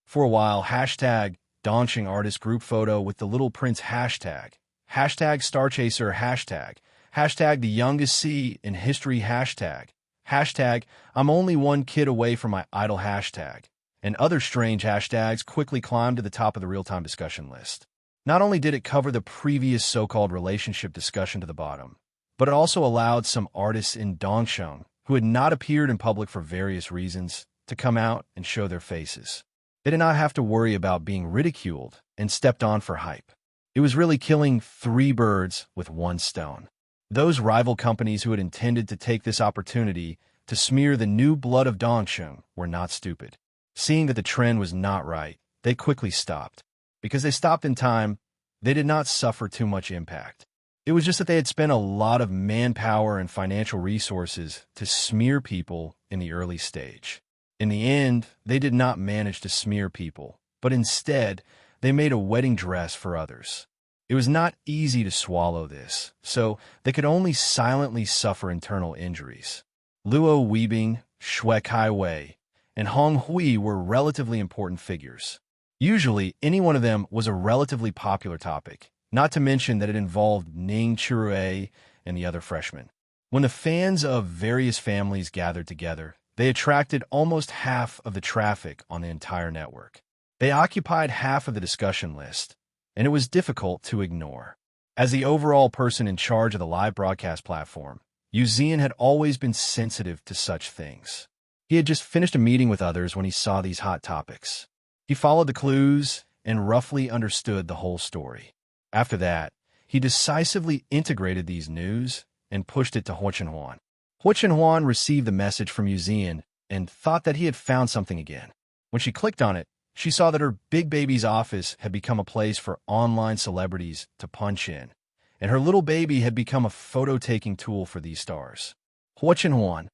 For a while, hashtag Daunching Artist Group Photo with the Little Prince hashtag, hashtag Star Chaser hashtag The Youngest C in History hashtag I'm only one kid away from my idol hashtag, and other strange hashtags quickly climbed to the top of the real-time discussion list. Not only did it cover the previous so-called relationship discussion to the bottom, but it also allowed some artists in Dongsheng who had not appeared in public for various reasons to come out and show their faces. They did not have to worry about being ridiculed and stepped on for hype. It was really killing three birds with one stone. Those rival companies who had intended to take this opportunity to smear the new blood of Dongsheng were not stupid. Seeing that the trend was not right, they quickly stopped. Because they stopped in time, they did not suffer too much impact. It was just that they had spent a lot of manpower and financial resources to smear people in the early stage. In the end, they did not manage to smear people, but instead, they made a wedding dress for others. It was not easy to swallow this, so they could only silently suffer internal injuries. Luo Weibing, Xue Kai Wei, and Hong Hui were relatively important figures. Usually, any one of them was a relatively popular topic, not to mention that it involved Ning Chirue and the other freshmen. When the fans of various families gathered together, they attracted almost half of the traffic on the entire network. They occupied half of the discussion list, and it was difficult to ignore. As the overall person in charge of the live broadcast platform, Yu Zian had always been sensitive to such things. He had just finished a meeting with others when he saw these hot topics. He followed the clues and roughly understood the whole story. After that, he decisively integrated these news and pushed it to Huo Chenhuan. Huo Chenhuan received the message from Yu Zian and thought that he had found something again. When she clicked on it, she saw that her big baby's office had become a place for online celebrities to punch in, and her little baby had become a photo-taking tool for these stars. Huo Chenhuan,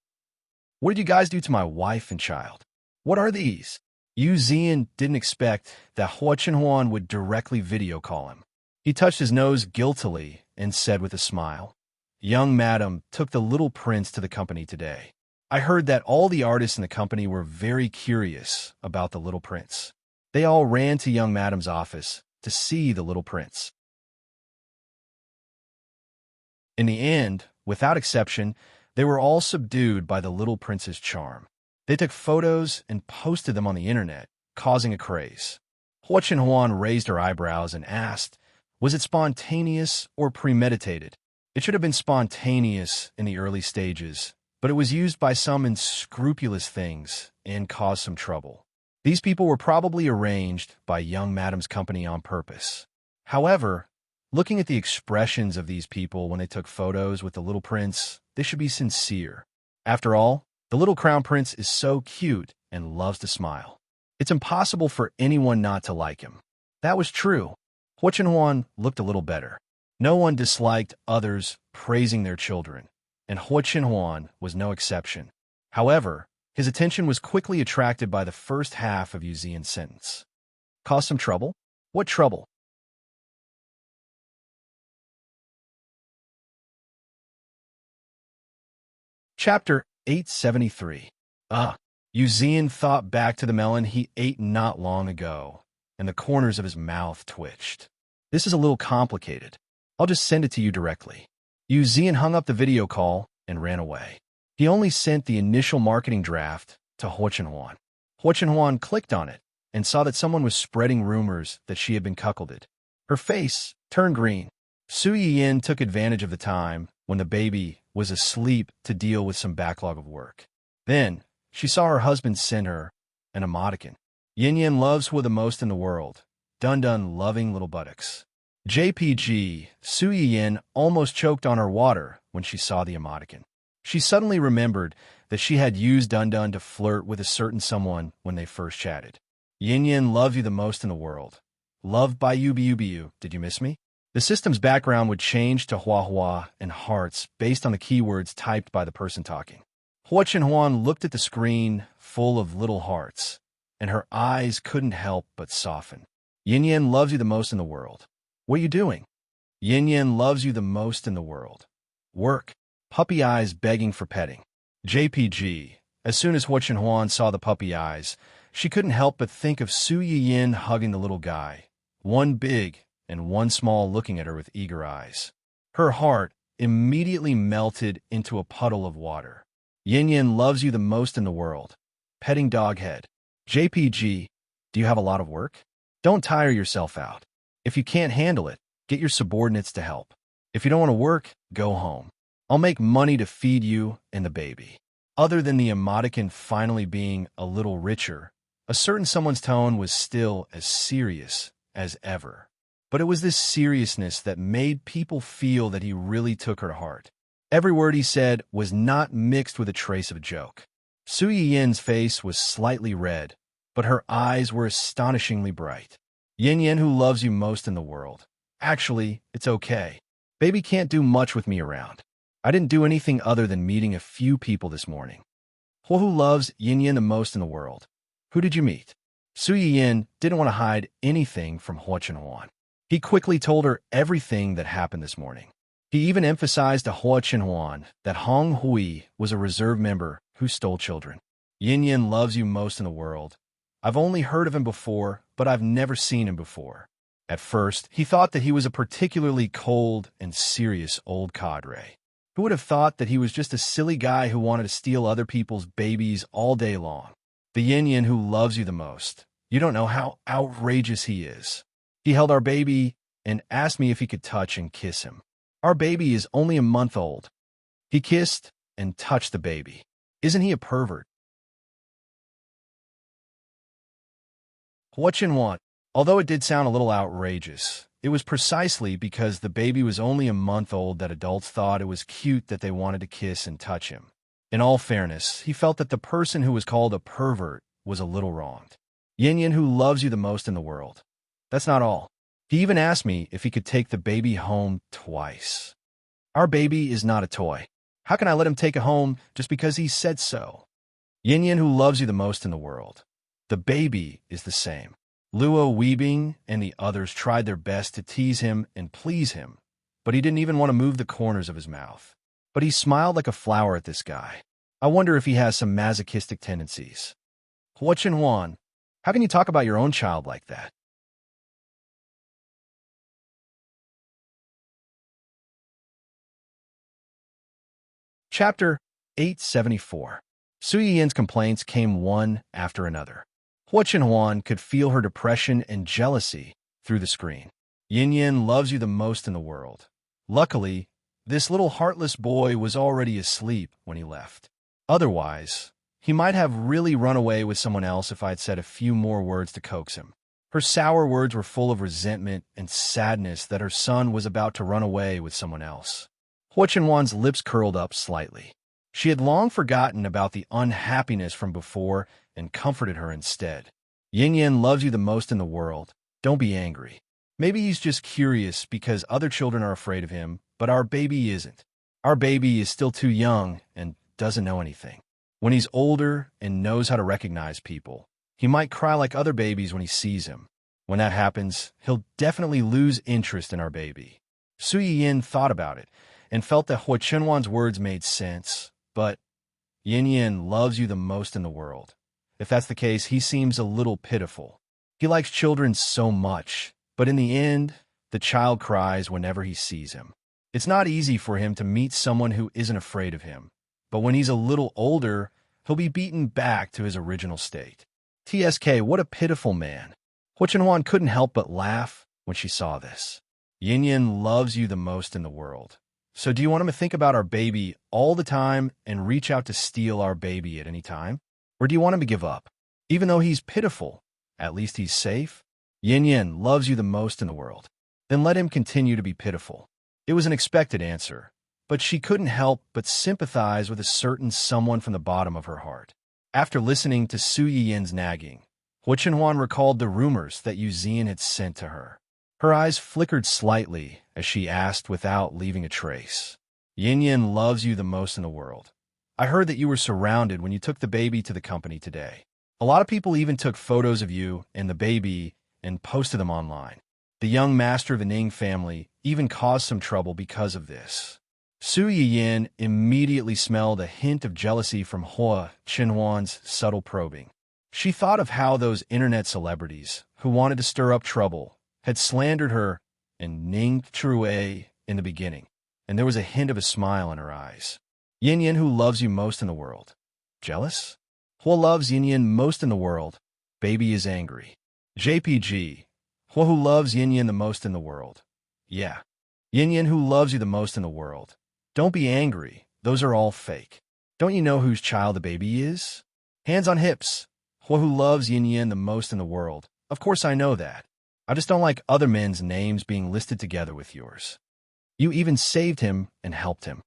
what did you guys do to my wife and child? What are these? Yu Zian didn't expect that Huo Chenhuan would directly video call him. He touched his nose guiltily and said with a smile, "Young madam took the little prince to the company today. I heard that all the artists in the company were very curious about the little prince. They all ran to young madam's office to see the little prince. In the end, without exception, they were all subdued by the little prince's charm. They took photos and posted them on the internet, causing a craze." Huo Chenhuan raised her eyebrows and asked, "Was it spontaneous or premeditated?" It should have been spontaneous in the early stages, but it was used by some unscrupulous things and caused some trouble. These people were probably arranged by young madam's company on purpose. However, looking at the expressions of these people when they took photos with the little prince, they should be sincere. After all, the little crown prince is so cute and loves to smile. It's impossible for anyone not to like him. That was true. Huo Chenhuan looked a little better. No one disliked others praising their children, and Huo Chenhuan was no exception. However, his attention was quickly attracted by the first half of Yu Zian's sentence. "Cause some trouble? What trouble?" Chapter 873. Yu Zian thought back to the melon he ate not long ago, and the corners of his mouth twitched. "This is a little complicated. I'll just send it to you directly." Yu Zian hung up the video call and ran away. He only sent the initial marketing draft to Huo Chenhuan. Huo Chenhuan clicked on it and saw that someone was spreading rumors that she had been cuckolded. Her face turned green. Su Yiyin took advantage of the time when the baby was asleep to deal with some backlog of work. Then, she saw her husband send her an emoticon. "Yin Yin loves Hua the most in the world. Dun Dun loving little buttocks." JPG, Su Yiyin almost choked on her water when she saw the emoticon. She suddenly remembered that she had used Dun Dun to flirt with a certain someone when they first chatted. "Yin Yin loves you the most in the world. Loved by you, bu. Did you miss me?" The system's background would change to Hua Hua and hearts based on the keywords typed by the person talking. Huo Chenhuan looked at the screen full of little hearts, and her eyes couldn't help but soften. "Yin Yin loves you the most in the world. What are you doing?" "Yin Yin loves you the most in the world. Work." Puppy eyes begging for petting. JPG, As soon as Hua Chenhuan saw the puppy eyes, she couldn't help but think of Su Yiyin hugging the little guy, one big and one small, looking at her with eager eyes. Her heart immediately melted into a puddle of water. Yin Yin loves you the most in the world. Petting dog head. JPG, do you have a lot of work? Don't tire yourself out. If you can't handle it, get your subordinates to help. If you don't want to work, go home. I'll make money to feed you and the baby. Other than the emoticon finally being a little richer, a certain someone's tone was still as serious as ever. But it was this seriousness that made people feel that he really took her to heart. Every word he said was not mixed with a trace of a joke. Su Yin's face was slightly red, but her eyes were astonishingly bright. Yin Yin, who loves you most in the world. Actually, it's okay. Baby can't do much with me around. I didn't do anything other than meeting a few people this morning. Who loves Yin Yin the most in the world? Who did you meet? Su Yin didn't want to hide anything from Hua Chenhuan. He quickly told her everything that happened this morning. He even emphasized to Hua Chenhuan that Hong Hui was a reserve member who stole children. Yin Yin loves you most in the world. I've only heard of him before, but I've never seen him before. At first, he thought that he was a particularly cold and serious old cadre. Who would have thought that he was just a silly guy who wanted to steal other people's babies all day long? The Yin Yin who loves you the most. You don't know how outrageous he is. He held our baby and asked me if he could touch and kiss him. Our baby is only a month old. He kissed and touched the baby. Isn't he a pervert? Hua Chenhuan, although it did sound a little outrageous, it was precisely because the baby was only a month old that adults thought it was cute that they wanted to kiss and touch him. In all fairness, he felt that the person who was called a pervert was a little wronged. Yin Yin who loves you the most in the world. That's not all. He even asked me if he could take the baby home twice. Our baby is not a toy. How can I let him take it home just because he said so? Yin Yin who loves you the most in the world. The baby is the same. Luo Weibing and the others tried their best to tease him and please him, but he didn't even want to move the corners of his mouth. But he smiled like a flower at this guy. I wonder if he has some masochistic tendencies. Hua Chenhuan, how can you talk about your own child like that? Chapter 874. Su Yin's complaints came one after another. Hua Chenhuan could feel her depression and jealousy through the screen. Yin Yin loves you the most in the world. Luckily, this little heartless boy was already asleep when he left. Otherwise, he might have really run away with someone else if I'd said a few more words to coax him. Her sour words were full of resentment and sadness that her son was about to run away with someone else. Hua Chenhuan's lips curled up slightly. She had long forgotten about the unhappiness from before and comforted her instead. Yin Yin loves you the most in the world. Don't be angry. Maybe he's just curious because other children are afraid of him, but our baby isn't. Our baby is still too young and doesn't know anything. When he's older and knows how to recognize people, he might cry like other babies when he sees him. When that happens, he'll definitely lose interest in our baby. Su Yin thought about it and felt that Hua Chenhuan's words made sense, but Yin Yin loves you the most in the world. If that's the case, he seems a little pitiful. He likes children so much, but in the end, the child cries whenever he sees him. It's not easy for him to meet someone who isn't afraid of him, but when he's a little older, he'll be beaten back to his original state. TSK, what a pitiful man. Hua Chenhuan couldn't help but laugh when she saw this. Yin Yin loves you the most in the world. So do you want him to think about our baby all the time and reach out to steal our baby at any time? Or do you want him to give up? Even though he's pitiful, at least he's safe? Yin Yin loves you the most in the world. Then let him continue to be pitiful. It was an expected answer, but she couldn't help but sympathize with a certain someone from the bottom of her heart. After listening to Su Yin's nagging, Hua Chenhuan recalled the rumors that Yu Zian had sent to her. Her eyes flickered slightly as she asked without leaving a trace. Yin Yin loves you the most in the world. I heard that you were surrounded when you took the baby to the company today. A lot of people even took photos of you and the baby and posted them online. The young master of the Ning family even caused some trouble because of this. Su Yiyin immediately smelled a hint of jealousy from Hua Qinhuan's subtle probing. She thought of how those internet celebrities who wanted to stir up trouble had slandered her and Ning True in the beginning, and there was a hint of a smile in her eyes. Yin Yin, who loves you most in the world. Jealous? Hua loves Yin Yin most in the world. Baby is angry. JPG. Hua, who loves Yin Yin the most in the world. Yeah. Yin Yin, who loves you the most in the world. Don't be angry. Those are all fake. Don't you know whose child the baby is? Hands on hips. Hua, who loves Yin Yin the most in the world. Of course I know that. I just don't like other men's names being listed together with yours. You even saved him and helped him.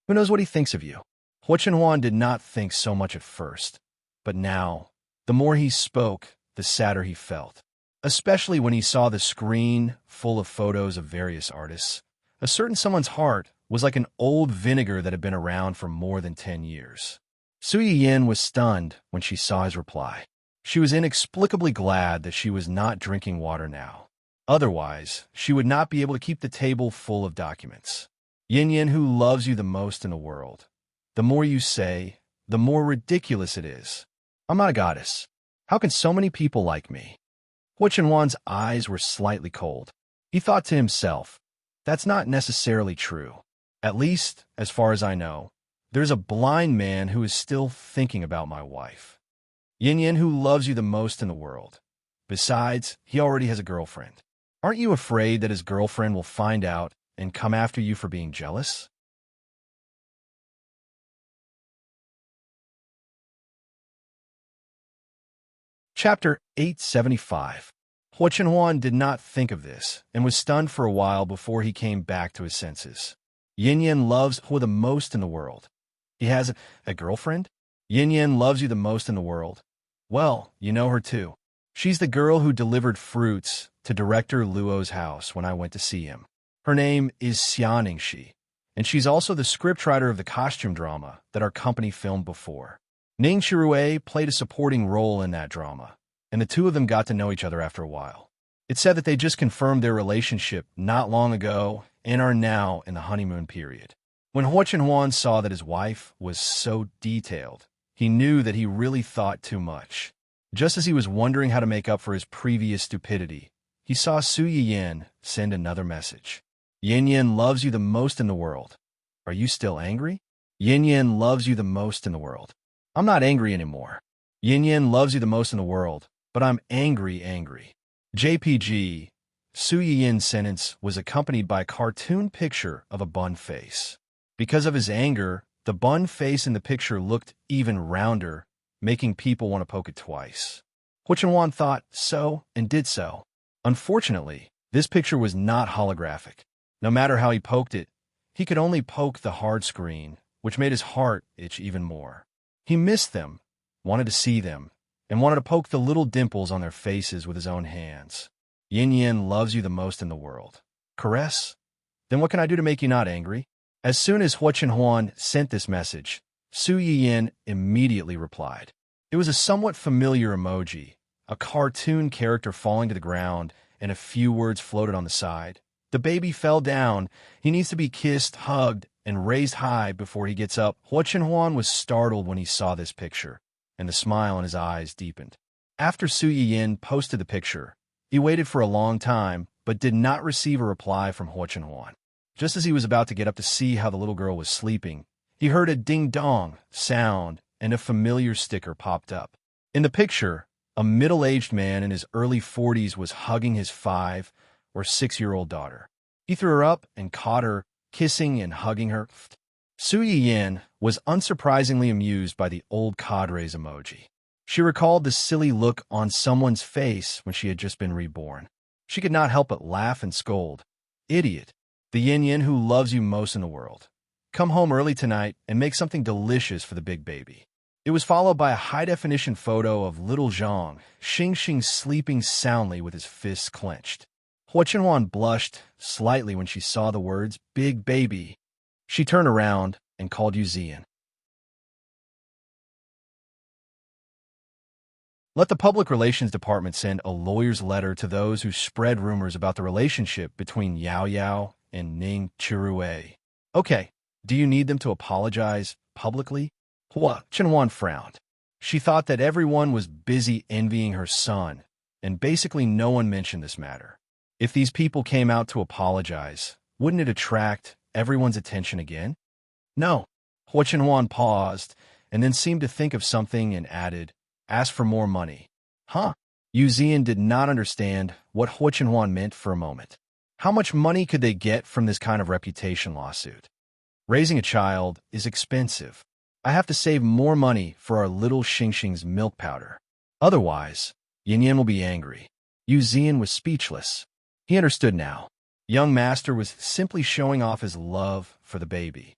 Who knows what he thinks of you? Hua Qinhuan did not think so much at first, but now, the more he spoke, the sadder he felt. Especially when he saw the screen full of photos of various artists. A certain someone's heart was like an old vinegar that had been around for more than 10 years. Su Yiyin was stunned when she saw his reply. She was inexplicably glad that she was not drinking water now. Otherwise, she would not be able to keep the table full of documents. Yin Yin, who loves you the most in the world. The more you say, the more ridiculous it is. I'm not a goddess. How can so many people like me? Hua Qinhuan's eyes were slightly cold. He thought to himself, that's not necessarily true. At least, as far as I know, there's a blind man who is still thinking about my wife. Yin Yin, who loves you the most in the world. Besides, he already has a girlfriend. Aren't you afraid that his girlfriend will find out and come after you for being jealous? Chapter 875. Hua Qinhuan did not think of this and was stunned for a while before he came back to his senses. Yin Yin loves Hua the most in the world. He has a girlfriend? Yin Yin loves you the most in the world. Well, you know her too. She's the girl who delivered fruits to Director Luo's house when I went to see him. Her name is Xianing Shi, and she's also the scriptwriter of the costume drama that our company filmed before. Ning Chirue played a supporting role in that drama, and the two of them got to know each other after a while. It's said that they just confirmed their relationship not long ago and are now in the honeymoon period. When Hua Qinhuan saw that his wife was so detailed, he knew that he really thought too much. Just as he was wondering how to make up for his previous stupidity, he saw Su Yiyin send another message. Yin Yin loves you the most in the world. Are you still angry? Yin Yin loves you the most in the world. I'm not angry anymore. Yin Yin loves you the most in the world, but I'm angry. JPG. Su Yiyin's sentence was accompanied by a cartoon picture of a bun face. Because of his anger, the bun face in the picture looked even rounder, making people want to poke it twice. Hua Qinhuan thought so and did so. Unfortunately, this picture was not holographic. No matter how he poked it, he could only poke the hard screen, which made his heart itch even more. He missed them, wanted to see them, and wanted to poke the little dimples on their faces with his own hands. Yin Yin loves you the most in the world. Caress? Then what can I do to make you not angry? As soon as Hua Qinhuan sent this message, Su Yiyin immediately replied. It was a somewhat familiar emoji, a cartoon character falling to the ground, and a few words floated on the side. The baby fell down. He needs to be kissed, hugged, and raised high before he gets up. Hua Qinhuan was startled when he saw this picture, and the smile in his eyes deepened. After Su Yiyin posted the picture, he waited for a long time, but did not receive a reply from Hua Qinhuan. Just as he was about to get up to see how the little girl was sleeping, he heard a ding-dong sound and a familiar sticker popped up. In the picture, a middle-aged man in his early 40s was hugging his 5- or 6-year-old daughter. He threw her up and caught her, kissing and hugging her. Su Yiyin was unsurprisingly amused by the old cadres emoji. She recalled the silly look on someone's face when she had just been reborn. She could not help but laugh and scold. Idiot. The Yin Yin who loves you most in the world. Come home early tonight and make something delicious for the big baby. It was followed by a high-definition photo of little Zhang, Xing sleeping soundly with his fists clenched. Hua Qinhuan blushed slightly when she saw the words, big baby. She turned around and called Yu Ziyan. Let the public relations department send a lawyer's letter to those who spread rumors about the relationship between Yao Yao and Ning Chirue. Okay, do you need them to apologize publicly? Hua Chenwan frowned. She thought that everyone was busy envying her son, and basically no one mentioned this matter. If these people came out to apologize, wouldn't it attract everyone's attention again? No. Hua Chenwan paused, and then seemed to think of something and added, ask for more money. Huh? Yu Zian did not understand what Hua Chenwan meant for a moment. How much money could they get from this kind of reputation lawsuit? Raising a child is expensive. I have to save more money for our little Xingxing's milk powder. Otherwise, Yin Yan will be angry. Yu Zian was speechless. He understood now. Young master was simply showing off his love for the baby.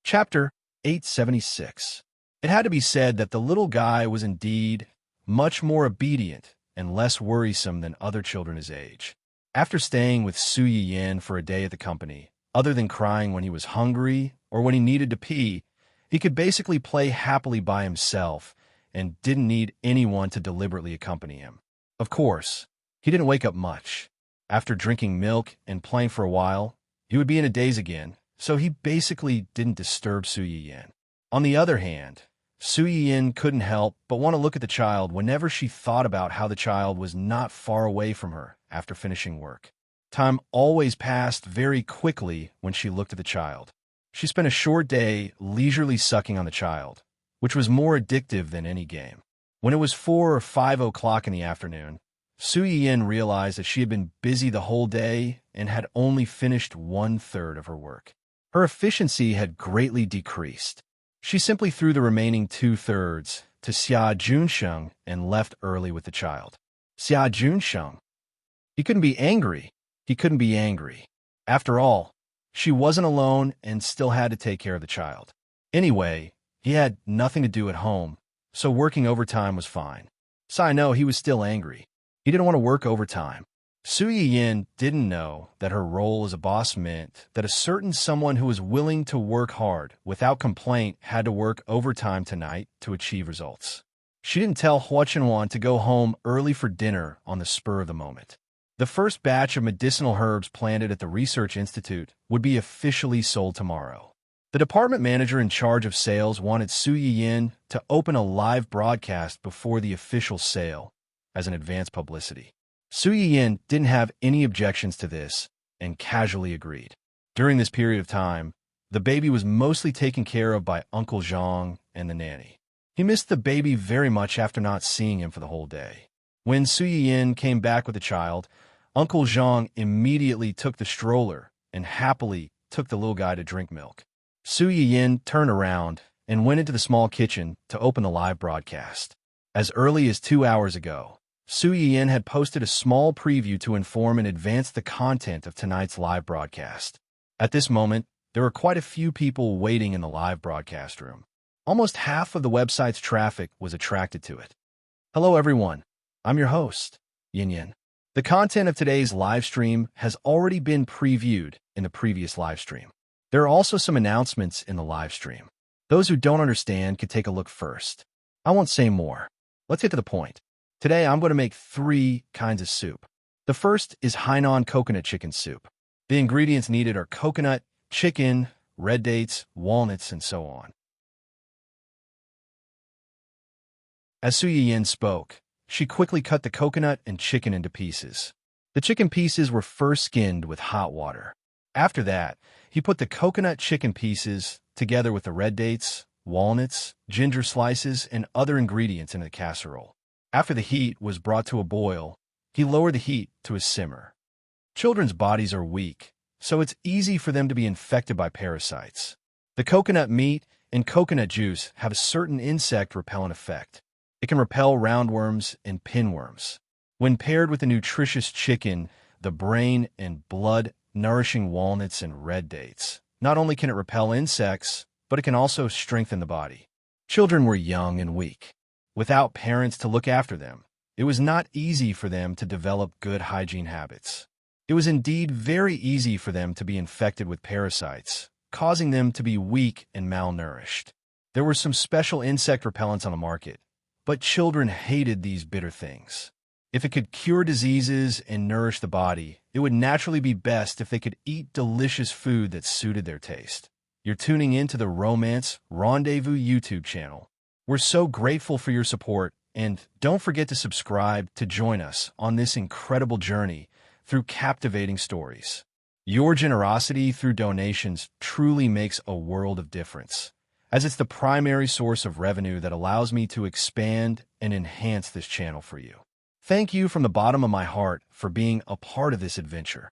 Chapter 876. It had to be said that the little guy was indeed much more obedient and less worrisome than other children his age. After staying with Su Yiyan for a day at the company, other than crying when he was hungry or when he needed to pee, he could basically play happily by himself and didn't need anyone to deliberately accompany him. Of course, he didn't wake up much. After drinking milk and playing for a while, he would be in a daze again, so he basically didn't disturb Su Yiyan. On the other hand, Su Yiyan couldn't help but want to look at the child whenever she thought about how the child was not far away from her after finishing work. Time always passed very quickly when she looked at the child. She spent a short day leisurely sucking on the child, which was more addictive than any game. When it was 4 or 5 o'clock in the afternoon, Su Yiyan realized that she had been busy the whole day and had only finished 1/3 of her work. Her efficiency had greatly decreased. She simply threw the remaining 2/3 to Xia Junsheng and left early with the child. Xia Junsheng. He couldn't be angry. He couldn't be angry. After all, she wasn't alone and still had to take care of the child. Anyway, he had nothing to do at home, so working overtime was fine. So I know he was still angry. He didn't want to work overtime. Su Yiyan didn't know that her role as a boss meant that a certain someone who was willing to work hard without complaint had to work overtime tonight to achieve results. She didn't tell Hua Chenwan to go home early for dinner on the spur of the moment. The first batch of medicinal herbs planted at the Research Institute would be officially sold tomorrow. The department manager in charge of sales wanted Su Yiyan to open a live broadcast before the official sale as an advance publicity. Su Yiyan didn't have any objections to this and casually agreed. During this period of time, the baby was mostly taken care of by Uncle Zhang and the nanny. He missed the baby very much after not seeing him for the whole day. When Su Yiyan came back with the child, Uncle Zhang immediately took the stroller and happily took the little guy to drink milk. Su Yiyan turned around and went into the small kitchen to open the live broadcast. As early as 2 hours ago, Su Yiyan had posted a small preview to inform and advance the content of tonight's live broadcast. At this moment, there were quite a few people waiting in the live broadcast room. Almost half of the website's traffic was attracted to it. Hello everyone, I'm your host, Yin Yan. The content of today's live stream has already been previewed in the previous live stream. There are also some announcements in the live stream. Those who don't understand can take a look first. I won't say more. Let's get to the point. Today, I'm going to make 3 kinds of soup. The first is Hainan coconut chicken soup. The ingredients needed are coconut, chicken, red dates, walnuts, and so on. As Su Yiyan spoke, she quickly cut the coconut and chicken into pieces. The chicken pieces were first skinned with hot water. After that, he put the coconut chicken pieces together with the red dates, walnuts, ginger slices, and other ingredients in the casserole. After the heat was brought to a boil, he lowered the heat to a simmer. Children's bodies are weak, so it's easy for them to be infected by parasites. The coconut meat and coconut juice have a certain insect repellent effect. It can repel roundworms and pinworms. When paired with the nutritious chicken, the brain and blood nourishing walnuts and red dates, not only can it repel insects, but it can also strengthen the body. Children were young and weak. Without parents to look after them, it was not easy for them to develop good hygiene habits. It was indeed very easy for them to be infected with parasites, causing them to be weak and malnourished. There were some special insect repellents on the market, but children hated these bitter things. If it could cure diseases and nourish the body, it would naturally be best if they could eat delicious food that suited their taste. You're tuning into the Romance Rendezvous YouTube channel. We're so grateful for your support, and don't forget to subscribe to join us on this incredible journey through captivating stories. Your generosity through donations truly makes a world of difference, as it's the primary source of revenue that allows me to expand and enhance this channel for you. Thank you from the bottom of my heart for being a part of this adventure.